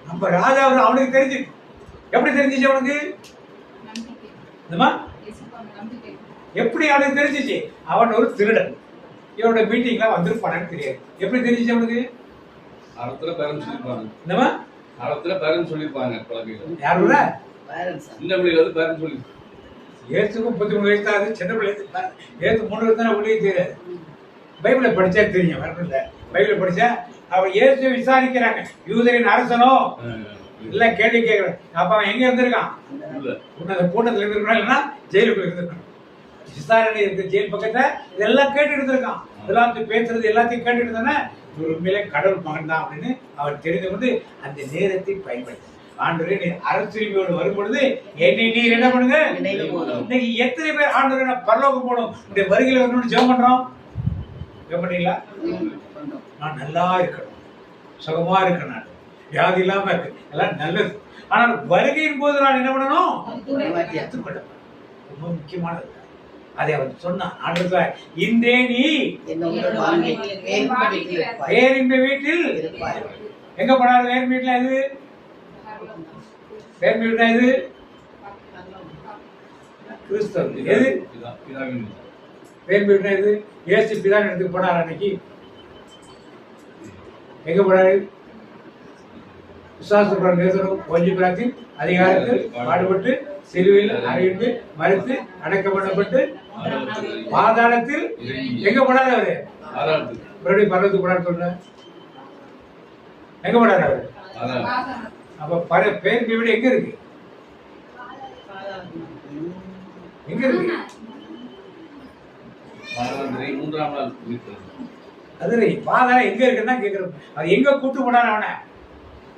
நம்ம ராஜா அவனுக்கு தெரிஞ்சு. எப்படி தெரிஞ்சிச்சு அவனுக்கு? எப்படி அவனுக்கு தெரிஞ்சிச்சு? அவன் ஒரு திருடன், இவனோட மீட்டிங்ல வந்திருப்பானு தெரியாது. எப்படி தெரிஞ்சிச்சு அவனுக்கு? அறத்துல பேரண்ட்ஸ் சொல்லிருப்பாங்க. என்னமா அறத்துல பேரண்ட்ஸ் சொல்லிருப்பாங்க. குழந்தைகள் யாரோட சின்ன பிள்ளைகள் வந்து பேரண்ட்ஸ் சொல்லி. ஏசுக்கும் 33 வயசு தான். சின்ன பிள்ளை ஏசு 3 வருஷம் தான் உள்ளே தெரியாது. பைபிளை படிச்சா தெரியும். வரணும் இல்ல, பைபிளை படிச்சா அவன் இயேசுவை விசாரிக்கிறாங்க. யூதரின் அரசனோ எல்லாம் கேள்வி கேட்கிறான். அப்ப அவன் எங்க இருந்திருக்கான்? அந்த கூட்டத்துல இருந்திருக்கான், இல்லைன்னா ஜெயிலுக்குள்ள இருந்திருக்கான். விசாரணை இருக்கு ஜெயில் பக்கத்துல. இதெல்லாம் கேட்டு இருந்திருக்கான். எல்லாத்தையும் பேசுறது எல்லாத்தையும் கேட்டு இருந்தானே இவர் உண்மையிலே கடவுள் மகன் தான் அப்படின்னு அவர் தெரிந்து கொண்டு அந்த நேரத்தை பயன்படுத்த ஆண்டவரே நீ அரசுரிமையோடு வரும் பொழுது என்னை நீர் என்ன பண்ணுங்க? இன்னைக்கு எத்தனை பேர் ஆண்டவரே பரலோகம் போடும் இந்த வருகையில் வரணும்னு ஜெபம் பண்றோம்? ஜெபம் பண்ணீங்களா? நான் நல்லா இருக்கணும், சுகமா இருக்கணும், வியாதி இல்லாம இருக்கு, எல்லாம் நல்லது. ஆனால் வருகையின் போது நான் என்ன பண்ணணும்? ஏற்றுக்கொள்ள ரொம்ப முக்கியமானது. அதை அவர் சொன்னான். ஆண்டவரே, இன்றே நீ வேறு இந்த வீட்டில் எங்க போனாரு? வேறு வீட்டுல எது? வேறு வீட்டுல எது? கிறிஸ்தவ எது? வேறு வீட்டுல எது? இயேசு பிதான் இடத்துக்கு போனார். அன்னைக்கு எங்க போனாரு? விசுவாசப்படும் நேசரும் கொஞ்சம் அதிகாரத்தில் பாடுபட்டு சிலுவையில் அறையிட்டு மறுத்து அடக்கம் பண்ணப்பட்டு பாதாளத்தில் எங்க போனாரு? அவரு மறுபடியும் பரவத்து போனாரு சொல்ற எங்க போனாரு அவரு? அப்ப பேர் வீடு எங்க இருக்கு? எங்க இருக்கு? அது பாதாளம் எங்க இருக்குன்னு கேக்குறோம். அது எங்க கூட்டு போனாரு அவனை?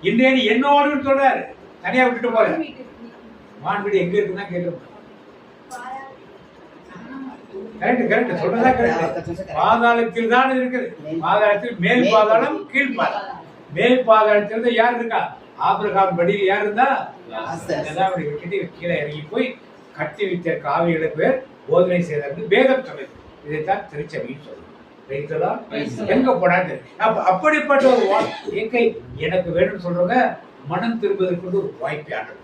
இன்றே நீ என்னோடு சொல்றாரு, தனியா விட்டுட்டு போற. மான் வீடு எங்க இருக்குன்னா கேட்கிறோம். கரெக்ட் சொல்றதா கரெக்ட். பாதாளத்தில் தான் இருக்குது. பாதாளத்தில் மேல் பாதாளம் கீழ் பாதாளம். மேல் பாதாளத்தில் யார் இருக்கா? ஆபிரகாம் படியில் யார் இருந்தா? விட்டுட்டு கீழே இறங்கி போய் கட்டி வைத்த காவிகளை பேர் போதனை செய்தார் வேதம் சொல்லுது. இதைத்தான் திருச்சபையும் சொல்லுது. எங்க போனாரு? அப்படிப்பட்ட ஒரு இயற்கை எனக்கு வேணும்னு சொல்றவங்க மனம் திரும்புவதற்கு ஒரு வாய்ப்பு ஆனது.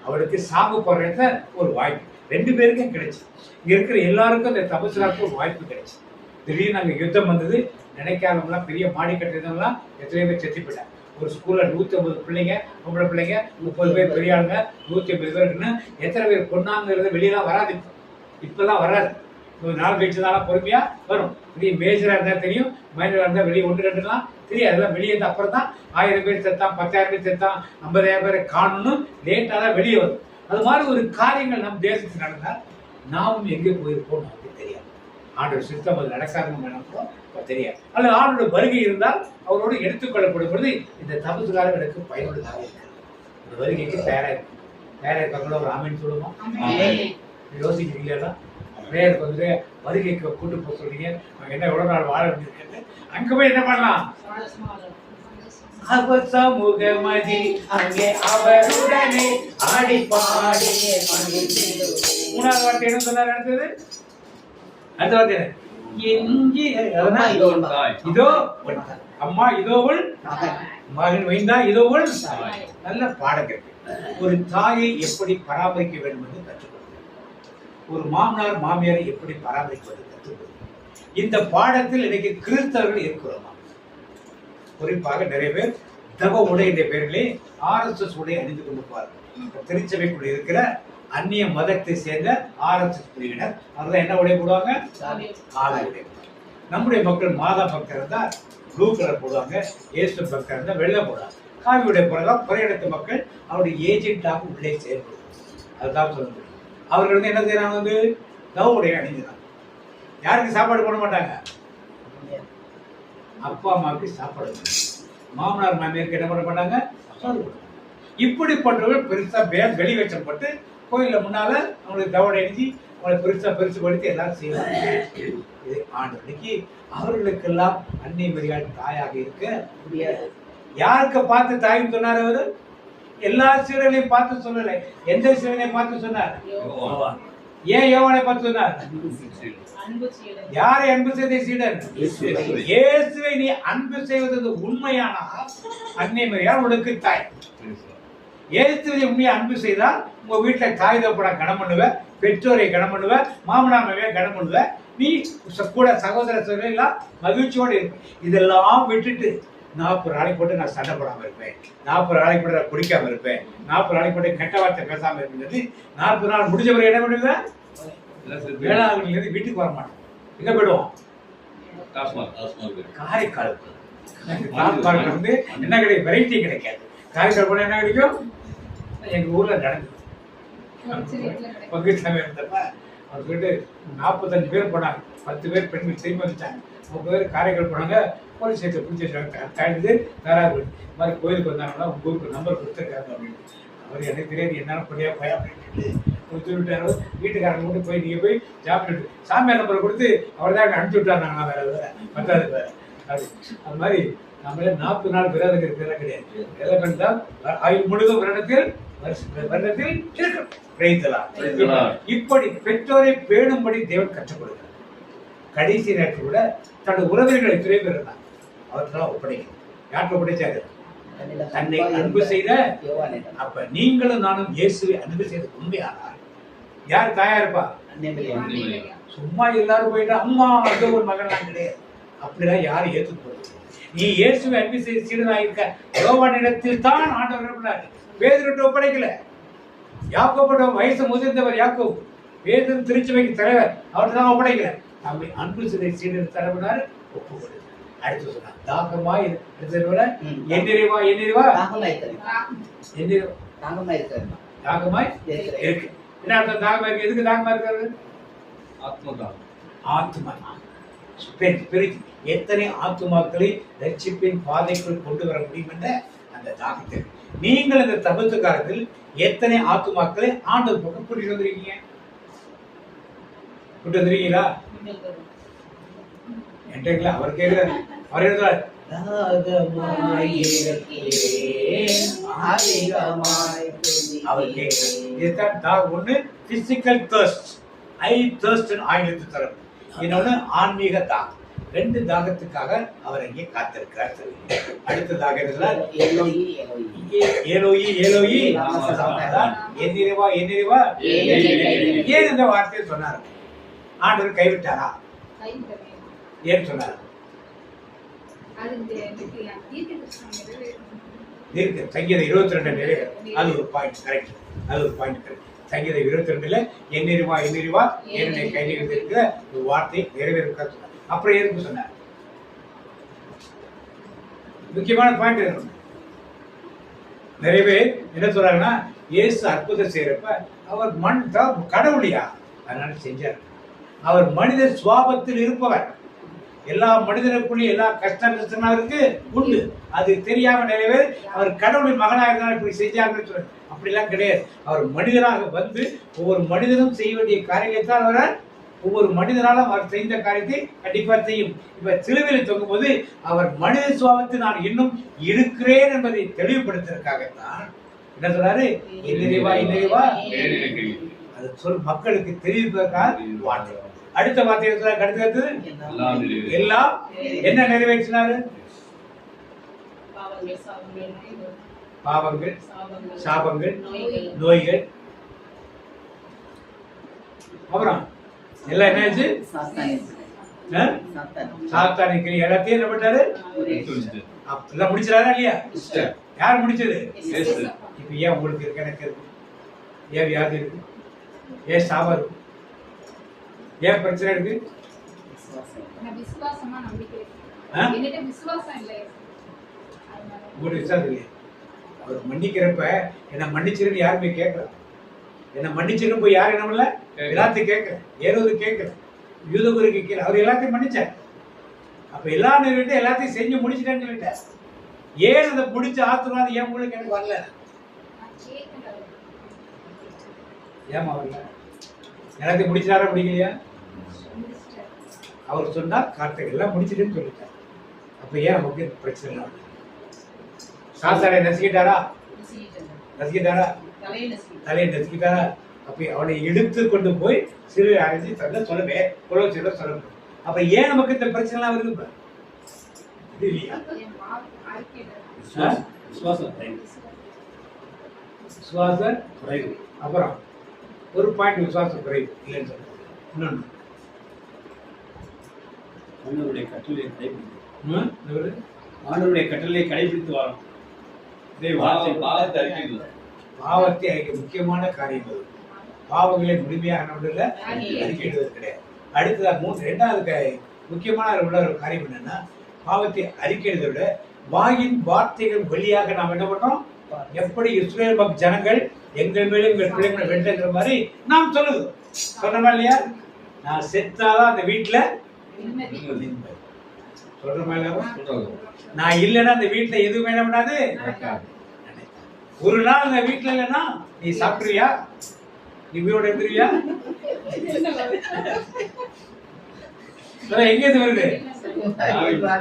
அவருக்கு சாகு போடுறத ஒரு வாய்ப்பு ரெண்டு பேருக்கும் கிடைச்சு. இங்க இருக்கிற எல்லாருக்கும் அந்த தபசுராக்கு ஒரு வாய்ப்பு கிடைச்சு. திடீர்னு அங்க யுத்தம் வந்தது. நினைக்காதவங்களாம் பெரிய மாடி கட்டினவங்களாம் எத்தனையோ பேர் செத்து போயிட்டாங்க. ஒரு ஸ்கூல்ல 150 பிள்ளைங்க, பொம்பளை பிள்ளைங்க, 30 பேர் பெரிய ஆளுங்க, 150 பேருக்குன்னு எத்தனை பேர் கொண்டாங்கிறது வெளியெல்லாம் வராது. இப்பெல்லாம் வராது. ஒரு நாள் கழிச்சுதான் பொறுமையா வரும். பெரிய மேஜரா இருந்தா தெரியும், மைனரா இருந்தா வெளியே 1-2 தெரியும். அதெல்லாம் வெளியே அப்புறம் தான் 1000 பேர் செத்தான், 10,000 பேர் செத்தான், 50,000 பேரை காணணும் லேட்டா தான் வெளியே வரும். அது மாதிரி ஒரு காரியங்கள் நம் தேசத்துக்கு நடந்தால் நாமும் எங்கே போயிருப்போம் நமக்கு தெரியாது. ஆண்டோட சித்தம் அது நடக்காதுன்னு நினைப்போம் தெரியாது. அல்லது ஆண்டோட வருகை இருந்தால் அவரோடு எடுத்துக்கொள்ளப்படும் பொழுது இந்த தபசுகாரம் எனக்கு பயனுள்ளதாக இருக்கு. இந்த வருகைக்கு தயாராக ஒரு ஆமீன் சொல்லுவோம். யோசிக்கிறீங்களா? பிரேயருக்கு வந்து வருகைக்கு கூட்டு போக சொல்றீங்க. என்ன எவ்வளவு நாள் வாழ வேண்டியிருக்கிறது. அங்க போய் என்ன பண்ணலாம்? அவர் சமூகமதி அங்கே அவருடனே ஆடி பாடி. மூணாவது வார்த்தை என்ன சொன்னார்? அடுத்தது அடுத்த வார்த்தை இதோ அம்மா, இதோவள் மகன் வைந்தா, இதோவள் நல்ல பாடங்கள். ஒரு தாயை எப்படி பராமரிக்க வேண்டும் என்று கற்றுக்கொள்ளும். ஒரு மாமனார் மாமியாரை எப்படி பராமரிப்பது கற்றுக்கொள்ளும். இந்த பாடத்தில் இன்னைக்கு கிறிஸ்தவர்கள் இருக்கிறோம். குறிப்பாக நிறைய பேர் தவ உடை என்ற பெயரிலே RSS உடை அணிந்து கொண்டிருப்பார்கள். திருச்சபைக்குள்ள இருக்கிற அந்நிய மதத்தை சேர்ந்த RSS பிரிவினர் அவர்கள் என்ன உடை போடுவாங்க? காவி உடை. நம்முடைய மக்கள் மாதா பக்தர் இருந்தா ப்ளூ கலர் போடுவாங்க, இயேசு பக்தர் இருந்தா வெள்ளை போடுவாங்க. காவி உடை போடலாம். புறையிடத்து மக்கள் அவருடைய ஏஜென்டாக உள்ளே செயல்படுவாங்க. அதுதான் சொல்ல முடியும். அவர்கள் வந்து என்ன செய்யறாங்க? வந்து தவ உடைய அணிஞ்சுறாங்க. யாருக்கு சாப்பாடு போட மாட்டாங்க? அப்பா அம்மாவுக்கு சாப்பாடு, மாமனார் மாமியாருக்கு என்ன பண்ண மாட்டாங்க? இப்படிப்பட்டவர்கள் பெருசா வெளி வச்சப்பட்டு கோயில முன்னால அவங்களுக்கு தவணை எழுதி அவங்களை பெருசு படுத்தி எல்லாரும் செய்வாங்க. இது ஆண்டவனுக்கு அவர்களுக்கெல்லாம் அன்னை மரியாதை தாயாக இருக்க முடியாது. யாருக்கு பார்த்து தாயின்னு சொன்னார்? அவரு எல்லா சீடர்களையும் பார்த்து சொல்லலை. எந்த சீடனை பார்த்து சொன்னார்? ஏன் யோவானை பார்த்து சொன்னார்? யாரை அன்பு செய்த சீடன்? இயேசுவை நீ அன்பு செய்வது உண்மையானால் அன்னை மரியாதை உனக்கு தாய். இயேசுவை உண்மையை அன்பு செய்தால் உங்க வீட்டுல தாய் தகப்பனை கனம் பண்ணுவ, பெற்றோரை கனம் பண்ணுவ, மாமனாமையை கனம் பண்ணுவ. நீ கூட சகோதர எல்லாம் மகிழ்ச்சியோடு இருப்ப. இதெல்லாம் விட்டுட்டு 40 நாளைக்கு போட்டு நான் சண்டை போடாம இருப்பேன், 40 நாளைக்கு போட்டு நான் குடிக்காம இருப்பேன், 40 நாளைக்கு போட்டு கெட்ட வார்த்தை பேசாம இருப்பது. 40 நாள் முடிஞ்ச பிறகு என்ன பண்ணுவேன்? வேளாண்மையிலிருந்து வீட்டுக்கு வர மாட்டோம். எங்க போயிடுவோம்? காரைக்கால். வந்து என்ன கிடைக்கும்? வெரைட்டி கிடைக்காது. காரைக்கால் போனா என்ன கிடைக்கும்? எங்க ஊர்ல நடந்தது பங்கு சமயம் இருந்தப்ப அவர் சொல்லிட்டு 45 பேர் போனாங்க. 10 பேர் பெண்கள் திரும்பி வந்துட்டாங்க. 30 பேர் காரைக்கால் போனாங்க. போலீஸ் ஸ்டேஷன் பிடிச்சி வச்சாங்க. தராது மாதிரி கோயிலுக்கு வந்தாங்கன்னா உங்க ஊருக்கு நம்பர் கொடுத்துருக்காங்க அப்படின்னு. அவர் எனக்கு தெரியாது என்னன்னு பண்ணியா போய் அப்படின்னு சொல்லிட்டாரு. வீட்டுக்காரங்க கூட போய் நீங்க போய் ஜாப்பிட்டு சாமியார் நம்பரை கொடுத்து அவர் தான் அனுப்பிச்சு விட்டாரு. நாங்கள் வேற வேற பத்தாது வேற அது மாதிரி நம்மள 40 நாள் விரதம் இருக்கிறதா கிடையாது. விரதம் என்றால் ஆயுள் முழுதும் வருடத்தில் இருக்கணும். Praise the Lord. இப்படி பெற்றோரை பேணும்படி தேவன் கற்றுக் கொடுக்கிறார். கடைசி நேரத்தில் கூட தன்னுடைய உறவினர்களை துறை பெறுறார். அவர்களால் ஒப்படைக்கணும். யாருக்கு ஒப்படைச்சாரு? தன்னை அன்பு செய்த. அப்ப நீங்களும் நானும் இயேசுவை அன்பு செய்த உண்மையானார் யார் தாயா இருப்பா? சும்மா எல்லாரும் போயிட்டா அம்மா அந்த ஒரு மகன்லாம் கிடையாது. அப்படிலாம் யாரும் ஏற்றுக்கொள்வது. நீ இயேசுவை அன்பு செய்த சீடனாயிருக்க யோவானிடத்தில் தான் ஆண்டவர் இருக்கிறார். பேதுருவிட்ட ஒப்படைக்கல. யாக்கோபோட வயசு முதிர்ந்தவர் யாக்கோபு, பேதுரு திருச்சபைக்கு தலைவர், அவர்கிட்ட தான் ஒப்படைக்கல. நம்மை அன்பு செய்த சீடர் தலைவனார் ஒப்புக்கொடு. அடுத்து சொன்னார் தாகமாய் எண்ணிறைவா தாகமாய் இருக்கு. என்ன அர்த்தம் தாகமா இருக்கு? எதுக்கு தாகமா இருக்காரு? ஆத்மா எத்தனை ஆத்துமாக்களை ரட்சிப்பின் பாதைக்குள் கொண்டு வர முடியும் என்ற அந்த தாகத்தில் நீங்கள் இந்த தபத்து காலத்தில் எத்தனை ஆத்துமாக்களை ஆண்டவர் பக்கம் கூட்டிட்டு வந்திருக்கீங்க? கூட்டு வந்திருக்கீங்களா? என்றீங்களா? அவர் கேட்கிறார். அவர் எழுதுறார் அவர் கேட்கிறார். இதுதான் தாகம். ஒண்ணு பிசிக்கல் தர்ஸ்ட், ஐ தர்ஸ்ட் ஆங்கிலத்து தரம். இன்னொன்னு ஆன்மீக தாகம். ரெண்டு தாகத்துக்காக அவர் அங்கே காத்திருக்கிறார். அடுத்ததாக இருக்கிறார் ஏலோயி எண்ணிறைவா ஏன் இந்த வார்த்தையை சொன்னார்? ஆண்டவர் கைவிட்டாரா? ஏன் சொன்னார்? சங்கீதம் 22 நிறைவேறும். அது ஒரு பாயிண்ட் கரெக்ட். சங்கீதம் 22ல எண்ணிறைவா என்னுடைய கையில் இருக்கிற ஒரு வார்த்தை நிறைவேறும் சொன்னார். அப்புறம் எதுக்கு சொன்னார்? முக்கியமான பாயிண்ட் நிறைய பேர் என்ன சொல்றாங்கன்னா, இயேசு அற்புதம் செய்யறப்ப அவர் மண் கடவுளியா அதனால செஞ்சார். அவர் மனித சுவாபத்தில் இருப்பவர். எல்லா மனிதனுக்குள்ளே எல்லா கஷ்டங்களுக்கு உண்டு. அது தெரியாம நிறைய பேர் அவர் கடவுளின் மகனாக இருந்தாலும் இப்படி செஞ்சாருன்னு சொல்றாரு. அப்படிலாம் கிடையாது. அவர் மனிதனாக வந்து ஒவ்வொரு மனிதனும் செய்ய வேண்டிய காரியத்தைத்தான் அவர் ஒவ்வொரு மனிதனாலும் அவர் செய்த காரியத்தை கண்டிப்பா செய்யும். இப்ப சிலுவையில் தொங்கும் போது அவர் மனித சுவாபத்தில் நான் இன்னும் இருக்கிறேன் என்பதை தெளிவுபடுத்துவதற்காகத்தான் என்ன சொல்றாரு? எண்ணிறைவா அது சொல் மக்களுக்கு தெரிவிப்பதற்காக வார்த்தை. அடுத்த வார்த்தை அடுத்தது எல்லாம் என்ன நிறைவேற்றினாரு? பாவங்கள், சாபங்கள், நோய்கள். அப்புறம் எல்லாம் என்னாச்சு? சாத்தானிக்கு எல்லாத்தையும் என்ன பண்ணாரு? எல்லாம் முடிச்சாரா இல்லையா? யார் முடிச்சது? இப்ப ஏன் உங்களுக்கு இருக்கு, எனக்கு இருக்கு, ஏன் வியாதி இருக்கு, ஏன் சாபம் இருக்கு, ஏன் பிரச்சனை இருக்கு? உங்களுக்கு விசுவாசம் இல்லையா? அவர் மன்னிக்கிறப்ப என்ன மன்னிச்சிருன்னு யாருமே கேட்கல. என்ன மன்னிச்சிருன்னு போய் யாரும் என்ன பண்ணல? எல்லாத்தையும் கேட்கல. ஏறுவது கேட்கல. யூதகுரு கேட்கல. அவர் எல்லாத்தையும் மன்னிச்சார். அப்ப எல்லாம் நிறைவேற்ற எல்லாத்தையும் செஞ்சு முடிச்சுட்டேன்னு சொல்லிட்டார். ஏன் அதை முடிச்சு ஆத்துறாது? ஏன் உங்களுக்கு எனக்கு வரல? ஏமா வரல? எல்லாத்தையும் முடிச்சாரா முடிக்கலையா? அவர் சொன்னா கார்த்திகை எல்லாம் முடிச்சிட்டுன்னு சொல்லிட்டார். அப்ப ஏன் நமக்கு பிரச்சனை? சாத்தாரை நசுக்கிட்டாரா? தலையை நசுக்கிட்டாரா? அப்ப அவனை இழுத்து கொண்டு போய் சிறு அரைஞ்சி தந்த சொல்லவே சொல்ல. அப்ப ஏன் நமக்கு இந்த பிரச்சனை எல்லாம் வருது? இல்லையா? விசுவாசம் குறைவு. அப்புறம் ஒரு பாயிண்ட் விசுவாசம் குறைவு இல்லைன்னு சொல்றது. இன்னொன்னு ஆண்டவருடைய கட்டளையை கடைபிடித்து வரோம். பாவத்தை அறிக்கை முக்கியமான காரியம். அது பாவங்களை முழுமையாக அறிக்கையிடுவது கிடையாது. அடுத்ததாக இரண்டாவது முக்கியமான உள்ள ஒரு காரியம் என்னன்னா, பாவத்தை அறிக்கையிடுவதை விட வாயின் வார்த்தைகள் வழியாக நாம் என்ன பண்ணோம்? எப்படி இஸ்ரேல் மக்கள் ஜனங்கள் எங்கள் மேலும் எங்கள் பிள்ளைங்களை வென்றங்கிற மாதிரி நாம் சொல்லுது. சொன்னமா இல்லையா? நான் செத்தாதான் அந்த வீட்டுல சொல்றமா இல்லையா? நான் இல்லைன்னா அந்த வீட்டுல எதுவுமே என்ன பண்ணாது. ஒரு நாள் அந்த வீட்டுல இல்லைன்னா நீ சாப்பிடுறியா? நீ வீயோட இருந்துருவியா? இதெல்லாம் எங்க இருந்து வருது?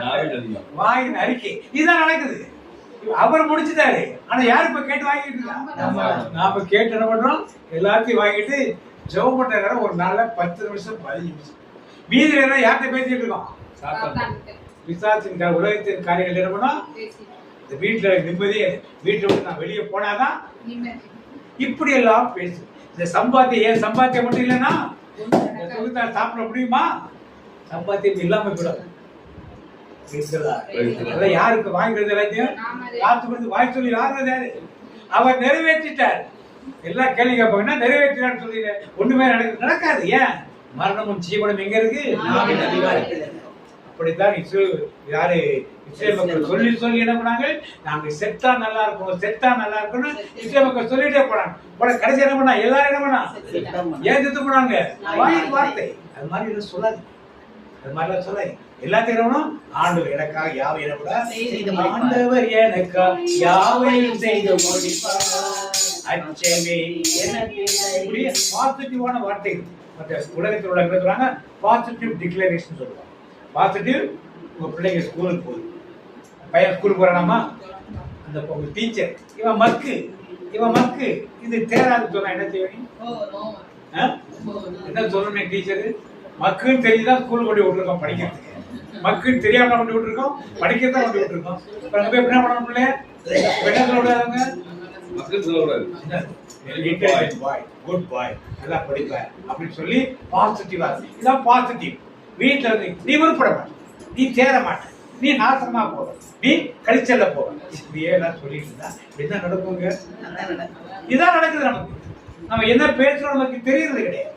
நாவில் அதிகம். வாயின் அறிக்கை. இதுதான் நடக்குது. அவர் முடிச்சுட்டாரு. ஆனா யாரு இப்ப கேட்டு வாங்கிட்டு இருக்கா? நாம கேட்டு என்ன பண்றோம்? எல்லாத்தையும் வாங்கிட்டு ஜெபம் பண்ற நேரம் ஒரு நாள்ல 10 நிமிஷம் 15 நிமிஷம் மீதி நேரம் யார்கிட்ட பேசிட்டு இருக்கோம்? விசாரிச்சின் உலகத்தின் காரியங்கள் என்ன பண்ணோம்? இந்த வீட்டுல நிம்மதியே, வீட்டை விட்டு நான் வெளியே போனாதான் இப்படி எல்லாம் பேசு. இந்த சம்பாத்தியம் ஏன் சம்பாத்தியம் மட்டும் இல்லைன்னா தொகுத்தால் சாப்பிட முடியுமா? சம்பாத்தியம் இல்லாம கூட யாருக்கு வாங்கிறது எல்லாத்தையும் காத்து கொடுத்து வாய் சொல்லி யாருறது யாரு? அவர் நிறைவேற்றிட்டார். எல்லாம் கேள்வி கேட்பாங்கன்னா நிறைவேற்றினார் சொல்லி ஒண்ணுமே நடக்காது. ஏன்? மரணமும் ஜீவனும் எங்க இருக்கு? அப்படித்தான் யாரு இஸ்ரேல் மக்கள் சொல்லி சொல்லி என்ன பண்ணாங்க? நாங்க செத்தா நல்லா இருக்கும், செத்தா நல்லா இருக்கும்னு இஸ்ரேல் மக்கள் சொல்லிட்டே போனாங்க. கடைசி என்ன பண்ணா? எல்லாரும் என்ன பண்ணா? ஏன் செத்து போனாங்க? வார்த்தை. அது மாதிரி சொல்லாது. அது மாதிரிலாம் சொல்லாது. எல்லாத்தையும் என்ன பண்ணணும்? ஆண்டவர் எனக்காக யாவை என்ன பண்ண? ஆண்டவர் எனக்காக யாவையும் செய்து முடிப்பார். அச்சமே எனக்கு இப்படி பாசிட்டிவான வார்த்தைகள். மற்ற உலகத்தில் உள்ள என்ன சொல்றாங்க? பாசிட்டிவ் டிக்ளரேஷன் சொல்லுவாங்க. பாசிட்டிவ். உங்க பிள்ளைங்க ஸ்கூலுக்கு போகுது, பையன் ஸ்கூலுக்கு போறானாமா, அந்த டீச்சர் இவன் மக்கு, இவன் மக்கு, இது தேராது சொன்னா என்ன செய்வீங்க? என்ன சொல்லணும்? டீச்சரு மக்குன்னு தெரிஞ்சுதான் ஸ்கூலுக்கு கொண்டு விட்டுருக்கோம் படிக்கிறதுக்கு. மக்குன்னு தெரியாம கொண்டு விட்டுருக்கோம், படிக்கிறதான் கொண்டு விட்டுருக்கோம். இப்ப நம்ம என்ன பண்ணணும்? பிள்ளைய என்ன சொல்றாங்க? மக்கள் சொல்லக்கூடாது. குட் பாய், நல்லா படிப்பார் அப்படின்னு சொல்லி பாசிட்டிவா. இதான் பாசிட்டிவ். வீட்டுல இருந்து நீ உருப்பட மாட்ட, நீ தேர மாட்ட, நீ நாசமா போவ, நீ கழிச்சல்ல போவ, இப்படியே எல்லாம் சொல்லிட்டு இருந்தா என்ன நடக்குங்க? இதான் நடக்குது நமக்கு. நம்ம என்ன பேசுறோம் நமக்கு தெரியறது கிடையாது.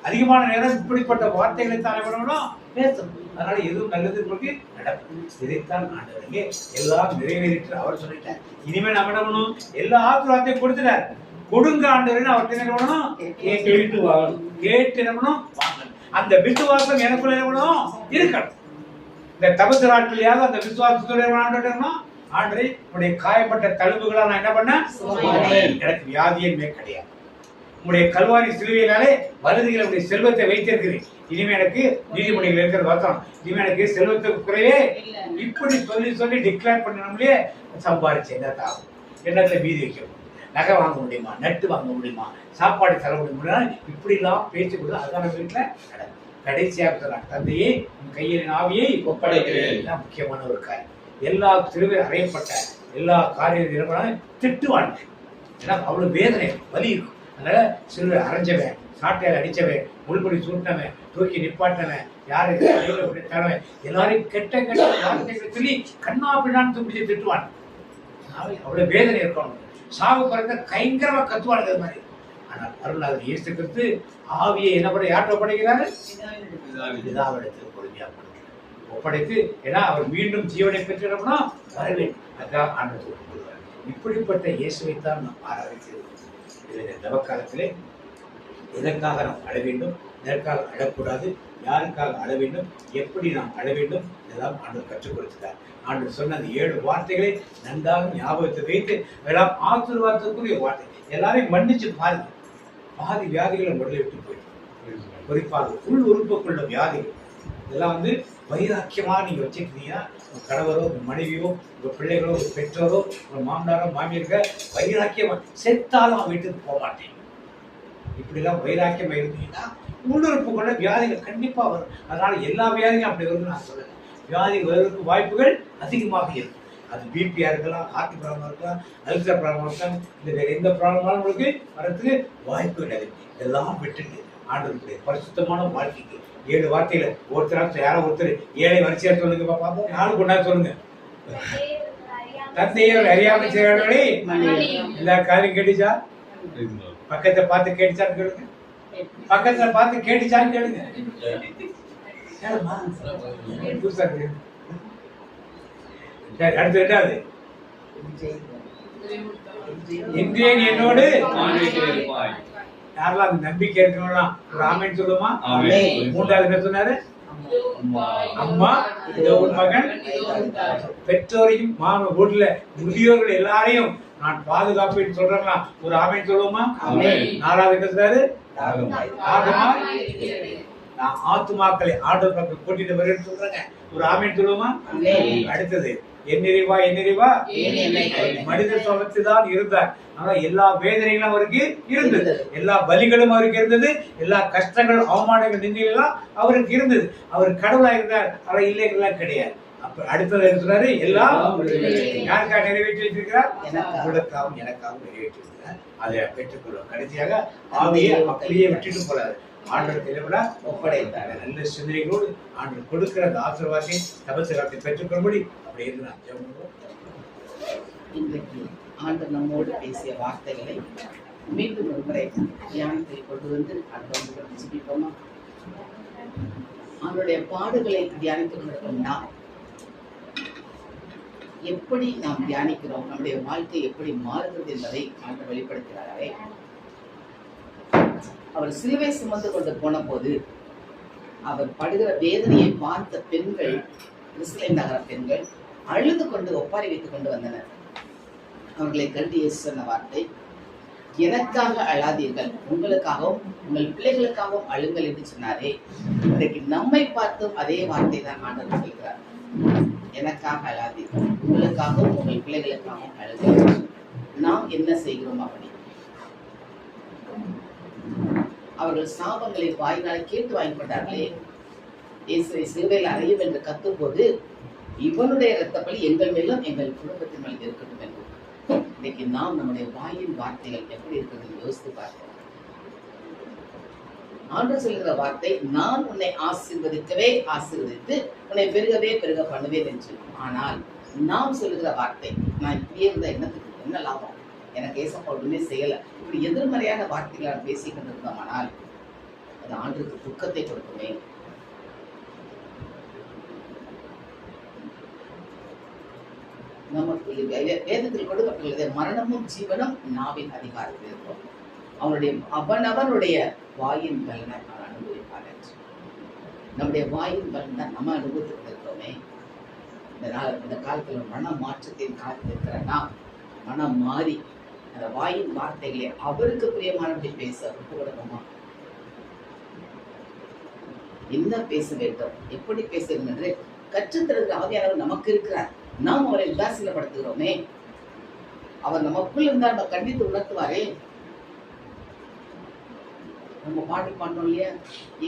அதிகமான நேரம் இப்படிப்பட்ட வார்த்தைகளை தான் பண்ணணும், பேசணும். அதனால எதுவும் நல்லது நமக்கு நடக்கும். இதைத்தான் ஆண்டவரே எல்லாம் நிறைவேறிட்டு அவர் சொல்லிட்டார். இனிமே நம்ம என்ன பண்ணணும்? எல்லா ஆசீர்வாதத்தையும் கொடுத்துட்டார். கொடுங்க ஆண்டவரே அவர்கிட்ட என்ன பண்ணணும்? கேட்டு வாங்கணும். கேட்டு என்ன பண்ணணும்? வாங்கணும். அந்த விசுவாசம் எனக்குள்ள என்ன பண்ணணும்? இருக்கணும். இந்த தபசு நாட்களையாவது அந்த விசுவாசத்தோட ஆண்டரை உடைய காயப்பட்ட தழும்புகளா நான் என்ன பண்ணேன்? எனக்கு வியாதியே கிடையாது. உங்களுடைய கல்வாரி சிலுவையினாலே வலதுகளுடைய செல்வத்தை வைத்திருக்கிறேன். இனிமே எனக்கு நீதிமொழிகள் இருக்கிறது வசனம். இனிமே எனக்கு செல்வத்துக்கு குறைவே இப்படி சொல்லி சொல்லி டிக்ளேர் பண்ணணும்லயே சம்பாதிச்சு என்னத்தாகும்? என்னத்தை மீதி வைக்கணும்? நகை வாங்க முடியுமா? நட்டு வாங்க முடியுமா? சாப்பாடு செலவு முடியுமா? இப்படி எல்லாம் பேசிக்கொண்டு அதுக்கான வீட்டுல கடைசியாக சொல்றாங்க, தந்தையே உன் கையில் ஆவியை ஒப்படைக்கிறேன். முக்கியமான ஒரு காரியம். எல்லா திருவே அறையப்பட்ட எல்லா காரியம் திட்டுவாங்க. ஏன்னா அவ்வளவு வேதனை வலி இருக்கும். அதனால சிறுவை அரைஞ்சவன், சாட்டையால் அடிச்சவன், முள்படி சூட்டினவன், தூக்கி நிப்பாட்டினவன், யாரை தரவன், எல்லாரையும் கெட்ட கெட்ட வார்த்தைகளை சொல்லி கண்ணா பின்னான்னு தூக்கி திட்டுவான். அவ்வளவு வேதனை இருக்கணும். சாவு பிறந்த பயங்கரமா கத்துவானுங்க அது மாதிரி. ஆனால் அருளாளர் இயேசு கிறிஸ்து ஆவியை என்ன பண்ண யார்கிட்ட ஒப்படைக்கிறாரு? பிதாவிடத்தில் பொறுமையாக ஒப்படைத்து, ஏன்னா அவர் மீண்டும் ஜீவனை பெற்றோம்னா வரவேன். அதுக்காக ஆண்டவர் கொடுக்கிறார். இப்படிப்பட்ட இயேசுவைத்தான் நாம் ஆராதிக்கிறோம். இந்த தவக்காலத்திலே எதற்காக நாம் அழ வேண்டும், எதற்காக அழக்கூடாது, யாருக்காக அழ வேண்டும், எப்படி நாம் அழ வேண்டும், இதெல்லாம் ஆண்டவர் கற்றுக் கொடுத்தார். ஆண்டவர் சொன்ன அந்த 7 வார்த்தைகளை நன்றாக ஞாபகத்தை வைத்து எல்லாம் ஆசீர்வாதத்துக்குரிய வார்த்தை. எல்லாரையும் மன்னிச்சு பாருங்க. பாதி வியாதிகளை உடலை விட்டு போயிடும். குறிப்பாக உள் உறுப்புக்குள்ள வியாதிகள் இதெல்லாம் வைராக்கியமா நீங்க வச்சுக்கிட்டீங்கன்னா உங்க கணவரோ, உங்க மனைவியோ, உங்க பிள்ளைகளோ, உங்க பெற்றோரோ, உங்க மாமனாரோ மாமியாருக்க வைராக்கியமா செத்தாலும் வீட்டுக்கு போக மாட்டேன். இப்படி எல்லாம் வைராக்கியமா இருந்தீங்கன்னா உள்ளுறுப்புக்குள்ள வியாதிகள் கண்டிப்பா வரும். அதனால எல்லா வியாதியும் அப்படி வரும்னு நான் சொல்றேன். வியாதி வருவதற்கு வாய்ப்புகள் அதிகமாக இருக்கும். அது பிபியா இருக்கலாம், ஹார்ட் ப்ராப்ளம் இருக்கலாம், அல்சர் ப்ராப்ளம் இருக்கலாம், இந்த வேற எந்த ப்ராப்ளமாலும் உங்களுக்கு வரதுக்கு வாய்ப்பு கிடையாது. இதெல்லாம் விட்டுட்டு ஆண்டவருடைய பரிசுத்தமான வாழ்க்கைக்கு 7 வார்த்தையில ஒருத்தர் யாரோ ஒருத்தர் 7 வரிசையா சொல்லுங்க பார்ப்போம். 4 கொண்டா சொல்லுங்க. தந்தையர் அறியாமல் செய்யறவர்களே எல்லா காரியம் கேட்டுச்சா? பக்கத்தை பார்த்து கேட்டுச்சான்னு கேளுங்க. பக்கத்துல பார்த்து கேட்டுச்சான்னு கேளுங்க. அடுத்து 2வது, இன்றைய என்னோடு யாரெல்லாம் நம்பிக்கை இருக்கணும் ஒரு ஆமேன்னு சொல்லுமா? 3வது என்ன சொன்னாரு? அம்மா, மகன், பெற்றோரையும் வீட்டுல முதியோர்கள் எல்லாரையும் நான் பாதுகாப்பேன்னு சொல்றேன்னா ஒரு ஆமேன்னு சொல்லுவோமா? 4வது என்ன சொன்னாரு? நான் ஆத்துமாக்களை ஆண்டவர் பக்கம் கூட்டிட்டு வருகிறேன்னு சொல்றாங்க. ஒரு ஆமீன் சொல்லுவோமா? அடுத்தது என்னிறைவா என்னிறைவா மனித சுவாபத்தில் தான் இருந்தார். ஆனா எல்லா வேதனைகளும் அவருக்கு இருந்தது, எல்லா பலிகளும் அவருக்கு இருந்தது, எல்லா கஷ்டங்கள் அவமானங்கள் நிந்தைகள் எல்லாம் அவருக்கு இருந்தது. அவர் கடவுளா இருந்தார், ஆனா இல்லைங்கெல்லாம் கிடையாது. அப்ப அடுத்தது இருக்கிறாரு, எல்லாம் யாருக்காக நிறைவேற்றி வச்சிருக்கிறார்? உங்களுக்காகவும் எனக்காகவும் நிறைவேற்றி இருக்கிறார். அதை பெற்றுக்கொள்ளும். கடைசியாக ஆவியை அப்படியே விட்டுட்டு போறாரு. ஆண்டவர் தெளிவுல ஒப்படைத்தார். நல்ல சிந்தனைகளோடு ஆண்டவர் கொடுக்கிற அந்த ஆசீர்வாதத்தை தபசுகாலத்தை பெற்றுக்கொள்ளும்படி அப்படி இருக்கிறார். இன்றைக்கு ஆண்டவர் நம்மோடு பேசிய வார்த்தைகளை மீண்டும் ஒரு முறை தியானத்தில் கொண்டு வந்து ஆண்டவர் ஜெபிப்போமா? அவருடைய பாடுகளை தியானித்துக் கொண்டிருக்கோம்னா எப்படி நாம் தியானிக்கிறோம், நம்முடைய வாழ்க்கை எப்படி மாறுகிறது என்பதை ஆண்டவர் வெளிப்படுத்துகிறாரே. அவர் சிலுவை சுமந்து கொண்டு போன போது அவர் படுகிற வேதனையை பார்த்த பெண்கள், இஸ்ரேல் நகர பெண்கள் அழுது கொண்டு ஒப்பாரி வைத்துக் கொண்டு வந்தனர். அவர்களை கண்டு இயேசு சொன்ன வார்த்தை, எனக்காக அழாதீர்கள், உங்களுக்காகவும் உங்கள் பிள்ளைகளுக்காகவும் அழுங்கள் என்று சொன்னாரே. இன்றைக்கு நம்மை பார்த்தும் அதே வார்த்தை தான் ஆண்டவர் சொல்கிறார். எனக்காக அழாதீர்கள், உங்களுக்காகவும் உங்கள் பிள்ளைகளுக்காகவும் அழுங்கள். நாம் என்ன செய்கிறோம்? அப்படி அவர்கள் சாபங்களை வாயினால கேட்டு வாங்கி கொண்டார்களே. இயேசுவை சிலுவையில் அறையும் என்று கத்தும் போது இவனுடைய இரத்தப்பழி எங்கள் மேலும் எங்கள் குடும்பத்தின் மேலும் இருக்கட்டும் என்று. இன்னைக்கு நாம் நம்முடைய வாயின் வார்த்தைகள் எப்படி இருக்கிறது யோசித்து பார்க்கிறோம். ஆண்டவர் சொல்கிற வார்த்தை, நான் உன்னை ஆசீர்வதிக்கவே ஆசீர்வதித்து உன்னை பெருகவே பெருக பண்ணுவேன் என்று. ஆனால் நாம் சொல்லுகிற வார்த்தை, நான் இப்படியே இருந்த எண்ணத்துக்கு என்ன லாபம், எனக்கு ஏசப்பா ஒன்றுமே செய்யல, இப்படி எதிர்மறையான வார்த்தைகளால் பேசிக் கொண்டிருந்தோமானால் அது ஆண்டுக்கு துக்கத்தை கொடுக்குமே. நமக்கு வேதத்தில் கொடுக்கப்பட்டுள்ளது, மரணமும் ஜீவனும் நாவின் அதிகாரத்தில் இருக்கும். அவனுடைய வாயின் பலனை அவன் அனுபவிப்பார். நம்முடைய வாயின் பலன் தான் நம்ம அனுபவித்துக் கொண்டிருக்கோமே. இந்த காலத்துல மன மாற்றத்தின் காலத்தில் இருக்கிறன்னா மனம் மாறி அந்த வாயின் வார்த்தைகளை அவருக்கு பிரியமானபடி பேச ஒப்பு கொடுக்கணுமா? என்ன பேச வேண்டும், எப்படி பேச வேண்டும் என்று கற்றுத்தருகிற ஆவியானவர் நமக்கு இருக்கிறார். நாம் அவரை உதாசீனப்படுத்துகிறோமே. அவர் நமக்குள் இருந்தால் நம்ம கண்டித்து உணர்த்துவாரே. நம்ம பாட்டு பாடணும் இல்லையா?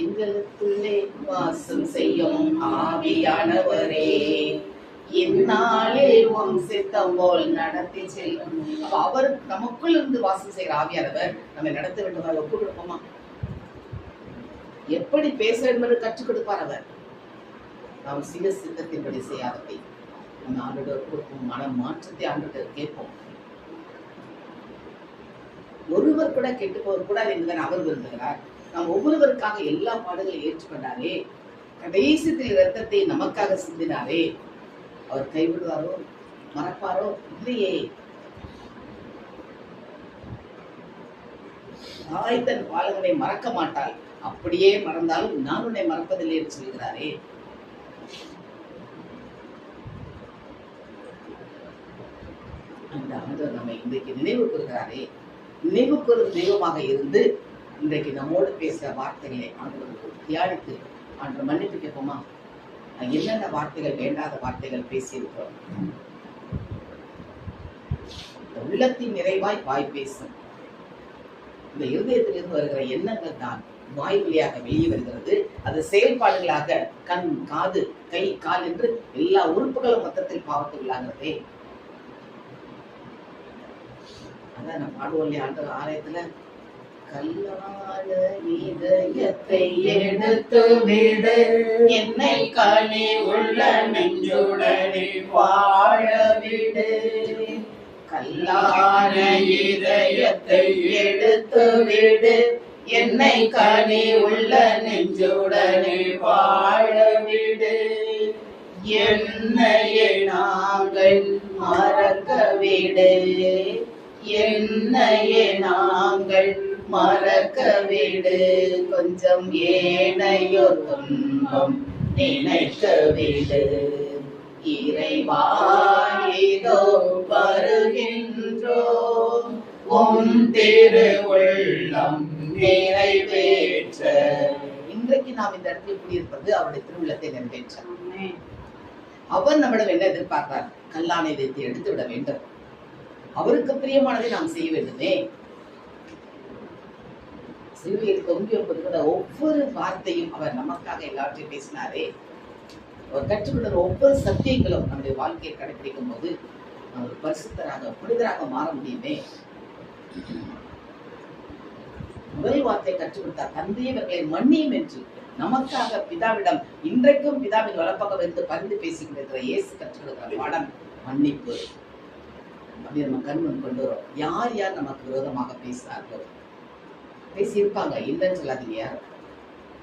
எங்களுக்குள்ளே வாசம் செய்யும் ஆவியானவரே, இந்நாளே உம் சித்தம் போல் நடத்தி செல்லும். அப்ப அவர் நமக்குள் இருந்து வாசம் செய்கிற ஆவியானவர் நம்மை நடத்த வேண்டும். ஒப்பு கொடுப்போமா? எப்படி பேச வேண்டும் என்று கற்றுக் கொடுப்பார் அவர். நாம் சில சித்தத்தின்படி செய்யாதவை நம்ம ஆண்டோட கொடுப்போம். மன மாற்றத்தை ஆண்டோட கேட்போம். ஒருவர் கூட கெட்டு போவது கூட என்பதன் அவர் விரும்புகிறார். நாம் ஒவ்வொருவருக்காக எல்லா பாடுகளையும் ஏற்றுக்கொண்டாரே. கடைசியில் இரத்தத்தை நமக்காக சிந்தினாரே. அவர் கைவிடுவாரோ, மறப்பாரோ? இல்லையே. தாய் தன் பாலகனை மறக்க மாட்டாள், அப்படியே மறந்தாலும் நான் உன்னை மறப்பதில்லை என்று சொல்கிறாரே. அந்த ஆண்டவர் நம்மை இன்றைக்கு நினைவு கூறுகிறாரே. நினைவு கூறும் தெய்வமாக இருந்து இன்றைக்கு நம்மோடு பேசுகிற வார்த்தைகளை ஆண்டவருக்கு தியானித்து ஆண்டவர் மன்னிப்பு கேட்போமா? என்னென்ன வார்த்தைகள், வேண்டாத வார்த்தைகள் பேசியிருக்கிறோம். உள்ளத்தின் நிறைவாய் வாய் பேசும். இந்த இருதயத்திலிருந்து வருகிற எண்ணங்கள் தான் வாய் வழியாக வெளியே வருகிறது. அது செயல்பாடுகளாக கண், காது, கை, கால் என்று எல்லா உறுப்புகளும் மொத்தத்தில் பாவத்தில் உள்ளாகிறதே. அதான் நான் பாடுவோம் இல்லையா ஆண்டவர் ஆலயத்துல, கல்லான இதயத்தை எடுத்து விடு, என்னை காணி உள்ள நெஞ்சுடனே வாழ விடு. கல்லான இதயத்தை எடுத்து விடு, என்னை காணி உள்ள நெஞ்சுடனே வாழ விடு. என்னையே நாங்கள் மறக்க விடு, என்னையே நாங்கள் மறக்க விடு. கொஞ்சம் ஏனையோர் துன்பம் நினைக்க விடு. இறைவா இதோ வருகின்றோம், உம் திரு உள்ளம் நிறைவேற்ற. இன்றைக்கு நாம் இந்த இடத்துல கூடியிருப்பது அவருடைய திருவுள்ளத்தை நிறைவேற்றார். அவர் நம்மிடம் என்ன எதிர்பார்க்கிறார்? கல்லானை வைத்து எடுத்து விட வேண்டும். அவருக்கு பிரியமானதை நாம் செய்ய வேண்டுமே. சிலுவையில் தொங்கி வருகிற ஒவ்வொரு வார்த்தையும் அவர் நமக்காக எல்லாவற்றையும் பேசினாரே. அவர் கற்றுக்கொண்ட ஒவ்வொரு சத்தியங்களும் நம்முடைய வாழ்க்கையை கடைபிடிக்கும் போது அவர் பரிசுத்தராக புனிதராக மாற முடியுமே. முதல் வார்த்தை கற்றுக் கொடுத்தார், தந்தையவர்களை மன்னியும் என்று நமக்காக பிதாவிடம் இன்றைக்கும் பிதாவின் வலப்பக்கம் இருந்து பரிந்து பேசிக் கொண்டிருக்கிற இயேசு கற்றுக் கொடுக்கிற பாடம் மன்னிப்பு. அப்படி நம்ம கண்முன் கொண்டு வரோம். யார் யார் நமக்கு விரோதமாக பேசினார்களோ, பேசியிருப்பாங்க, இல்லைன்னு சொல்லாதீங்க. யாரும்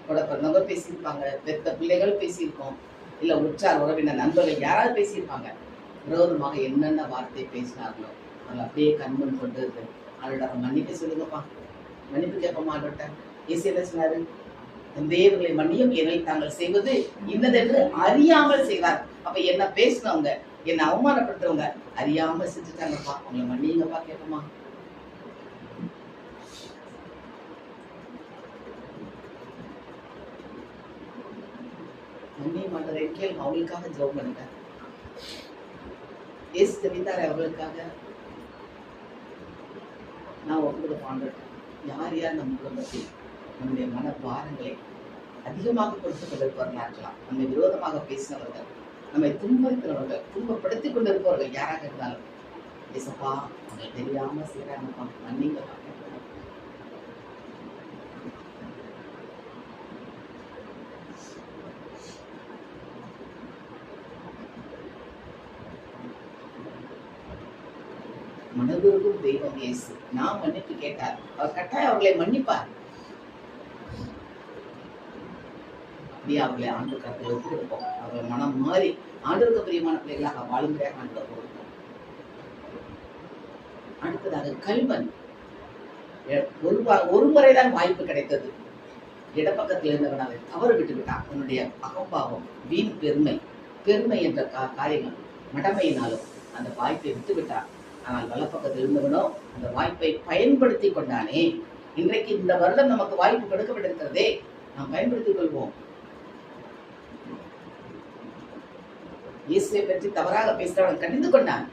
கூட பிறந்தவங்க பேசியிருப்பாங்க, பெத்த பிள்ளைகள் பேசியிருக்கோம், இல்ல உற்றார் உறவினர் நண்பர்கள் யாராவது பேசியிருப்பாங்க. விரோதமாக என்னென்ன வார்த்தை பேசினார்களோ அதில் அப்படியே கண்முன் கொண்டு இருக்கு. அதோட மன்னிப்பு சொல்லுங்கப்பா, மன்னிப்பு கேட்போமா? அதோட இயேசு என்ன சொன்னாரு? தேவர்களை மன்னியும், என்னை தாங்கள் செய்வது இன்னதென்று அறியாமல் செய்வார். அப்ப என்ன பேசினவங்க, என்ன அவமானப்படுத்துறவங்க அறியாம செஞ்சுட்டாங்கப்பா, அவங்களை மன்னிங்கப்பா கேட்போமா? மன்னிய மாட்டார் கேள்வி. அவங்களுக்காக ஜெபம் பண்ணுங்க. இயேசு தெரிந்தாரு அவர்களுக்காக. நான் உங்களுக்கு பாண்டுட்டேன். யார் யார் நம்ம குடும்பத்தில் நம்முடைய மன பாரங்களை அதிகமாக கொடுத்து கொண்டிருப்பவர்களா இருக்கலாம், நம்மை விரோதமாக பேசினவர்கள், நம்மை துன்புறுத்தினவர்கள், துன்பப்படுத்திக் கொண்டிருப்பவர்கள் யாராக இருந்தாலும், ஏசப்பா அவங்க தெரியாம செய்யறாங்கப்பா, மன்னிங்கப்பா. மனதுருகும் தெய்வம் இயேசு. நான் மன்னிப்பு கேட்டார், அவர் கட்டாயம் அவர்களை மன்னிப்பார். அப்படியே அவர்களை ஆண்டு கருத்தில் ஒத்துக்கொடுப்போம். அவர்கள் மனம் மாறி ஆண்டவருக்கு பிரியமான பிள்ளைகளாக வாழும்படியாக ஆண்டவர் கொடுப்போம். அடுத்ததாக கல்வன். ஒரு முறைதான் வாய்ப்பு கிடைத்தது. இடப்பக்கத்தில் இருந்தவன் அதை தவறு விட்டு விட்டான். அவனுடைய அகம்பாவம், வீண் பெருமை என்ற காரியங்கள் மடமையினாலும் அந்த வாய்ப்பை விட்டு விட்டான். ஆனால் வலப்பக்கத்தில் இருந்தவனோ அந்த வாய்ப்பை பயன்படுத்தி கொண்டானே. இன்றைக்கு இந்த வருடம் நமக்கு வாய்ப்பு கொடுக்கப்பட்டிருக்கிறதே, நாம் பயன்படுத்திக் கொள்வோம். இயேசுவை பற்றி தவறாக பேசுகிறவன் கடிந்து கொண்டான்.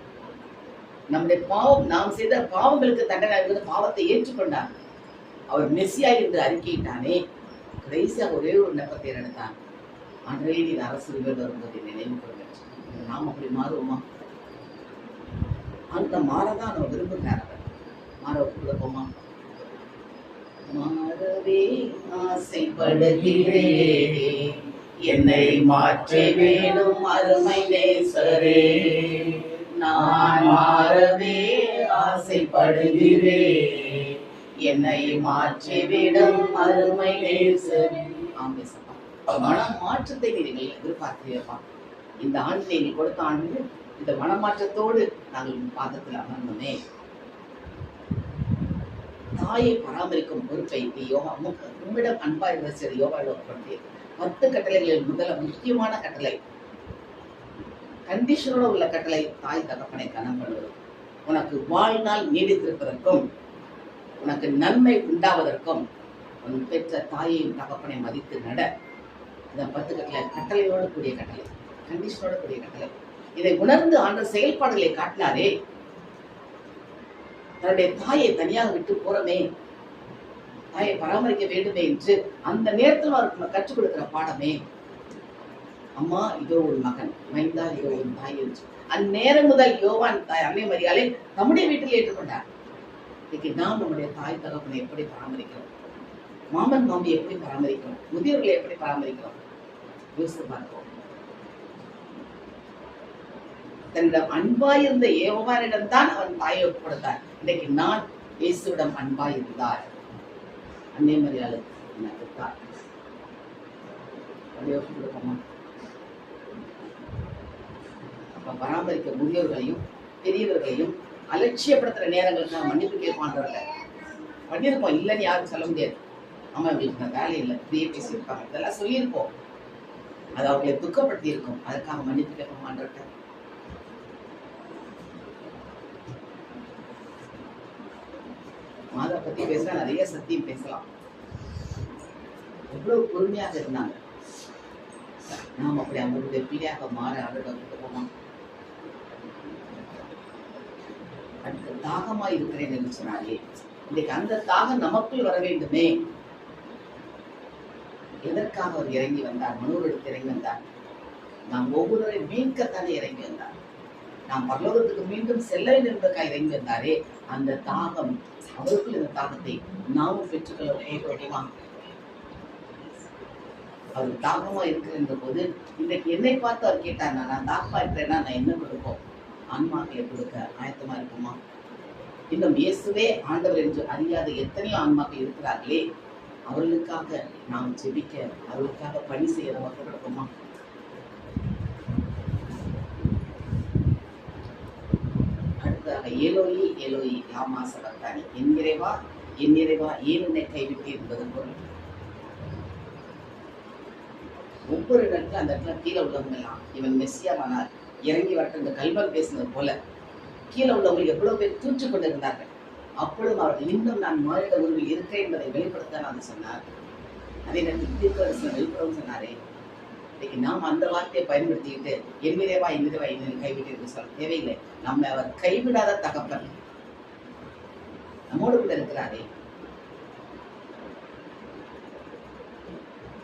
நம்முடைய பாவம், நாம் செய்த பாவங்களுக்கு தண்டனை பாவத்தை ஏற்றுக்கொண்டான். அவர் மெசியா என்று அறிக்கையிட்டானே. கடைசியாக ஒரே ஒரு நெப்பத்தை எடுத்தான், அன்றே நீ அரசு வரும்போது நினைவு கொள்கிறேன். நாம் அப்படி மாறுவோமா? அந்த மாறதான் நம்ம விரும்புகிறார். மாற கொடுப்போமா? மாறவே ஆசைப்படுகிறேன், என்னை மாற்ற வேணும் அருமை நேசரே. நான் மாறவே ஆசைப்படுகிறேன், என்னை மாற்ற வேணும் அருமை நேசரே. மன மாற்றத்தை நீங்கள் எதிர்பார்க்கிறீர்களா? இந்த ஆண்டிலே நீ கொடுத்த ஆண்டு இந்த மனமாற்றத்தோடு நாங்கள் பாதத்தில் அமர்ந்தோமே. தாயை பராமரிக்கும் பொறுப்பை உம்மிடம் அன்பா இருந்த யோகாவுடைய 10 கட்டளைகளில் முக்கியமான கட்டளை, கண்டிஷனோட உள்ள கட்டளை, தாய் தகப்பனை கனம் பண்ணுவது. உனக்கு வாழ்நாள் நீடித்திருப்பதற்கும் உனக்கு நன்மை உண்டாவதற்கும் உன் பெற்ற தாயையும் தகப்பனை மதித்து நட. இந்த 10 கட்டளை கட்டளையோடு கூடிய கட்டளை, கண்டிஷனோட கூடிய கட்டளை. இதை உணர்ந்து ஆண்ட செயல்பாடுகளை காட்டினாரே. தன்னுடைய தாயை தனியாக விட்டு போறமே, தாயை பராமரிக்க வேண்டுமே என்று அந்த நேரத்தில் அவருக்கு கற்றுக் கொடுக்கிற பாடமே. அம்மா இதோ ஒரு மகன், மைந்தா இதோ ஒரு தாய் என்று அந்நேரம் முதல் யோவான் தாய் அன்னை மரியாதை நம்முடைய வீட்டில் ஏற்றுக்கொண்டார். இன்னைக்கு நாம் நம்முடைய தாய் தகப்பனை எப்படி பராமரிக்கிறோம்? மாமன் மாமி எப்படி பராமரிக்கிறோம்? முதியோர்களை எப்படி பராமரிக்கிறோம்? யோசித்து பார்ப்போம். தன்னிடம் அன்பாயிருந்த யோவானிடம் தான் அவன் தாயை கொடுத்தார். இன்றைக்கு நான் இயேசுவிடம் அன்பாயிருந்தார், அன்னை மரியாதை எனக்கு தாய். அப்ப பராமரிக்க முதியோர்களையும் பெரியவர்களையும் அலட்சியப்படுத்துற நேரங்களுக்கு நான் மன்னிப்பு கேட்பான்றவங்க பண்ணியிருப்போம். இல்லைன்னு யாரும் சொல்ல முடியாது. அம்மா வீட்டுல வேலை இல்லை, இப்படியே பேசியிருப்பாங்க, இதெல்லாம் சொல்லியிருப்போம். அது அவங்களை துக்கப்படுத்தி இருக்கும். அதற்காக மன்னிப்பு கேட்போமான்றவங்க. மாதா பத்தி பேசலாம், நிறைய சத்தியம் பேசலாம். எவ்வளவு பொறுமையாக இருந்தாங்க. நாம் அப்படி அவங்களுடைய பிள்ளையாக மாற ஆடுறோமா? அடுத்த தாகமா இருக்கிறேன் என்று சொன்னாலே, இன்னைக்கு அந்த தாகம் நமக்குள் வர வேண்டுமே. எதற்காக அவர் இறங்கி வந்தார்? மனோரிடத்தில் இறங்கி வந்தார். நாம் ஒவ்வொருவரையும் மீட்கத்தானே இறங்கி வந்தார். நாம் பரலோகத்துக்கு மீண்டும் செல்ல வேண்டும் என்பதற்காக இறங்கி வந்தாரே, அந்த தாகம், அவருக்குள் இந்த தாகத்தை நாமும் பெற்றுக்கொள்ள. அவர் தாகமா இருக்கிற போது இன்றைக்கு என்னை பார்த்து அவர் கேட்டார், நான் தாகமா இருக்கிறேன்னா நான் என்ன கொடுப்போம்? ஆன்மாக்களை கொடுக்க ஆயத்தமா இருக்குமா? இன்னும் இயேசுவே ஆண்டவர் என்று அறியாத எத்தனையோ ஆன்மாக்கள் இருக்கிறார்களே, அவர்களுக்காக நாம் ஜெபிக்க, அவர்களுக்காக பணி செய்ய நமக்கு கொடுப்போமா? அடுத்ததாக ஏலோயி ஏலோயி லாமா சபக்தானி, என் இறைவா ஏன் என்னை கைவிட்டு என்பது பொருள். ஒவ்வொரு இடத்துல அந்த இடத்துல கீழே உள்ளவங்க எல்லாம் இவன் மெஸ்ஸியாவானார் இறங்கி வரட்டும், இந்த கல்வன் பேசினது போல கீழே உள்ளவங்க எவ்வளவு பேர் தூற்றிக் கொண்டிருந்தார்கள். அப்பொழுது அவர்கள் இன்னும் நான் மாறிட உருவில் இருக்கிறேன் என்பதை வெளிப்படுத்த நான் சொன்னார். அதே நேரத்தில் தீர்க்கதரிசனம் வெளிப்படவும் சொன்னாரே. இன்னைக்கு நாம் அந்த வார்த்தையை பயன்படுத்திக்கிட்டு என் நிறைவா என்னை கைவிட்டு சொல்ல தேவையில்லை. நம்ம அவர் கைவிடாத தகப்பன் நம்மோடு கூட இருக்கிறாரே.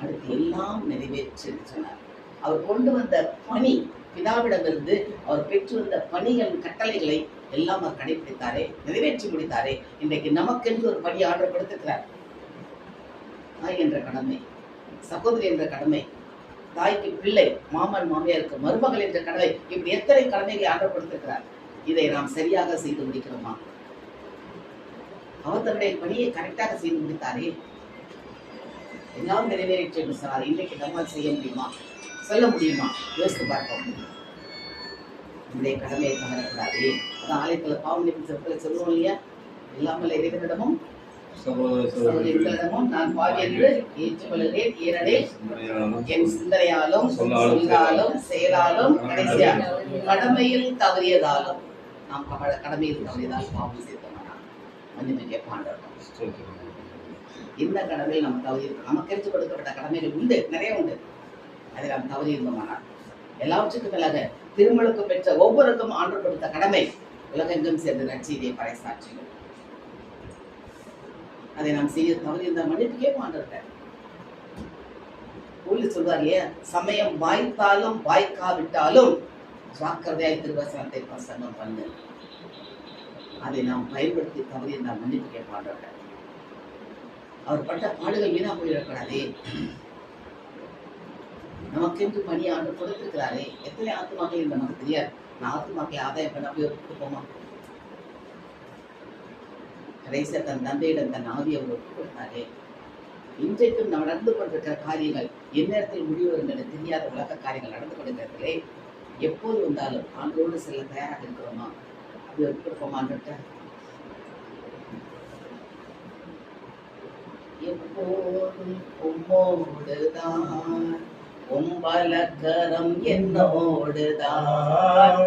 அடுத்து எல்லாம் நிறைவேற்றி சொன்னார். அவர் கொண்டு வந்த பணி, பிதாவிடமிருந்து அவர் பெற்று வந்த பணிகள், கட்டளைகளை எல்லாம் அவர் கடைபிடித்தாரே, நிறைவேற்றி முடித்தாரே. இன்றைக்கு நமக்கென்று ஒரு பணி ஆர்டர் கொடுத்திருக்கிறார். தாய் என்ற கடமை, சகோதரி என்ற கடமை, தாய்க்கு பிள்ளை, மாமன் மாமியாருக்கு மருமகள் என்ற கடமை, இப்படி எத்தனை கடமைகளை ஆர்டர் கொடுத்திருக்கிறார். இதை நாம் சரியாக செய்து முடிக்கிறோமா? அவர் தன்னுடைய பணியை கரெக்டாக செய்து முடித்தாரே, எல்லாம் நிறைவேற்றி சொன்னார். இன்றைக்கு நம்மால் செய்ய முடியுமா? சொல்ல முடியுமா? யோசித்து பார்ப்போம். நம்முடைய கடமையை தவறக்கூடாது. அதான் ஆலயத்துல பாவம் சொல்லுவோம் இல்லையா? இல்லாமல் இறைவனிடமும் சகோதரிகளிடமும் நான் பாவி என்று ஏற்றுக்கொள்கிறேன். ஏனெனில் என் சிந்தனையாலும் சொல்லாலும் செயலாலும் கடைசியாக கடமையில் தவறியதாலும், நாம் கடமையில் தவறியதால் பாவம் செய்தோம்னா மன்னிப்பு கேட்பாண்டோம். இந்த கடமையில் நம்ம தவறி இருக்கோம். நமக்கு எடுத்து கொடுக்கப்பட்ட கடமைகள் உண்டு, நிறைய உண்டு. அதை நாம் தவறி இருந்தோமானால் எல்லாவற்றுக்கும் மேலாக திருமலுக்கு பெற்ற ஒவ்வொருக்கும் ஆண்டு கொடுத்த கடமை உலகெங்கும் சேர்ந்து நற்செய்தியை பறைசாற்றியும் அதை நாம் செய்ய தவறி இருந்த மன்னிப்பு கேட்பாண்டிருக்க. ஊழி சொல்வார் இல்லையா, சமயம் வாய்த்தாலும் வாய்க்காவிட்டாலும் ஜாக்கிரதையாய் திருவசனத்தை பிரசங்கம் பண்ணு. அதை நாம் பயன்படுத்தி தவறி இருந்த மன்னிப்பு கேட்பாண்டிருக்க. அவர் பட்ட பாடுகள் வீணா போயிடக்கூடாதே. நமக்கென்று பணி ஆண்டு கொடுத்திருக்கிறாரே. எத்தனை ஆத்துமாக்கள் நமக்கு தெரியாது. நான் ஆத்துமாக்களை ஆதாயம் பண்ண போய் ஒப்புக்கோமா? கடைசியா தன் தந்தையிடம் தன் ஆவியை அவர் ஒப்புக் கொடுத்தாரே. இன்றைக்கும் நாம் நடந்து கொண்டிருக்கிற காரியங்கள் எந்நேரத்தில் முடிவு என்று தெரியாத உலக காரியங்கள் நடந்து கொண்டிருக்கிறீர்களே. எப்போது வந்தாலும் ஆண்டோடு செல்ல தயாராக இருக்கிறோமா? அப்படி ஒப்புக் கொடுப்போமான்ற எப்போதும் உம்மோடுதான், உம்பலக்கரம் என்னோடுதான்,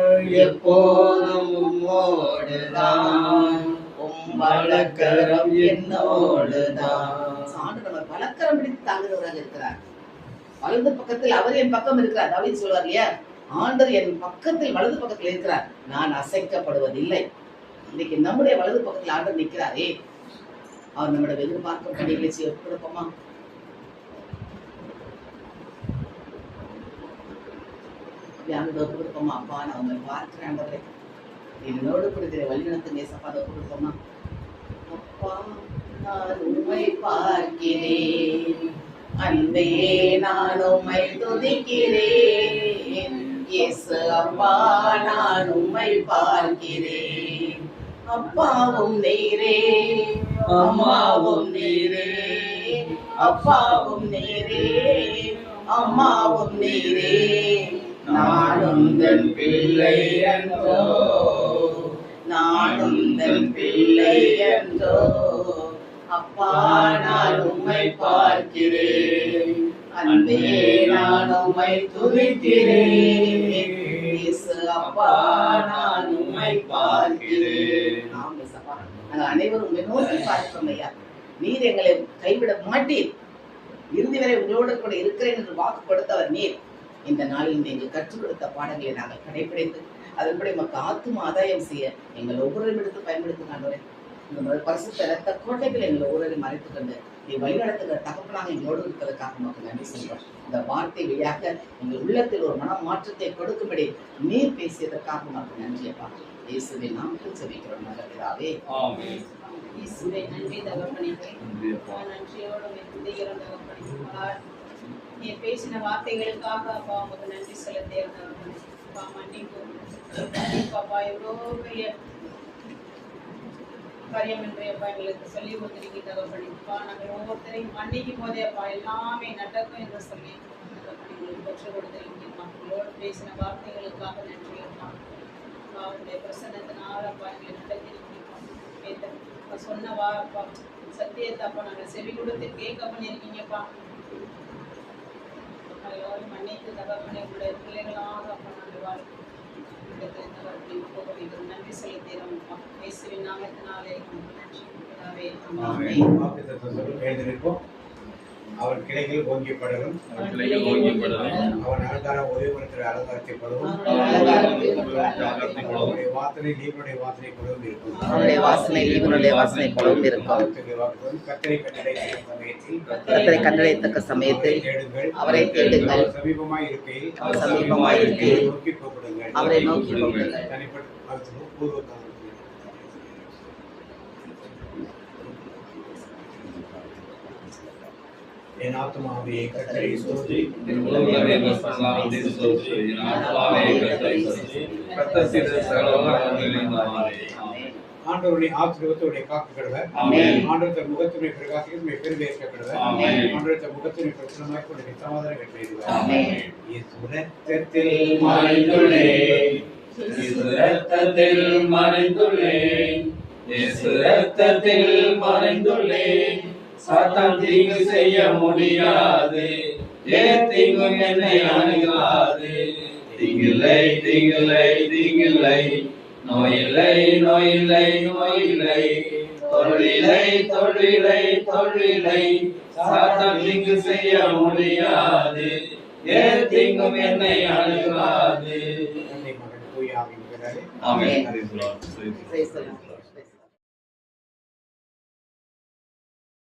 எப்போதும் உம்மோடுதான், உம்பலக்கரம் என்னோடுதான். நம்ம பலக்கரம் பிடித்து தாங்குகிறவராக இருக்கிறார். வலது பக்கத்தில் அவர் என் பக்கம் இருக்கிறார். தாவீது சொல்வார் இல்லையா, ஆண்டவர் என் பக்கத்தில் வலது பக்கத்தில் இருக்கிறார், நான் அசைக்கப்படுவதில்லை. இன்னைக்கு நம்முடைய வலது பக்கத்தில் ஆண்டவர் நிற்கிறாரே. அவர் நம்முடைய எதிர்பார்க்கும் பணிகளை செய்ய கொடுப்போமா? கொடுப்போமா? அப்பா நான் உங்களை பார்க்கிறேன், என்னோடு கொடுக்கிற வழிநடத்துங்க சப்பாத கொடுப்போமா? அப்பா நான் உண்மை பார்க்கிறேன், அன்பே நான் உண்மை துதிக்கிறேன். இயேசு அப்பா நான் உண்மை பார்க்கிறேன், அப்பாவும் நீரே அம்மாவும் நீரே, அப்பாவும் நீரே அம்மாவும் நீரே, நானும் தன் பிள்ளை என்றோ, நானும் தன் பிள்ளை என்றோ. அப்பா நான் உம்மை பார்க்கிறேன், அன்பே நான் உம்மை துதிக்கிறேன். இயேசு அப்பா நான் உம்மை பார்க்கிறேன். நாங்கள் அனைவரும் உம்மை நோக்கி பார்க்கிறோம் ஐயா. நீர் எங்களை கைவிட மாட்டீர். இறுதி வரை உங்களோடு கூட இருக்கிறேன் என்று வாக்கு கொடுத்தவர் நீர். இந்த நாளில் நீங்கள் கற்றுக் கொடுத்த பாடங்களை நாங்கள் கடைபிடித்து அதன்படி நமக்கு ஆத்தும ஆதாயம் செய்ய எங்கள் ஒவ்வொருவரும் எடுத்து பயன்படுத்தி காண்போரே. இந்த பரிசுத்த ரத்த கோட்டைகள் எங்களை ஒவ்வொருவரையும் மறைத்துக் கொண்டு நீ வழிநடத்துகிற தகப்பனாக எங்களோடு இருக்கிறதுக்காக நமக்கு நன்றி சொல்றோம். இந்த வார்த்தை வழியாக எங்கள் உள்ளத்தில் ஒரு மன மாற்றத்தை கொடுக்கும்படி நீர் பேசியதற்காக நமக்கு நன்றி அப்பா. இயேசுவின் நாமத்தில் ஜெபிக்கிறோம் நல்ல பிதாவே. இயேசுவே நன்றி தகப்பனே. நன்றியோடு உம்மை துதிக்கிறோம் தகப்பனே. நீ பேசின வார்த்தைகளுக்காக அப்பா உமக்கு நன்றி செலுத்துகிறோம் தகப்பனே. அப்பா மன்னிப்பு அப்பா எவ்வளோ பெரிய காரியம் என்று அப்பா எங்களுக்கு சொல்லி கொடுத்துருக்கீங்க தகப்பனே. அப்பா நாங்கள் ஒவ்வொருத்தரையும் மன்னிக்கும் போதே அப்பா எல்லாமே நடக்கும் என்று சொல்லி தகப்பனே எங்களுக்கு பெற்றுக் கொடுத்துருக்கீங்கப்பா. உங்களோடு பேசின வார்த்தைகளுக்காக நன்றி அப்பா. அவருடைய பிரசன்னத்தினால அப்பா எங்களை நடத்திருக்கீங்கப்பா. சொன்ன அப்பா சத்தியத்தை அப்பா நாங்கள் செவி கொடுத்து கேட்க பண்ணியிருக்கீங்கப்பா. எல்லோரும் மன்னித்து தகப்பனே உங்களுடைய பிள்ளைகளாக அப்பா நாங்கள் வாழ்க்கை நன்றி செலுத்துகிறோம். இயேசுவின் நாமத்தினாலே நன்றி. எழுந்திருப்போம். அவர் கிளைகள் ஓங்கிப்படலும் அவன் அலங்காரம் உதவிப்படுத்துகிற அலங்காரத்தை படவும் அவருடைய வாசனை லீவனுடைய வாசனை படவும் இருக்கும். அவருடைய வாசனை லீவனுடைய வாசனை படவும் இருக்கும். கர்த்தரை கண்டடையத்தக்க சமயத்தில் அவரை தேடுங்கள். சமீபமாய் இருக்கையில் நோக்கி கூப்பிடுங்கள். அவரை நோக்கி கூப்பிடுங்கள். தனிப்பட்ட பூர்வ என் ஆத்மாவே கர்த்தரை ஸ்தோத்திரி. என் உள்ளமே மகிமையை ஸ்தோத்திரி. என் ஆத்மாவே கர்த்தரை ஸ்தோத்திரி. கர்த்தர் செய்த சகல உபகாரங்களையும் மறவாதே. ஆண்டவருடைய ஆசீர்வாதத்தை காக்க கடவர். ஆண்டவர் முகத்தினை பிரகாசிக்கும் பெருவேற்க கடவர். ஆண்டவர் முகத்தினை பிரசன்னமாய் கொண்டு சமாதானம் கட்டளையிடுவார். இரத்தத்தில் மறைந்துள்ளேன், இரத்தத்தில் மறைந்துள்ளேன், இரத்தத்தில் மறைந்துள்ளேன். சாத்தான் தீங்கு செய்ய முடியாது, தீங்கும் என்னை அணுகாது. தீங்கில்லை தீங்கில்லை தீங்கில்லை, நோயில்லை நோயில்லை நோயில்லை, தொழிலை தொழிலை தொழிலை. சாத்தான் தீங்கு செய்ய முடியாது, தீங்கும் என்னை அணுகாது. மகன் தூயாவின் பெயராலே ஆமென். Praise the Lord.